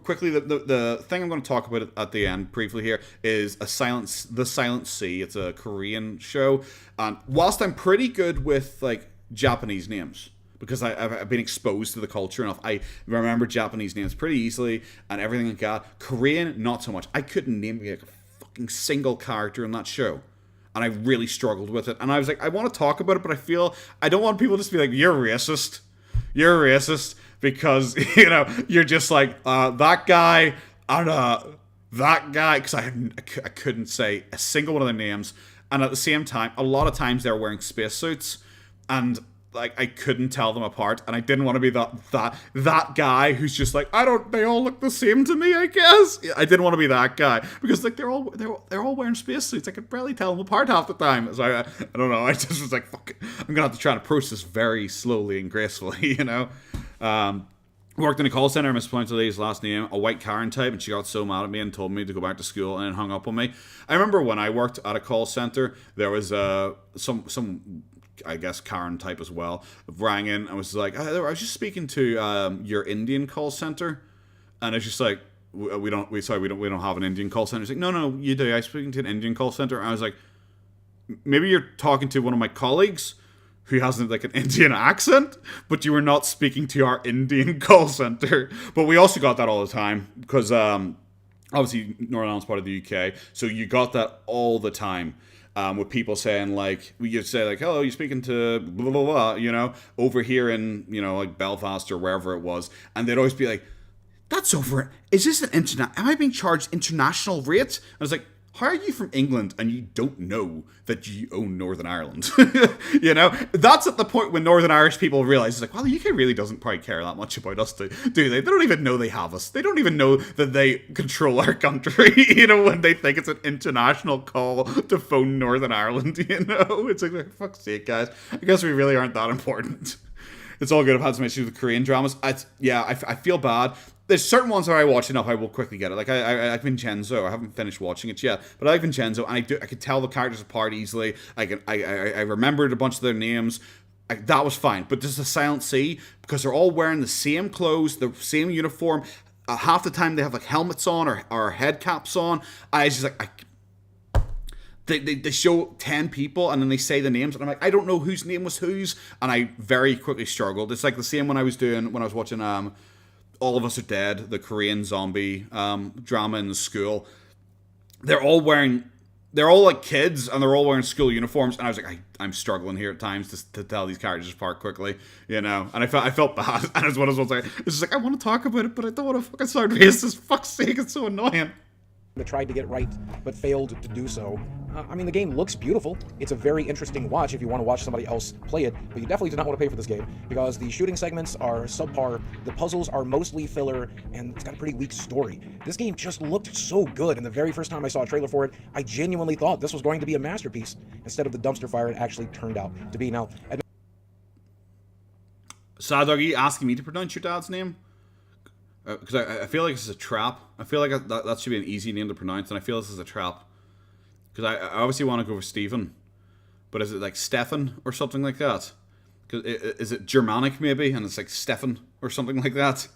Quickly, the thing I'm going to talk about at the end briefly here is The Silent Sea. It's a Korean show, and whilst I'm pretty good with like Japanese names because I've been exposed to the culture enough, I remember Japanese names pretty easily and everything like that. Korean, not so much. I couldn't name like a fucking single character in that show. And I really struggled with it. And I was like, I want to talk about it, but I don't want people just to be like, you're racist. Because, you're just like, that guy, and that guy, because I couldn't say a single one of their names. And at the same time, a lot of times they're wearing spacesuits, and like I couldn't tell them apart, and I didn't want to be that guy who's just like, they all look the same to me, I guess. I didn't want to be that guy, because like they're all wearing spacesuits. I could barely tell them apart half the time. So I don't know, I just was like, fuck it. I'm gonna have to try and approach this very slowly and gracefully, Worked in a call center. I mispronounced the lady's last name, a white Karen type, and she got so mad at me and told me to go back to school and then hung up on me. I remember when I worked at a call center, there was some I guess Karen type as well rang in and was like, I was just speaking to your Indian call center, and it's just like, we don't have an Indian call center. It's like, no, you do. I'm speaking to an Indian call center. And I was like, maybe you're talking to one of my colleagues who has like an Indian accent, but you were not speaking to our Indian call center. But we also got that all the time because obviously Northern Ireland's part of the UK, so you got that all the time. With people saying like, you'd say like, hello, you're speaking to blah, blah, blah, over here in, like Belfast or wherever it was. And they'd always be like, that's over, is this am I being charged international rates? I was like, how are you from England and you don't know that you own Northern Ireland? That's at the point when Northern Irish people realize, it's like, well, the UK really doesn't probably care that much about us, do they? They don't even know they have us. They don't even know that they control our country, when they think it's an international call to phone Northern Ireland, It's like, for fuck's sake, guys. I guess we really aren't that important. It's all good. I've had some issues with Korean dramas. I feel bad. There's certain ones that I watch enough, I will quickly get it. Like I like Vincenzo. I haven't finished watching it yet, but I like Vincenzo, and I could tell the characters apart easily. I remembered a bunch of their names. That was fine. But there's the Silent Sea, because they're all wearing the same clothes, the same uniform. Half the time they have like helmets on or head caps on. I was just like, They show 10 people and then they say the names, and I'm like, I don't know whose name was whose, and I very quickly struggled. It's like the same when I was watching All of Us Are Dead, the Korean zombie drama in the school. They're all wearing they're all like kids and they're all wearing school uniforms, and I was like, I'm struggling here at times to tell these characters apart quickly, you know. And I felt bad, and it's one of those ones it's just like, I want to talk about it, but I don't want to fucking sound racist. Fuck's sake, it's so annoying. That tried to get right but failed to do so. I mean, the game looks beautiful. It's a very interesting watch if you want to watch somebody else play it, but you definitely do not want to pay for this game because the shooting segments are subpar, the puzzles are mostly filler, and it's got a pretty weak story. This game just looked so good, and the very first time I saw a trailer for it, I genuinely thought this was going to be a masterpiece instead of the dumpster fire it actually turned out to be. Now, Sad, are you asking me to pronounce your dad's name? Because I feel like this is a trap. I feel like that should be an easy name to pronounce, and I feel this is a trap. Because I obviously want to go for Stephen, but is it like Stefan or something like that? Cause is it Germanic maybe, and it's like Stefan or something like that?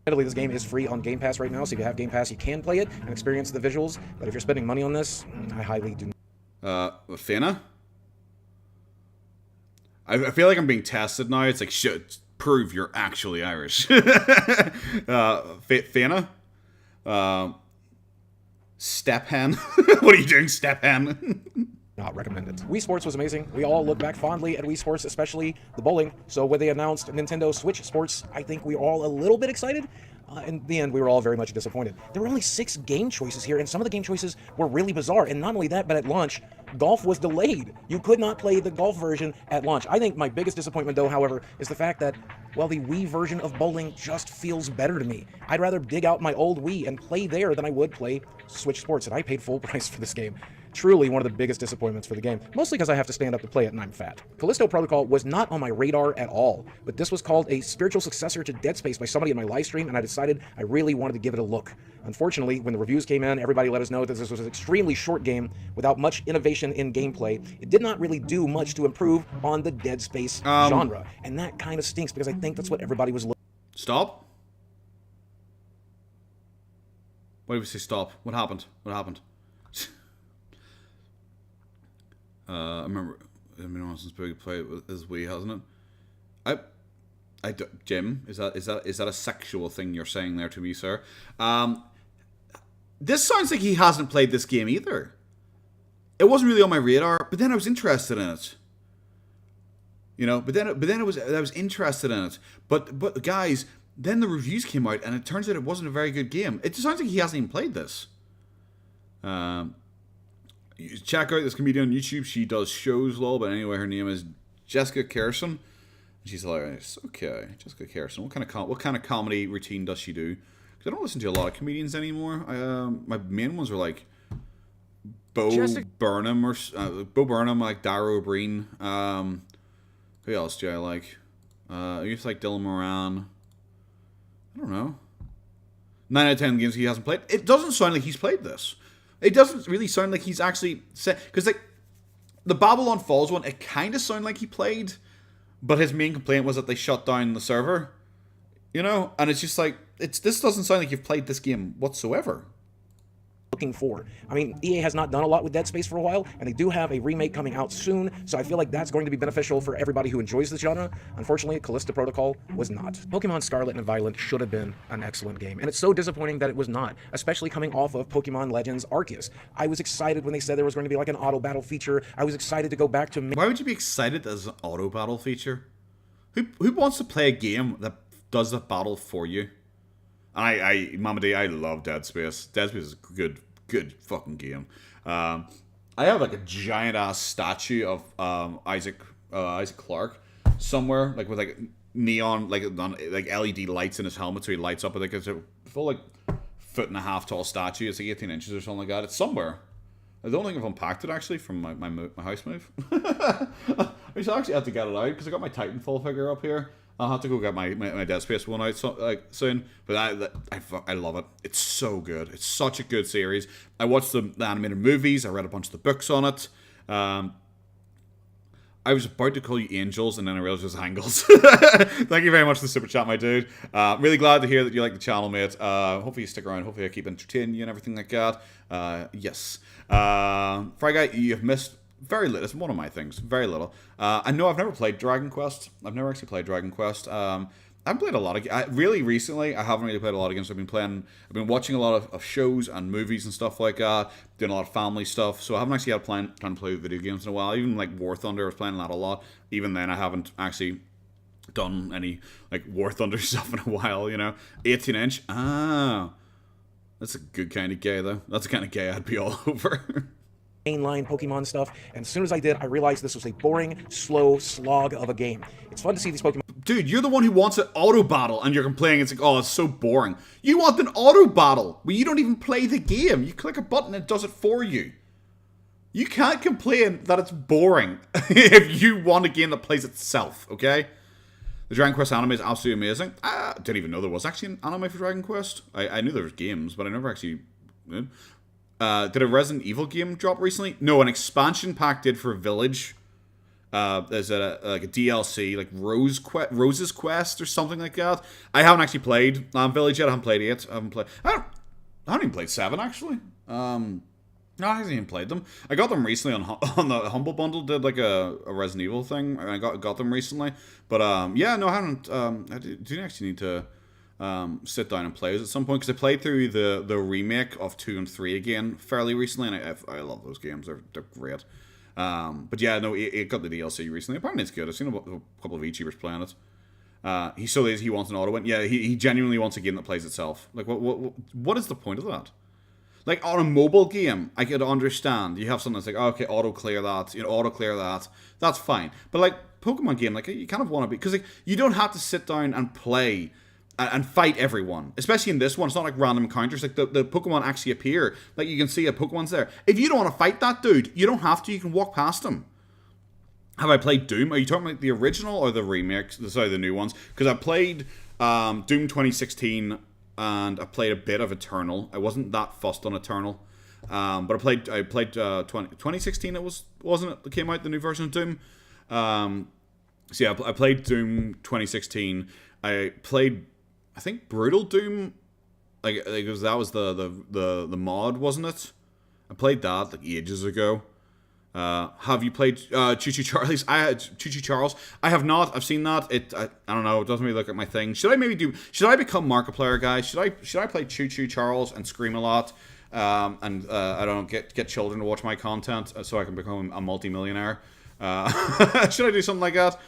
admittedly, this game is free on Game Pass right now, so if you have Game Pass, you can play it and experience the visuals. But if you're spending money on this, I highly do. Fena? I feel like I'm being tested now. It's like, shit, prove you're actually Irish. Fena? Step hen? What are you doing, step hen? Not recommend it. Wii Sports was amazing. We all look back fondly at Wii Sports, especially the bowling. So when they announced Nintendo Switch Sports, I think we were all a little bit excited. In the end, we were all very much disappointed. There were only 6 game choices here, and some of the game choices were really bizarre. And not only that, but at launch, golf was delayed. You could not play the golf version at launch. I think my biggest disappointment, though, however, is the fact that, well, the Wii version of bowling just feels better to me. I'd rather dig out my old Wii and play there than I would play Switch Sports, and I paid full price for this game. Truly one of the biggest disappointments for the game, mostly because I have to stand up to play it and I'm fat. Callisto Protocol was not on my radar at all, but this was called a spiritual successor to Dead Space by somebody in my live stream, and I decided I really wanted to give it a look. Unfortunately, when the reviews came in, everybody let us know that this was an extremely short game without much innovation in gameplay. It did not really do much to improve on the Dead Space genre, and that kind of stinks because I think that's what everybody was looking. Stop. Why did we say stop? What happened? What happened? I remember it's been on since Boogie played with his Wii, hasn't it? Jim, is that a sexual thing you're saying there to me, sir? This sounds like he hasn't played this game either. It wasn't really on my radar, but then I was interested in it. You know, but then I was interested in it. But guys, then the reviews came out, and it turns out it wasn't a very good game. It just sounds like he hasn't even played this. Check out this comedian on YouTube. She does shows, lol, but anyway, her name is Jessica Kerson. She's hilarious. Okay, Jessica Kerson. What kind of comedy routine does she do? Because I don't listen to a lot of comedians anymore. My main ones are like Bo Burnham, like Dara O'Brien. Who else do I like? I used to like Dylan Moran. I don't know. 9 out of 10 games he hasn't played. It doesn't sound like he's played this. It doesn't really sound like he's actually set, because like the Babylon Falls one, it kind of sounded like he played, but his main complaint was that they shut down the server, you know. And it's just like this doesn't sound like you've played this game whatsoever. For. I mean, EA has not done a lot with Dead Space for a while, and they do have a remake coming out soon, so I feel like that's going to be beneficial for everybody who enjoys this genre. Unfortunately, Callisto Protocol was not. Pokemon Scarlet and Violet should have been an excellent game, and it's so disappointing that it was not, especially coming off of Pokemon Legends Arceus. I was excited when they said there was going to be like an auto battle feature. I was excited to go back to... Why would you be excited as an auto battle feature? Who wants to play a game that does the battle for you? Mama D, I love Dead Space. Dead Space is good fucking game. I have like a giant ass statue of Isaac Clarke somewhere, like with like neon like LED lights in his helmet, so he lights up. I think it's a full like 1.5 foot tall statue. It's like 18 inches or something like that. It's somewhere. I don't think I've unpacked it actually from my house move. I actually have to get it out because I got my Titanfall figure up here. I'll have to go get my Dead Space one out soon. But I love it. It's so good. It's such a good series. I watched the animated movies. I read a bunch of the books on it. I was about to call you angels, and then I realized it was angles. Thank you very much for the super chat, my dude. Really glad to hear that you like the channel, mate. Hopefully you stick around. Hopefully I keep entertaining you and everything like that. Yes. Fry Guy, you have missed very little. It's one of my things. Very little. I know I've never played Dragon Quest. I've never actually played Dragon Quest. I've played a lot of really recently. I haven't really played a lot of games. I've been watching a lot of shows and movies and stuff like that. Doing a lot of family stuff. So I haven't actually had time to play video games in a while. Even like War Thunder, I was playing that a lot. Even then, I haven't actually done any like War Thunder stuff in a while. 18-inch. That's a good kind of gay though. That's the kind of gay I'd be all over. Mainline Pokemon stuff, and as soon as I did, I realized this was a boring, slow slog of a game. It's fun to see these Pokemon. Dude, you're the one who wants an auto battle, and you're complaining. It's like, oh, it's so boring. You want an auto battle where you don't even play the game. You click a button, and it does it for you. You can't complain that it's boring if you want a game that plays itself. Okay. The Dragon Quest anime is absolutely amazing. I didn't even know there was actually an anime for Dragon Quest. I knew there was games, but I never actually did. Did a Resident Evil game drop recently? No, an expansion pack did for Village. There's a DLC, like Rose's Quest or something like that. I haven't actually played Village yet. I haven't played 8. I haven't even played 7 actually. No, I haven't even played them. I got them recently on the Humble Bundle. Did like a Resident Evil thing. I got them recently, but yeah, no, I haven't. I do actually need to sit down and play those at some point, because I played through the remake of 2 and 3 again fairly recently, and I love those games. They're great. But yeah, no, it got the DLC recently. Apparently it's good. I've seen a couple of VTubers playing it. He still is. He wants an auto win. Yeah, he genuinely wants a game that plays itself. Like, what is the point of that? Like, on a mobile game, I could understand. You have something that's like, oh, okay, auto clear that, auto clear that. That's fine. But like Pokemon game, like, you kind of want to be, because like, you don't have to sit down and play and fight everyone. Especially in this one, it's not like random encounters. Like the Pokemon actually appear. Like, you can see a Pokemon's there. If you don't want to fight that dude, you don't have to. You can walk past him. Have I played Doom? Are you talking about the original or the remakes? Sorry, the new ones. Because I played Doom 2016. And I played a bit of Eternal. I wasn't that fussed on Eternal, but I played 2016. Wasn't it? That came out, the new version of Doom. So yeah, I played Doom 2016. I played, I think, Brutal Doom. Like that was the mod, wasn't it? I played that like ages ago. Have you played Choo Choo Charlie's? Choo Choo Charles. I have not. I've seen that. I don't know. It doesn't really look like my thing. Should I become Markiplier, guys? Should I play Choo Choo Charles and scream a lot? And I don't know, get children to watch my content so I can become a multi-millionaire? Should I do something like that?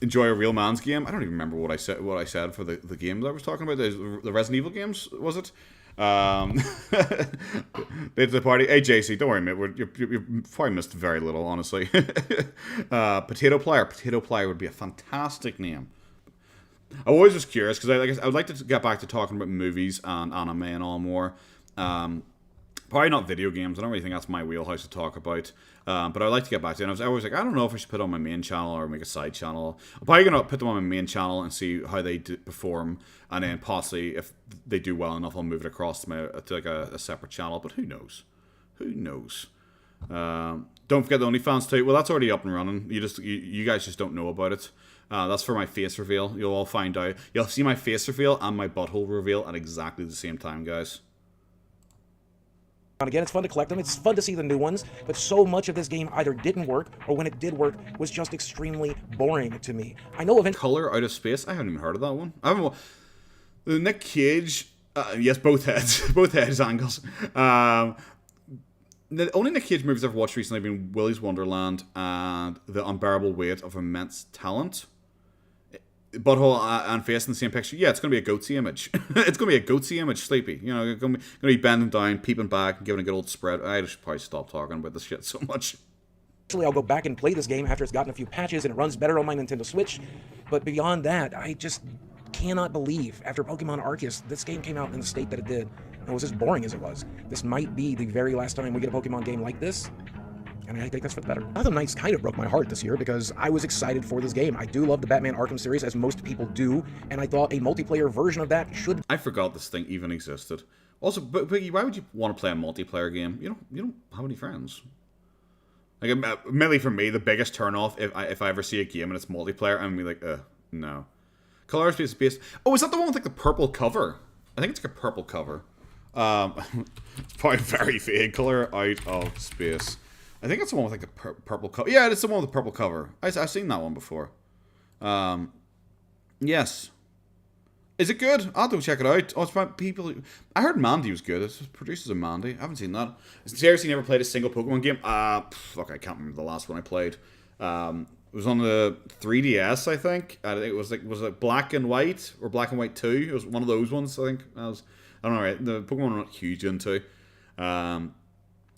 Enjoy a real man's game. I don't even remember what I said for the games I was talking about. The Resident Evil games, was it? The party. Hey JC, don't worry, mate. You probably missed very little, honestly. Potato Plier would be a fantastic name. I always was curious because I would like to get back to talking about movies and anime and all more. Probably not video games. I don't really think that's my wheelhouse to talk about. But I'd like to get back to it. And I was always like, I don't know if I should put it on my main channel or make a side channel. I'm probably going to put them on my main channel and see how they perform. And then possibly, if they do well enough, I'll move it across to like a separate channel. But who knows? Who knows? Don't forget the OnlyFans too. Well, that's already up and running. You guys just don't know about it. That's for my face reveal. You'll all find out. You'll see my face reveal and my butthole reveal at exactly the same time, guys. Again, it's fun to collect them. It's fun to see the new ones, but so much of this game either didn't work, or when it did work, was just extremely boring to me. I know eventually. Color Out of Space. I haven't even heard of that one. I haven't. The Nick Cage. Yes, both heads, both heads angles. The only Nick Cage movies I've watched recently have been Willy's Wonderland and The Unbearable Weight of Immense Talent. Butthole and face in the same picture. Yeah, it's going to be a goatsy image. It's going to be a goatsy image, sleepy. Going to be bending down, peeping back, and giving a good old spread. I should probably stop talking about this shit so much. I'll go back and play this game after it's gotten a few patches and it runs better on my Nintendo Switch. But beyond that, I just cannot believe, after Pokemon Arceus, this game came out in the state that it did, and it was as boring as it was. This might be the very last time we get a Pokemon game like this. And I think that's for the better. Gotham Knights kind of broke my heart this year because I was excited for this game. I do love the Batman Arkham series, as most people do, and I thought a multiplayer version of that should. I forgot this thing even existed. Also, Boogie, why would you want to play a multiplayer game? You don't have any friends. Like, mainly for me, the biggest turnoff if I ever see a game and it's multiplayer, I'm gonna be like, no. Color Out of Space is based. Oh, is that the one with like the purple cover? I think it's like a purple cover. It's probably very vague. Color Out of Space. I think it's the one with like the purple cover. Yeah, it's the one with the purple cover. I've seen that one before. Yes. Is it good? I'll have to check it out. Oh, it's about people. I heard Mandy was good. It's producers of Mandy. I haven't seen that. Seriously, never played a single Pokemon game. Fuck, I can't remember the last one I played. It was on the 3DS, I think. I think it was like Black and White or Black and White 2. It was one of those ones. I think I don't know. Right, the Pokemon I'm not huge into.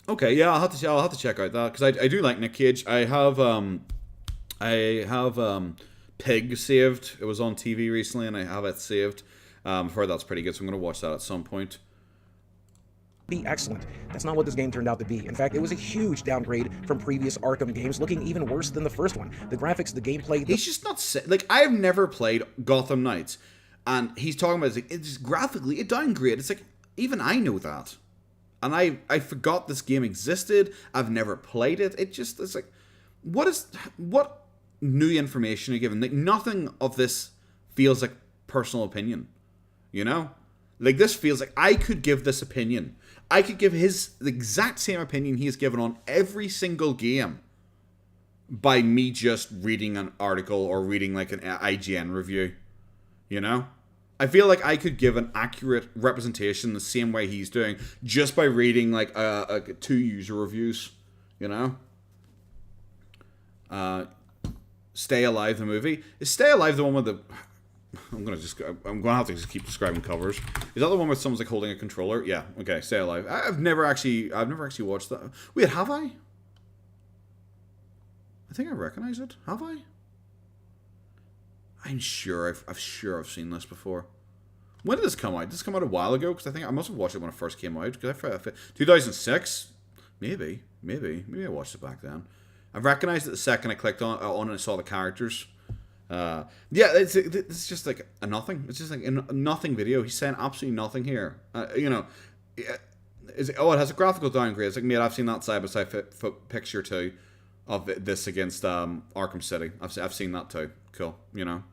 Okay, yeah, I'll have to check out that because I do like Nick Cage. I have Pig saved. It was on TV recently, and I have it saved. I've heard that's pretty good, so I'm going to watch that at some point. Be excellent. That's not what this game turned out to be. In fact, it was a huge downgrade from previous Arkham games, looking even worse than the first one. The graphics, the gameplay... He's just not... Like, I have never played Gotham Knights, and he's talking about it's just graphically a downgrade. It's like, even I know that. And I forgot this game existed. I've never played it. It's like, what new information are you given? Like, nothing of this feels like personal opinion. You know? Like, this feels like I could give this opinion. I could give the exact same opinion he has given on every single game by me just reading an article or reading like an IGN review. You know? I feel like I could give an accurate representation the same way he's doing just by reading like 2 user reviews. You know? Stay Alive, the movie. Is Stay Alive the one with the... I'm gonna have to just keep describing covers. Is that the one where someone's like holding a controller? Yeah. Okay. Stay Alive. I've never actually watched that. Wait, have I? I think I recognize it. Have I? I'm sure I've seen this before. When did this come out? Did this come out a while ago? Because I think I must have watched it when it first came out. 2006. Maybe I watched it back then. I recognized it the second I clicked on and I saw the characters. Yeah, it's just like a nothing. It's just like a nothing video. He's saying absolutely nothing here. You know, it has a graphical downgrade. It's like, mate, I've seen that side by side picture too of this against Arkham City. I've seen that too. Cool. You know.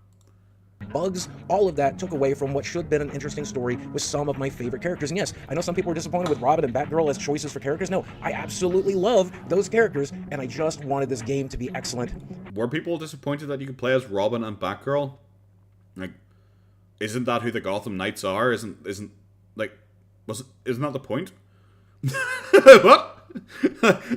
Bugs, all of that took away from what should have been an interesting story with some of my favorite characters. And yes, I know some people were disappointed with Robin and Batgirl as choices for characters. No, I absolutely love those characters, and I just wanted this game to be excellent. Were people disappointed that you could play as Robin and Batgirl? Like, isn't that who the Gotham Knights are? Isn't that the point? What?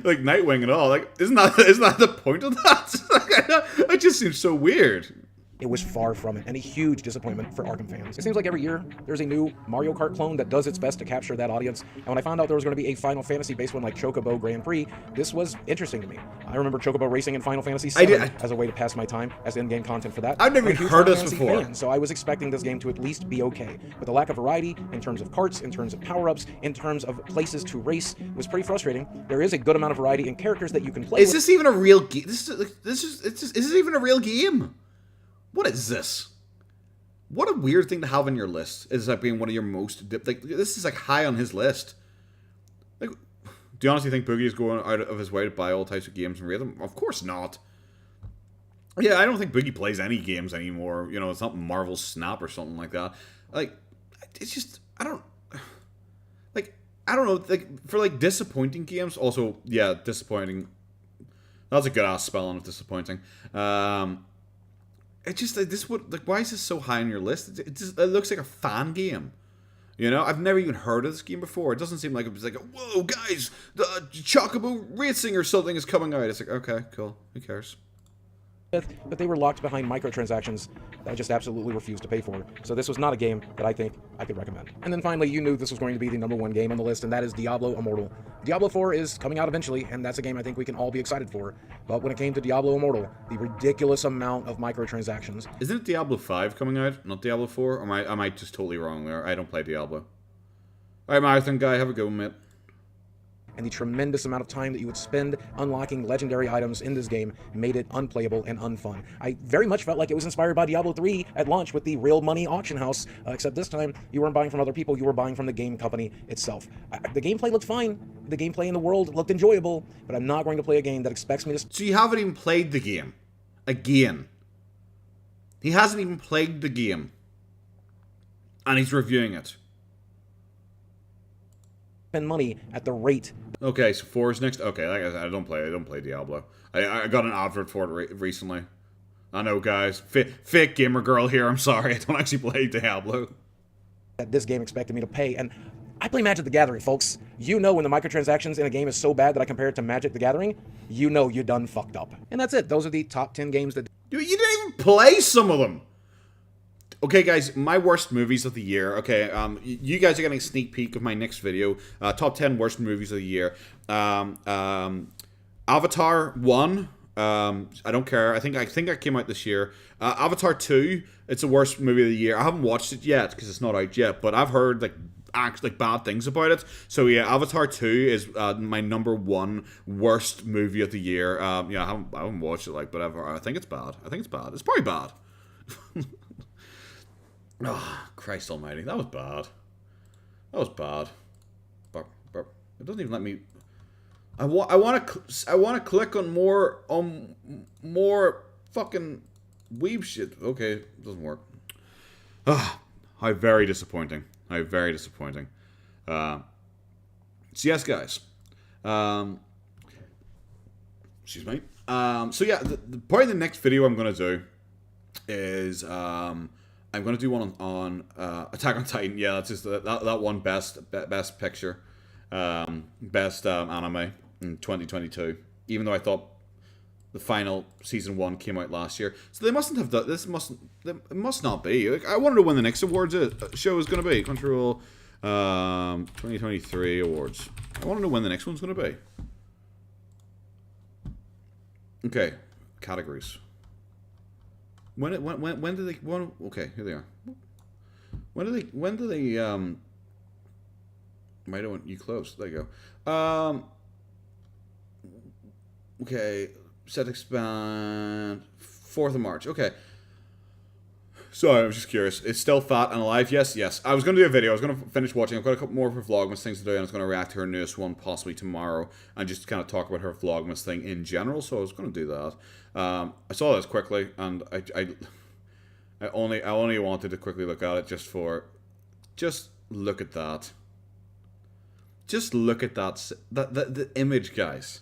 Like Nightwing and all? Like, isn't that the point of that? It just seems so weird. It was far from it, and a huge disappointment for Arkham fans. It seems like every year, there's a new Mario Kart clone that does its best to capture that audience, and when I found out there was going to be a Final Fantasy-based one like Chocobo Grand Prix, this was interesting to me. I remember Chocobo racing in Final Fantasy VII as a way to pass my time, as in-game content for that. I've never even heard of this before. Fan, so I was expecting this game to at least be okay. But the lack of variety, in terms of carts, in terms of power-ups, in terms of places to race, was pretty frustrating. There is a good amount of variety in characters that you can play with. Is this even a real game? Is this even a real game? What is this? What a weird thing to have on your list. Is like being one of your most like this is like high on his list. Like, do you honestly think Boogie is going out of his way to buy all types of games and rate them? Of course not. Yeah, I don't think Boogie plays any games anymore. You know, it's not Marvel Snap or something like that. Like, it's just I don't know. Like for like disappointing games. Also, yeah, disappointing. That's a good ass spelling of disappointing. It's just like this would like why is this so high on your list? It looks like a fan game. You know, I've never even heard of this game before. It doesn't seem like it was like, whoa, guys, the Chocobo Racing or something is coming out. It's like, okay, cool, who cares? But they were locked behind microtransactions that I just absolutely refused to pay for. So this was not a game that I think I could recommend. And then finally, you knew this was going to be the #1 game on the list, and that is Diablo Immortal. Diablo 4 is coming out eventually, and that's a game I think we can all be excited for. But when it came to Diablo Immortal, the ridiculous amount of microtransactions... Isn't it Diablo 5 coming out, not Diablo 4? Or am I just totally wrong there? I don't play Diablo. Alright, Marathon Guy, have a go, mate. And the tremendous amount of time that you would spend unlocking legendary items in this game made it unplayable and unfun. I very much felt like it was inspired by Diablo 3 at launch with the real money auction house, except this time you weren't buying from other people, you were buying from the game company itself. The gameplay looked fine, the gameplay in the world looked enjoyable, but I'm not going to play a game that expects me to... So you haven't even played the game. Again. He hasn't even played the game. And he's reviewing it. Spend money at the rate. Okay, so 4 is next. Okay, like I said, I don't play Diablo. I got an advert for it recently. I know, guys. Fake gamer girl here. I'm sorry. I don't actually play Diablo. That this game expected me to pay, and I play Magic the Gathering, folks. You know when the microtransactions in a game is so bad that I compare it to Magic the Gathering, you know you done fucked up. And that's it. Those are the top 10 games that... Dude, you didn't even play some of them. Okay, guys, my worst movies of the year. Okay, you guys are getting a sneak peek of my next video. Top 10 worst movies of the year. Avatar 1. I don't care. I think that came out this year. Avatar 2. It's the worst movie of the year. I haven't watched it yet because it's not out yet, but I've heard like bad things about it. So yeah, Avatar 2 is my number 1 worst movie of the year. Yeah, I haven't watched it but I think it's bad. It's probably bad. Oh, Christ Almighty, that was bad. But it doesn't even let me. I want to click on more fucking weeb shit. Okay, it doesn't work. Ah, how very disappointing. So yes, guys. Excuse me. So yeah, probably the next video I'm gonna do is I'm gonna do one on Attack on Titan. Yeah, that's just that one best picture, best anime in 2022. Even though I thought the final season 1 came out last year, so they mustn't have done this. It must not be. Like, I wonder when the next awards show is going to be. Control 2023 awards. I want to know when the next one's going to be. Okay, categories. When do they? Okay, here they are. When do they? Why don't you close? There you go. Okay, set expand 4th of March. Okay. Sorry, I was just curious. It's still fat and alive. Yes. I was going to do a video. I was going to finish watching. I've got a couple more of her Vlogmas things to do, and I was going to react to her newest one possibly tomorrow, and just kind of talk about her Vlogmas thing in general. So I was going to do that. I saw this quickly, and I only wanted to quickly look at it just look at that. Just look at that. The image, guys.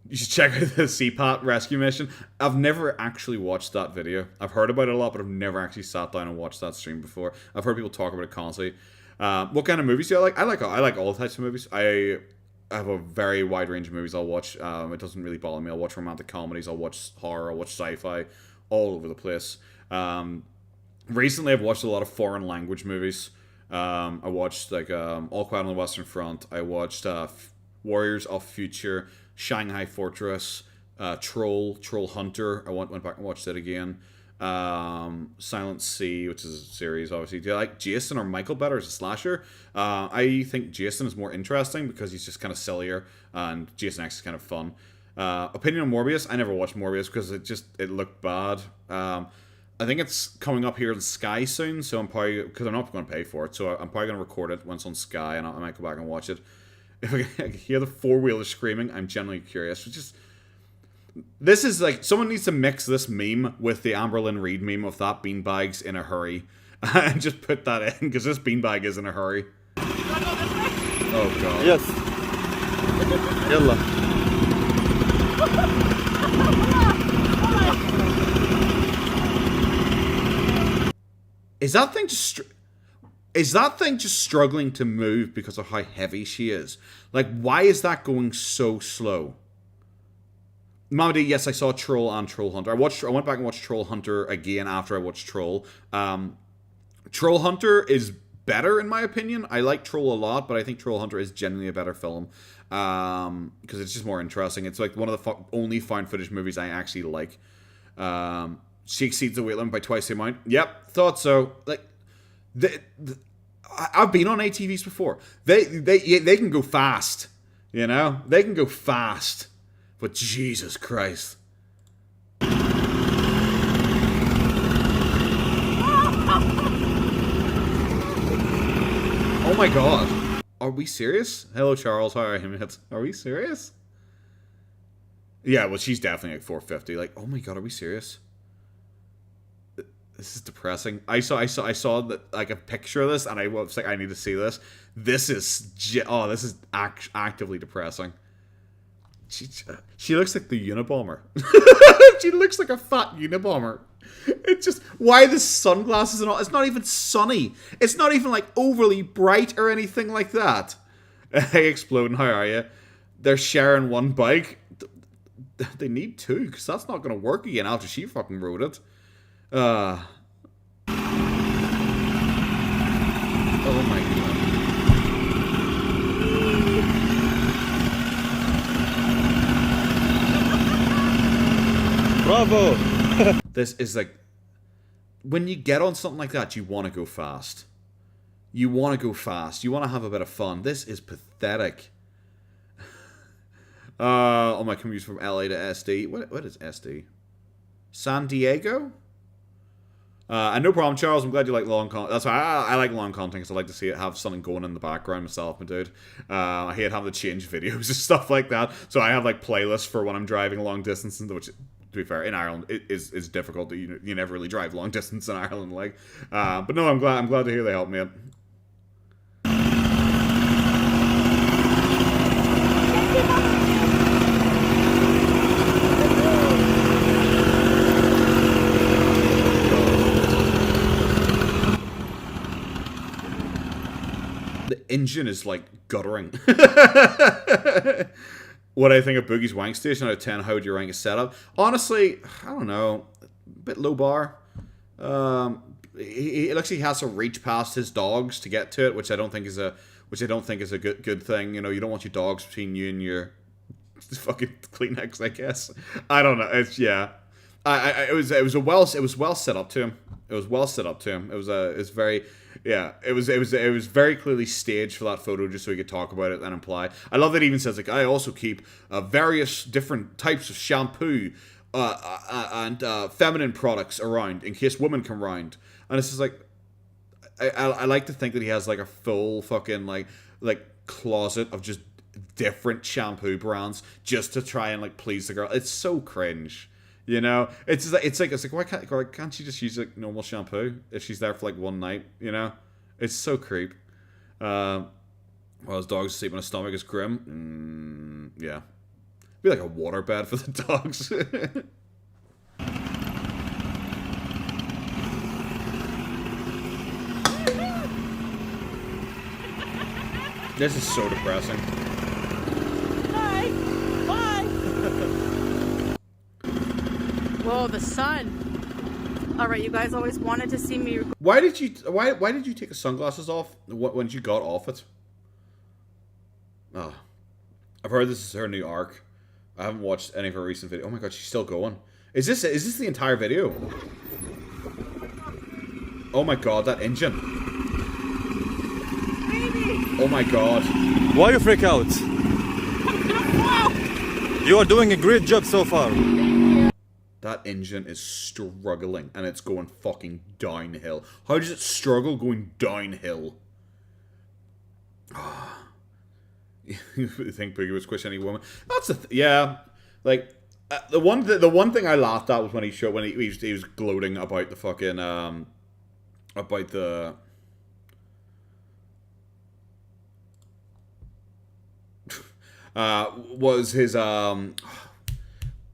You should check out the CPAT rescue mission. I've never actually watched that video. I've heard about it a lot, but I've never actually sat down and watched that stream before. I've heard people talk about it constantly. What kind of movies do I like? I like all types of movies. I have a very wide range of movies I'll watch. It doesn't really bother me. I'll watch romantic comedies. I'll watch horror. I'll watch sci-fi. All over the place. Recently, I've watched a lot of foreign language movies. I watched All Quiet on the Western Front. I watched Warriors of Future, Shanghai Fortress, Troll Hunter. I went back and watched it again. Silent Sea, which is a series, obviously. Do you like Jason or Michael better as a slasher? I think Jason is more interesting because he's just kind of sillier, and Jason X is kind of fun. Opinion on Morbius? I never watched Morbius because it looked bad. I think it's coming up here in Sky soon, so I'm probably, because I'm not going to pay for it, so I'm probably going to record it when it's on Sky, and I might go back and watch it. If I can hear the four-wheelers screaming, I'm genuinely curious. This is like, someone needs to mix this meme with the Amberlynn Reid meme of that beanbag's in a hurry, and just put that in, because this beanbag is in a hurry. Oh god. Yes. Yalla. Is that thing just struggling to move because of how heavy she is? Like, why is that going so slow? Mamadi, yes, I saw Troll and Troll Hunter. I went back and watched Troll Hunter again after I watched Troll. Troll Hunter is better in my opinion. I like Troll a lot, but I think Troll Hunter is genuinely a better film because it's just more interesting. It's like one of the only found footage movies I actually like. She exceeds the weight limit by twice the amount. Yep, thought so. Like, I've been on ATVs before. They can go fast, you know. They can go fast, but Jesus Christ! Oh my God! Are we serious? Hello, Charles. How are you, mate? Are we serious? Yeah, well, she's definitely like 450. Like, oh my God, are we serious? This is depressing. I saw that, like, a picture of this, and I was like, I need to see this. This is actively depressing. She looks like the Unabomber. She looks like a fat Unabomber. It's just, why the sunglasses and all? It's not even sunny. It's not even like overly bright or anything like that. Hey, Exploding, how are you? They're sharing one bike. They need two, because that's not going to work again after she fucking rode it. Oh my god. Bravo! This is like, when you get on something like that, you want to go fast. You want to go fast. You want to have a bit of fun. This is pathetic. On my commute from LA to SD. What is SD? San Diego? And no problem, Charles. I'm glad you like long content. That's why I like long content, because I like to see it have something going in the background myself, my dude. I hate having to change videos and stuff like that. So I have like playlists for when I'm driving long distances, which, to be fair, in Ireland it is difficult. You never really drive long distance in Ireland, like. But no, I'm glad to hear they helped me out. The engine is like guttering. What I think of Boogie's wank station out of 10, how would you rank his setup? Honestly, I don't know. A bit low bar. He looks like he has to reach past his dogs to get to it, which I don't think is a good thing. You know, you don't want your dogs between you and your fucking Kleenex, I guess. I don't know. It's, yeah. It was well set up to him. It was well set up to him. It was very, yeah. It was very clearly staged for that photo, just so he could talk about it and imply. I love that it even says, like, I also keep various different types of shampoo and feminine products around in case women come round. And it's just like, I like to think that he has like a full fucking like closet of just different shampoo brands just to try and like please the girl. It's so cringe. You know, it's like why can't she just use like normal shampoo if she's there for like one night? You know, it's so creep. While his dog's sleep on his stomach is grim. Yeah, be like a waterbed for the dogs. This is so depressing. Whoa, the sun. All right, you guys always wanted to see me. Why did you take the sunglasses off when you got off it? Oh, I've heard this is her new arc. I haven't watched any of her recent videos. Oh my god, she's still going. Is this the entire video? Oh my god, that engine. Baby. Oh my god. Why you freak out? You are doing a great job so far. That engine is struggling, and it's going fucking downhill. How does it struggle going downhill? You think Boogie would squish any woman? That's yeah. Like the one thing I laughed at was when he was gloating about the fucking about the was his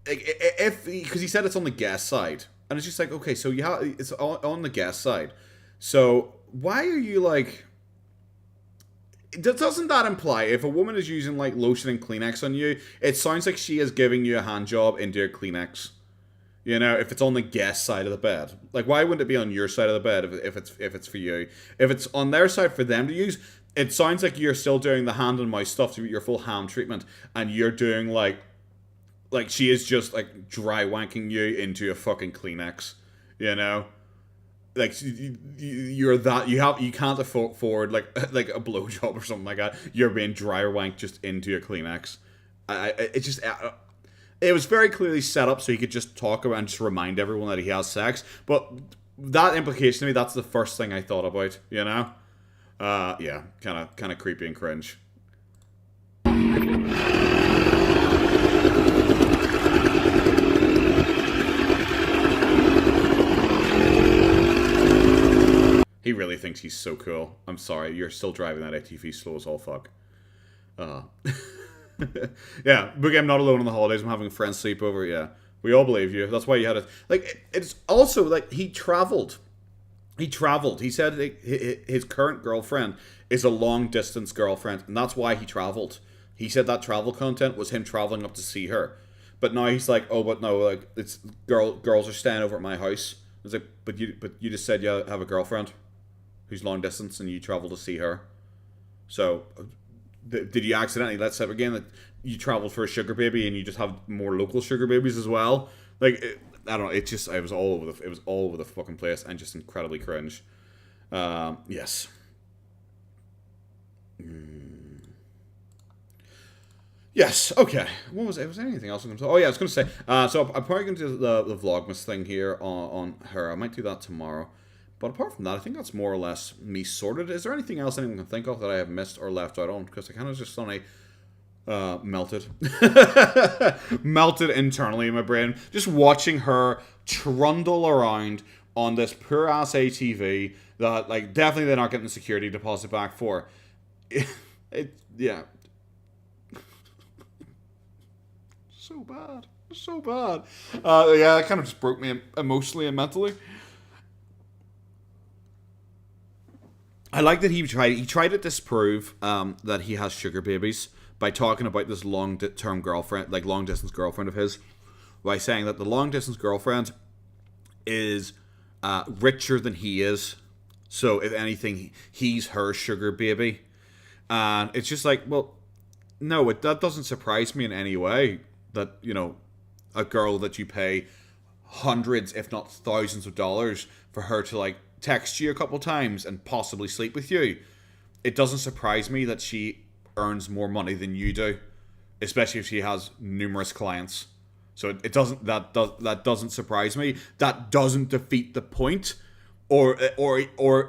because he said it's on the guest side, and it's just like, okay, so it's on the guest side, so why are you like? Doesn't that imply if a woman is using like lotion and Kleenex on you, it sounds like she is giving you a hand job into your Kleenex? You know, if it's on the guest side of the bed, like why wouldn't it be on your side of the bed if it's for you? If it's on their side for them to use, it sounds like you're still doing the hand and mouth stuff to your full ham treatment, and you're doing like she is just like dry wanking you into a fucking Kleenex, you know, like you're that you can't afford like a blowjob or something like that. You're being dry wanked just into a Kleenex. It was very clearly set up so he could just talk about and just remind everyone that he has sex. But that implication to me, that's the first thing I thought about, you know. Yeah, kind of creepy and cringe. He really thinks he's so cool. I'm sorry, you're still driving that ATV slow as all fuck. Yeah, Boogie, I'm not alone on the holidays. I'm having a friend sleepover. Yeah, we all believe you. That's why you had it. Like, it's also like he traveled. He said his current girlfriend is a long distance girlfriend, and that's why he traveled. He said that travel content was him traveling up to see her. But now he's like, oh, but no, like it's girls are staying over at my house. It's like, but you just said you have a girlfriend who's long distance, and you travel to see her. So, did you accidentally let's say again that you traveled for a sugar baby, and you just have more local sugar babies as well? Like, I don't know. It was all over the fucking place, and just incredibly cringe. Yes. Yes, okay. What was it? Was there anything else I was going to say? Oh, yeah, I was going to say, so I'm probably going to do the Vlogmas thing here on her. I might do that tomorrow. But apart from that, I think that's more or less me sorted. Is there anything else anyone can think of that I have missed or left out on? Because I kind of just suddenly melted. Melted internally in my brain. Just watching her trundle around on this poor ass ATV that, like, definitely they're not getting the security deposit back for. Yeah. So bad. Yeah, it kind of just broke me emotionally and mentally. I like that he tried to disprove that he has sugar babies by talking about this long-term girlfriend, like long-distance girlfriend of his, by saying that the long-distance girlfriend is richer than he is. So, if anything, he's her sugar baby. And it's just like, well, no, that doesn't surprise me in any way. That, you know, a girl that you pay hundreds, if not thousands of dollars for her to, like, text you a couple times and possibly sleep with you. It doesn't surprise me that she earns more money than you do, especially if she has numerous clients. So it doesn't that doesn't surprise me. That doesn't defeat the point or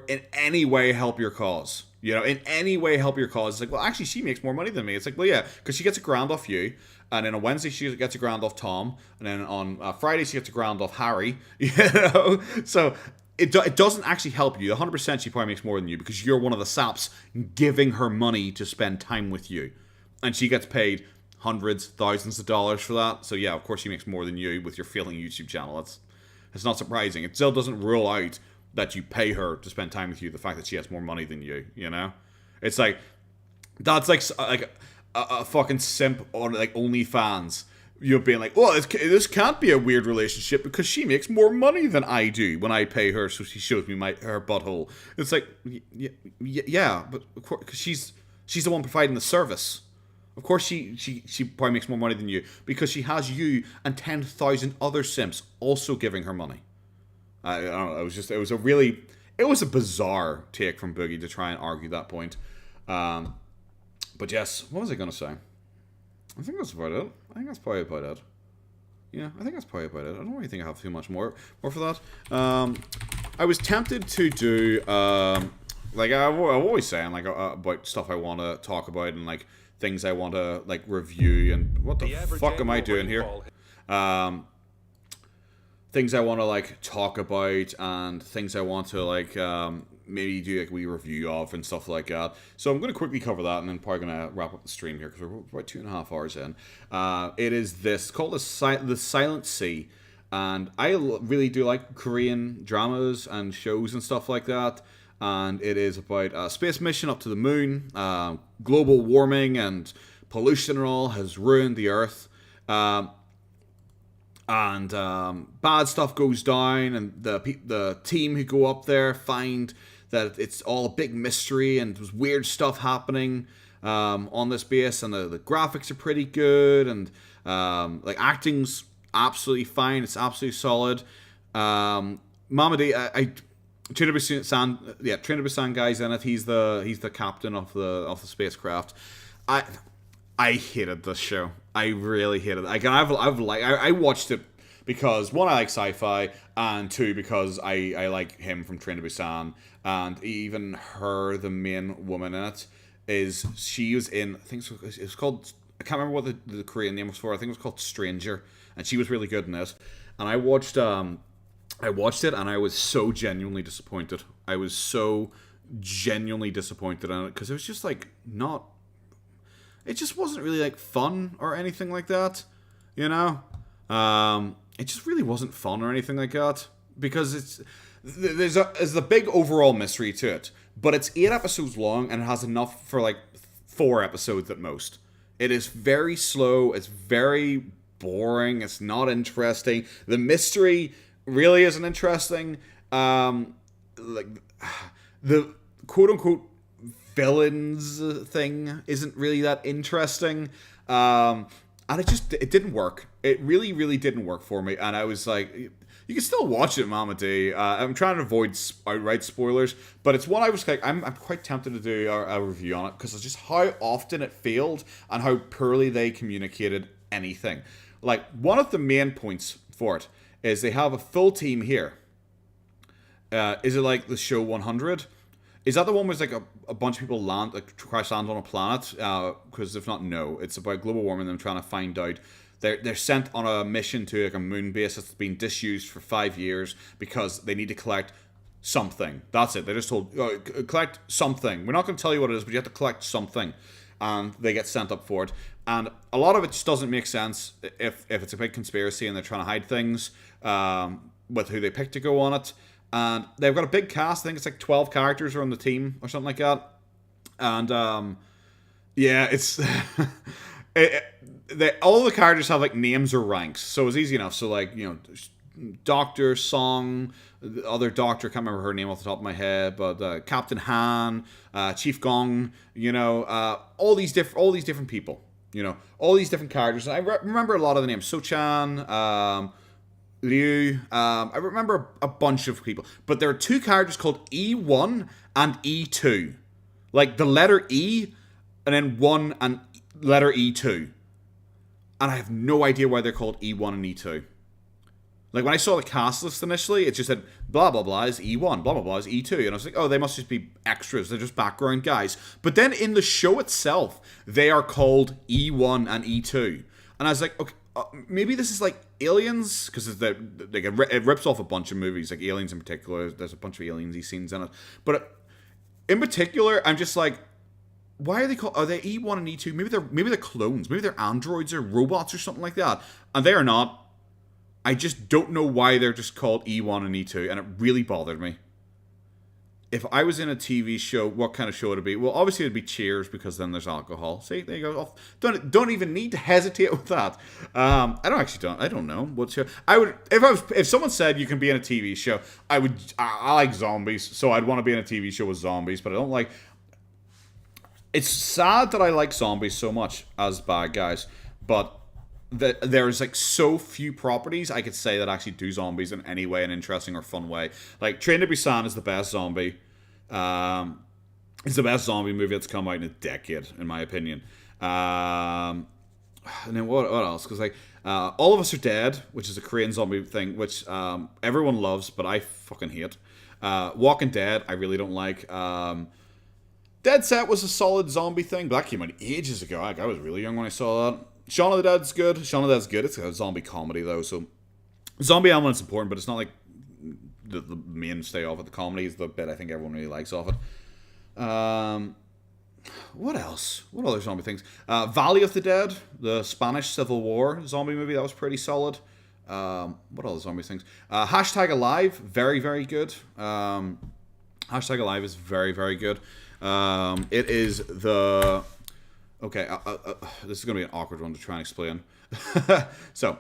in any way help your cause. You know, in any way help your cause. It's like, well, actually, she makes more money than me. It's like, well, yeah, because she gets a grand off you, and then on Wednesday she gets a grand off Tom, and then on Friday she gets a grand off Harry. You know, so it doesn't actually help you. 100% she probably makes more than you because you're one of the saps giving her money to spend time with you, and she gets paid hundreds, thousands of dollars for that. So yeah, of course she makes more than you with your failing YouTube channel. It's not surprising. It still doesn't rule out that you pay her to spend time with you, the fact that she has more money than you, you know? It's like, that's like a fucking simp on, like, OnlyFans. You're being like, well, this can't be a weird relationship because she makes more money than I do when I pay her, so she shows me her butthole. It's like, yeah, but of course, cause she's the one providing the service. Of course she probably makes more money than you because she has you and 10,000 other simps also giving her money. I don't know. It was a bizarre take from Boogie to try and argue that point. But yes, what was I gonna say? I think that's about it. I think that's probably about it. Yeah, I think that's probably about it. I don't really think I have too much more for that. I was tempted to do like I'm always saying, like, about stuff I want to talk about and, like, things I want to, like, review and what the fuck am I doing here? Things I want to, like, talk about and things I want to, like, maybe do, like, a wee review of and stuff like that. So I'm going to quickly cover that and then probably going to wrap up the stream here because we're about 2.5 hours in. It is this, called The Silent Sea. And I really do like Korean dramas and shows and stuff like that. And it is about a space mission up to the moon. Global warming and pollution and all has ruined the Earth. And bad stuff goes down, and the team who go up there find that it's all a big mystery, and there's weird stuff happening on this base, and the graphics are pretty good, and like, acting's absolutely fine. It's absolutely solid. Mamadi, Trinabusan guy's in it. He's the captain of the spacecraft. I hated this show. I really hated it. I watched it because, one, I like sci-fi, and two, because I like him from Train to Busan, and even her, the main woman in it, she was in, I think it was called, I can't remember what the Korean name was for. I think it was called Stranger, and she was really good in it. And I watched it, and I was so genuinely disappointed. I was so genuinely disappointed in it because it was just, like, not. it just wasn't really like fun or anything like that, you know. It just really wasn't fun or anything like that because there's a big overall mystery to it, but it's 8 episodes long and it has enough for like 4 episodes at most. It is very slow. It's very boring. It's not interesting. The mystery really isn't interesting. Like the quote unquote villains thing isn't really that interesting. And it didn't work. It really didn't work for me. And I was like, you can still watch it, Mama D. I'm trying to avoid outright spoilers, but it's one I was like, I'm quite tempted to do a review on it because it's just how often it failed and how poorly they communicated anything. Like, one of the main points for it is they have a full team here. Is it like the show 100? Is that the one where it's like a bunch of people crash land on a planet? Because if not, no. It's about global warming and them trying to find out. They're sent on a mission to like a moon base that's been disused for 5 years because they need to collect something. That's it. They're just told, collect something. We're not going to tell you what it is, but you have to collect something. And they get sent up for it. And a lot of it just doesn't make sense if it's a big conspiracy and they're trying to hide things with who they pick to go on it. And they've got a big cast. I think it's like 12 characters are on the team or something like that. And yeah, it's... all the characters have like names or ranks, so it's easy enough. So like, you know, Doctor Song, the other doctor, can't remember her name off the top of my head, but Captain Han, Chief Gong, you know, all these different people, you know, all these different characters. And I remember a lot of the names. So-chan, Liu, I remember a bunch of people, but there are 2 characters called E1 and E2, like the letter E and then 1 and letter E2. And I have no idea why they're called E1 and E2. Like, when I saw the cast list initially, it just said, blah, blah, blah is E1, blah, blah, blah is E2. And I was like, oh, they must just be extras. They're just background guys. But then in the show itself, they are called E1 and E2. And I was like, okay, maybe this is like Aliens, because it rips off a bunch of movies, like Aliens in particular. There's a bunch of Aliens-y scenes in it. But in particular, I'm just like, why are they called? Are they E1 and E2? Maybe they're clones. Maybe they're androids or robots or something like that. And they are not. I just don't know why they're just called E1 and E2, and it really bothered me. If I was in a TV show, what kind of show would it be? Well, obviously it'd be Cheers, because then there's alcohol. See, there you go. Don't even need to hesitate with that. I don't know what show. I would if someone said you can be in a TV show, I like zombies, so I'd want to be in a TV show with zombies, but I don't like. It's sad that I like zombies so much as bad guys, but there's like so few properties I could say that actually do zombies in any way, an interesting or fun way. Like Train to Busan is the best zombie. It's the best zombie movie that's come out in a decade, in my opinion. And then what else? Because like All of Us Are Dead, which is a Korean zombie thing, which everyone loves, but I fucking hate. Walking Dead, I really don't like. Dead Set was a solid zombie thing, but that came out ages ago. I was really young when I saw that. Shaun of the Dead's good. Shaun of the Dead's good. It's a zombie comedy, though, so... Zombie element's important, but it's not like the mainstay of it. The comedy is the bit I think everyone really likes of it. What else? What other zombie things? Valley of the Dead, the Spanish Civil War zombie movie, that was pretty solid. What other zombie things? Hashtag Alive, very, very good. Hashtag Alive is very, very good. It is the... Okay, this is going to be an awkward one to try and explain. So,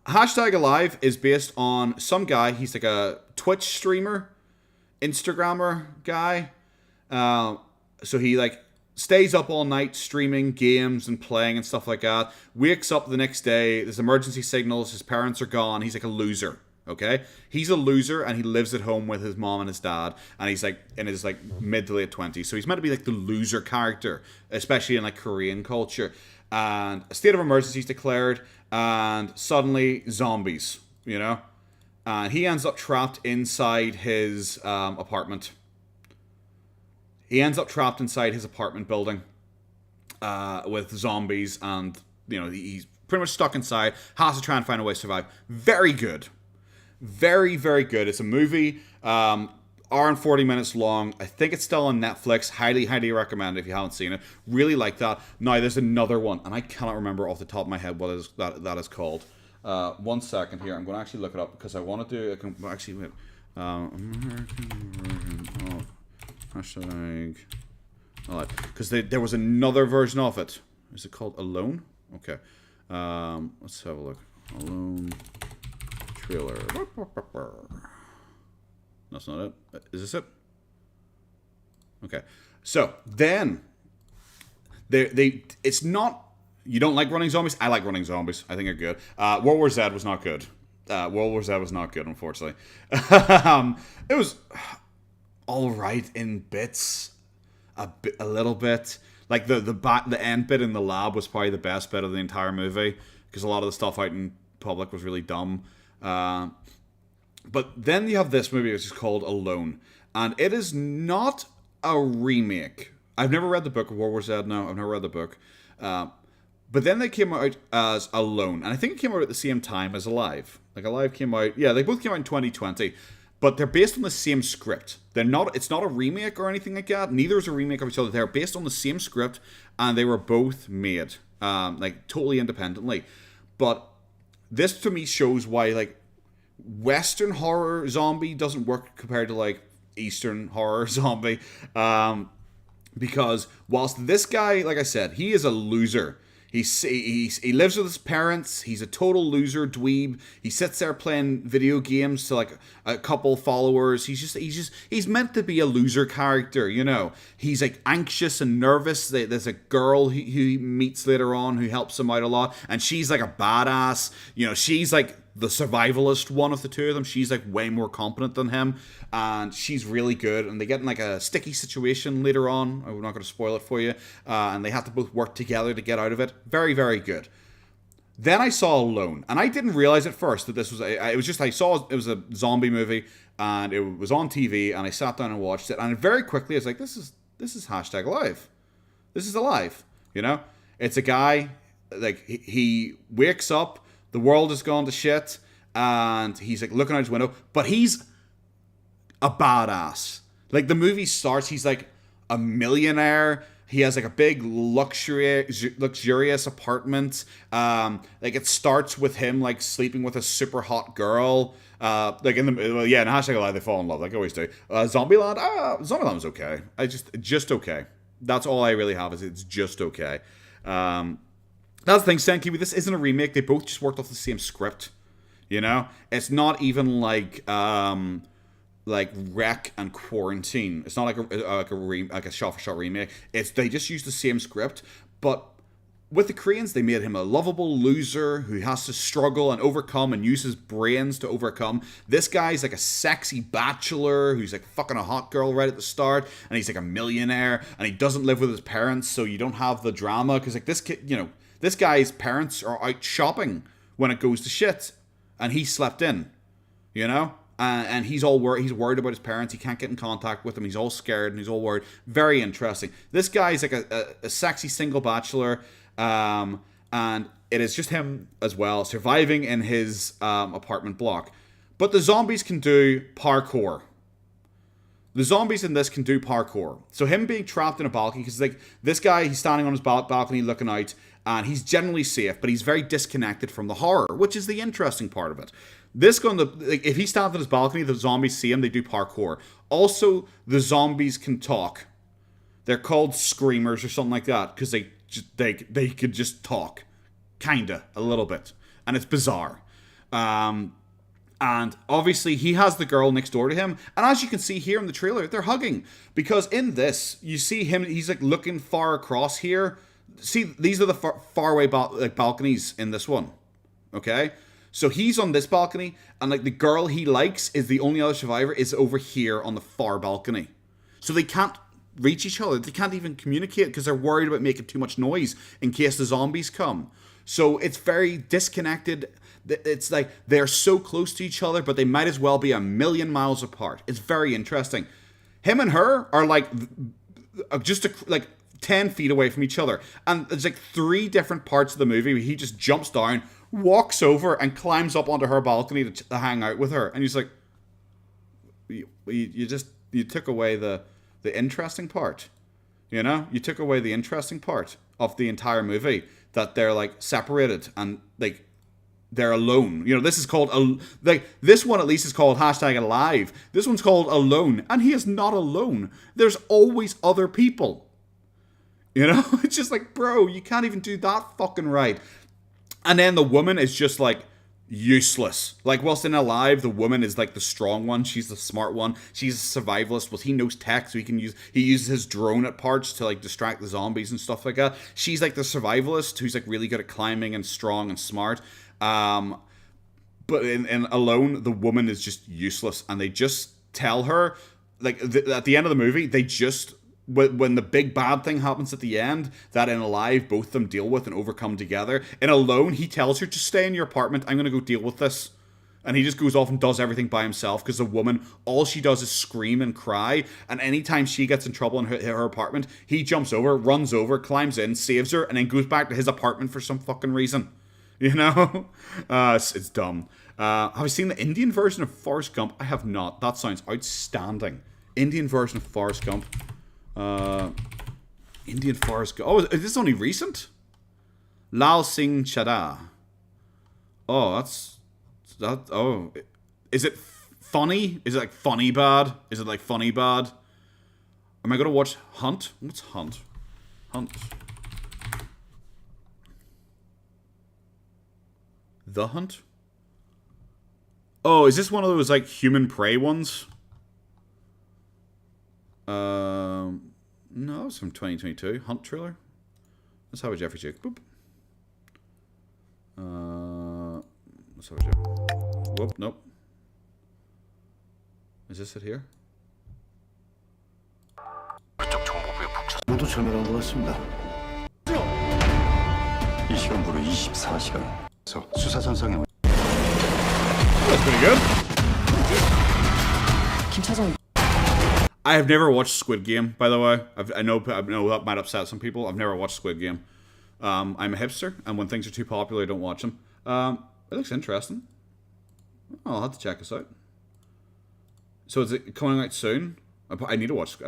Hashtag Alive is based on some guy. He's like a Twitch streamer, Instagrammer guy. So he like stays up all night streaming games and playing and stuff like that. Wakes up the next day. There's emergency signals. His parents are gone. He's like a loser. Okay, he's a loser and he lives at home with his mom and his dad, and he's like in his like mid to late 20s. So he's meant to be like the loser character, especially in like Korean culture. And a state of emergency is declared, and suddenly zombies, you know. And he ends up trapped inside his apartment. He ends up trapped inside his apartment building with zombies, and you know he's pretty much stuck inside. Has to try and find a way to survive. Very good. Very, very good. It's a movie. hour and 40 minutes long. I think it's still on Netflix. Highly, highly recommend it if you haven't seen it. Really like that. Now, there's another one, and I cannot remember off the top of my head what that is called. 1 second here. I'm going to actually look it up because I want to do... Actually, wait. American version of... Hashtag... Because there was another version of it. Is it called Alone? Okay. Let's have a look. Alone... Trailer. That's not it. Is this it? Okay. So then it's not, you don't like Running Zombies? I like Running Zombies. I think they're good. World War Z was not good. World War Z was not good, unfortunately. It was all right in bits, a little bit. Like the end bit in the lab was probably the best bit of the entire movie because a lot of the stuff out in public was really dumb. But then you have this movie which is called Alone, and it is not a remake. I've never read the book of World War Z. No, I've never read the book. But then they came out as Alone, and I think it came out at the same time as Alive. Like Alive came out, yeah, they both came out in 2020, but they're based on the same script. They're not. It's not a remake or anything like that. Neither is a remake of each other. They're based on the same script, and they were both made like totally independently. But this to me shows why like Western horror zombie doesn't work compared to like Eastern horror zombie, because whilst this guy, like I said, he is a loser. He lives with his parents. He's a total loser dweeb. He sits there playing video games to like a couple followers. He's meant to be a loser character, you know. He's like anxious and nervous. There's a girl who he meets later on who helps him out a lot, and she's like a badass. You know, she's like the survivalist one of the two of them. She's like way more competent than him, and she's really good, and they get in like a sticky situation later on. I'm not going to spoil it for you, and they have to both work together to get out of it. Very, very good. Then I saw Alone, and I didn't realize at first that this was I saw it was a zombie movie, and it was on TV, and I sat down and watched it, and very quickly I was like, this is hashtag Alive. This is Alive, you know? It's a guy, like, he wakes up, the world has gone to shit, and he's like looking out his window, but he's a badass. Like the movie starts, he's like a millionaire. He has like a big luxurious apartment. Like it starts with him like sleeping with a super hot girl. Like in hashtag Alive, they fall in love like I always do. Zombieland, Zombieland was okay. Just okay. That's all I really have is it's just okay. That's the thing, Senki, this isn't a remake. They both just worked off the same script. You know? It's not even like Wreck and Quarantine. It's not like a shot-for-shot remake. They just used the same script, but with the Koreans, they made him a lovable loser who has to struggle and overcome and use his brains to overcome. This guy's like a sexy bachelor who's like fucking a hot girl right at the start, and he's like a millionaire, and he doesn't live with his parents, so you don't have the drama, because like this kid, you know, this guy's parents are out shopping when it goes to shit, and he slept in, you know? And he's worried about his parents. He can't get in contact with them. He's all scared and he's all worried. Very interesting. This guy's like a sexy single bachelor, and it is just him as well, surviving in his apartment block. But the zombies can do parkour. The zombies in this can do parkour. So him being trapped in a balcony, because like this guy, he's standing on his balcony looking out, and he's generally safe, but he's very disconnected from the horror, which is the interesting part of it. If he stands on his balcony, the zombies see him, they do parkour. Also, the zombies can talk. They're called screamers or something like that, because they could just talk. Kinda, a little bit. And it's bizarre. And obviously, he has the girl next door to him. And as you can see here in the trailer, they're hugging. Because in this, you see him, he's like looking far across here. See, these are the far away balconies in this one. Okay? So he's on this balcony, and like the girl he likes is the only other survivor is over here on the far balcony. So they can't reach each other. They can't even communicate because they're worried about making too much noise in case the zombies come. So it's very disconnected. It's like they're so close to each other, but they might as well be a million miles apart. It's very interesting. Him and her are like just like 10 feet away from each other. And there's like 3 different parts of the movie where he just jumps down, walks over, and climbs up onto her balcony to hang out with her. And he's like, you just took away the interesting part. You know, you took away the interesting part of the entire movie, that they're like separated and like they're alone. You know, this is called this one at least is called #alive. This one's called Alone, and he is not alone. There's always other people. You know, it's just like, bro, you can't even do that fucking right. And then the woman is just like useless. Like, whilst in Alive, the woman is like the strong one. She's the smart one. She's a survivalist. Well, he knows tech, so he uses his drone at parts to like distract the zombies and stuff like that. She's like the survivalist who's like really good at climbing and strong and smart. But in Alone, the woman is just useless, and they just tell her, like, at the end of the movie, they just, when the big bad thing happens at the end, that in Alive, both of them deal with and overcome together. In Alone, he tells her, just stay in your apartment, I'm gonna go deal with this. And he just goes off and does everything by himself, because the woman, all she does is scream and cry, and anytime she gets in trouble in her apartment, he jumps over, runs over, climbs in, saves her, and then goes back to his apartment for some fucking reason. You know? It's dumb. Have you seen the Indian version of Forrest Gump? I have not. That sounds outstanding. Indian version of Forrest Gump. Indian Forrest Gump. Oh, is this only recent? Lal Singh Chadha. Oh, oh. Is it funny? Is it like funny bad? Is it like funny bad? Am I gonna watch Hunt? What's Hunt? Hunt. The Hunt? Oh, is this one of those like human prey ones? No, it's from 2022. Hunt trailer. Let's have a Jeffrey Jake. Boop. Let's have a Jeffrey. Whoop, nope. Is this it here? 모두 절멸한 것 같습니다. 이 시간부로 24시간. 수사 선상에. That's pretty good. I have never watched Squid Game, by the way. I know that might upset some people. I've never watched Squid Game. I'm a hipster, and when things are too popular, I don't watch them. It looks interesting. I'll have to check this out. So is it coming out soon? I probably need to watch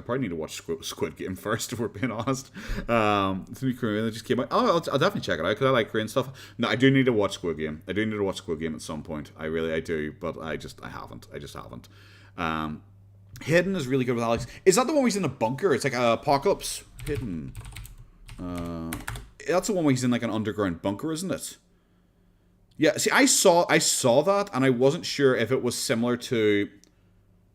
Squid Game first, if we're being honest. It's new Korean that just came out. Oh, I'll definitely check it out, because I like Korean stuff. No, I do need to watch Squid Game. I do need to watch Squid Game at some point. I do, but I haven't. I just haven't. Hidden is really good with Alex. Is that the one where he's in a bunker? It's like Apocalypse. Hidden. That's the one where he's in like an underground bunker, isn't it? Yeah, see, I saw that, and I wasn't sure if it was similar to...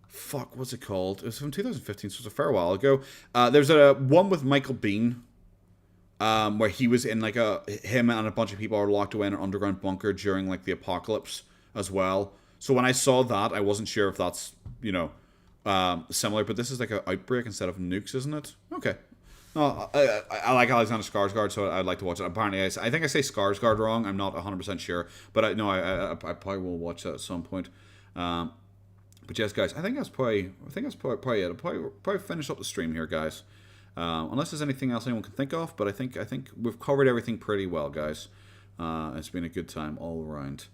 Fuck, what's it called? It was from 2015, so it was a fair while ago. There's a one with Michael Biehn, where he was in like him and a bunch of people are locked away in an underground bunker during like the apocalypse as well. So when I saw that, I wasn't sure if that's, you know, similar, but this is like an outbreak instead of nukes, isn't it? Okay. No, I like Alexander Skarsgård, so I'd like to watch it. Apparently, I think I say Skarsgård wrong. I'm not 100% sure, but I probably will watch that at some point. But yes, guys, I think that's probably it. I'll probably finish up the stream here, guys. Unless there's anything else anyone can think of, but I think we've covered everything pretty well, guys. It's been a good time all around.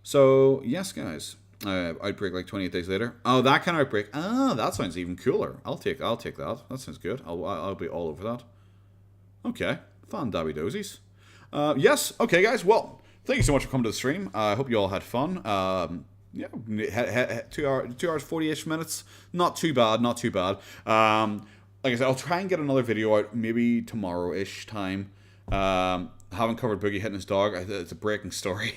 So yes, guys. Outbreak like 28 days later. Oh, that kind of outbreak. Ah, that sounds even cooler. I'll take that. That sounds good. I'll be all over that. Okay, fun dabby dozies. Yes. Okay, guys. Well, thank you so much for coming to the stream. I hope you all had fun. Yeah, 2 hours 40-ish minutes. Not too bad. Not too bad. Like I said, I'll try and get another video out maybe tomorrow-ish time. Haven't covered Boogie hitting his dog. It's a breaking story.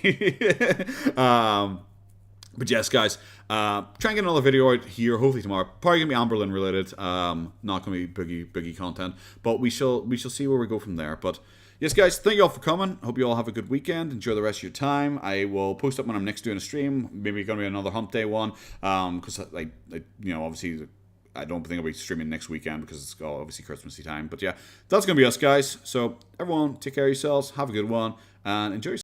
But yes, guys, try and get another video out here, hopefully tomorrow. Probably gonna be Amberlin related, not gonna be Boogie content. But we shall see where we go from there. But yes, guys, thank you all for coming. Hope you all have a good weekend. Enjoy the rest of your time. I will post up when I'm next doing a stream. Maybe gonna be another Hump Day one. Because obviously I don't think I'll be streaming next weekend because it's obviously Christmassy time. But yeah, that's gonna be us, guys. So everyone, take care of yourselves. Have a good one and enjoy.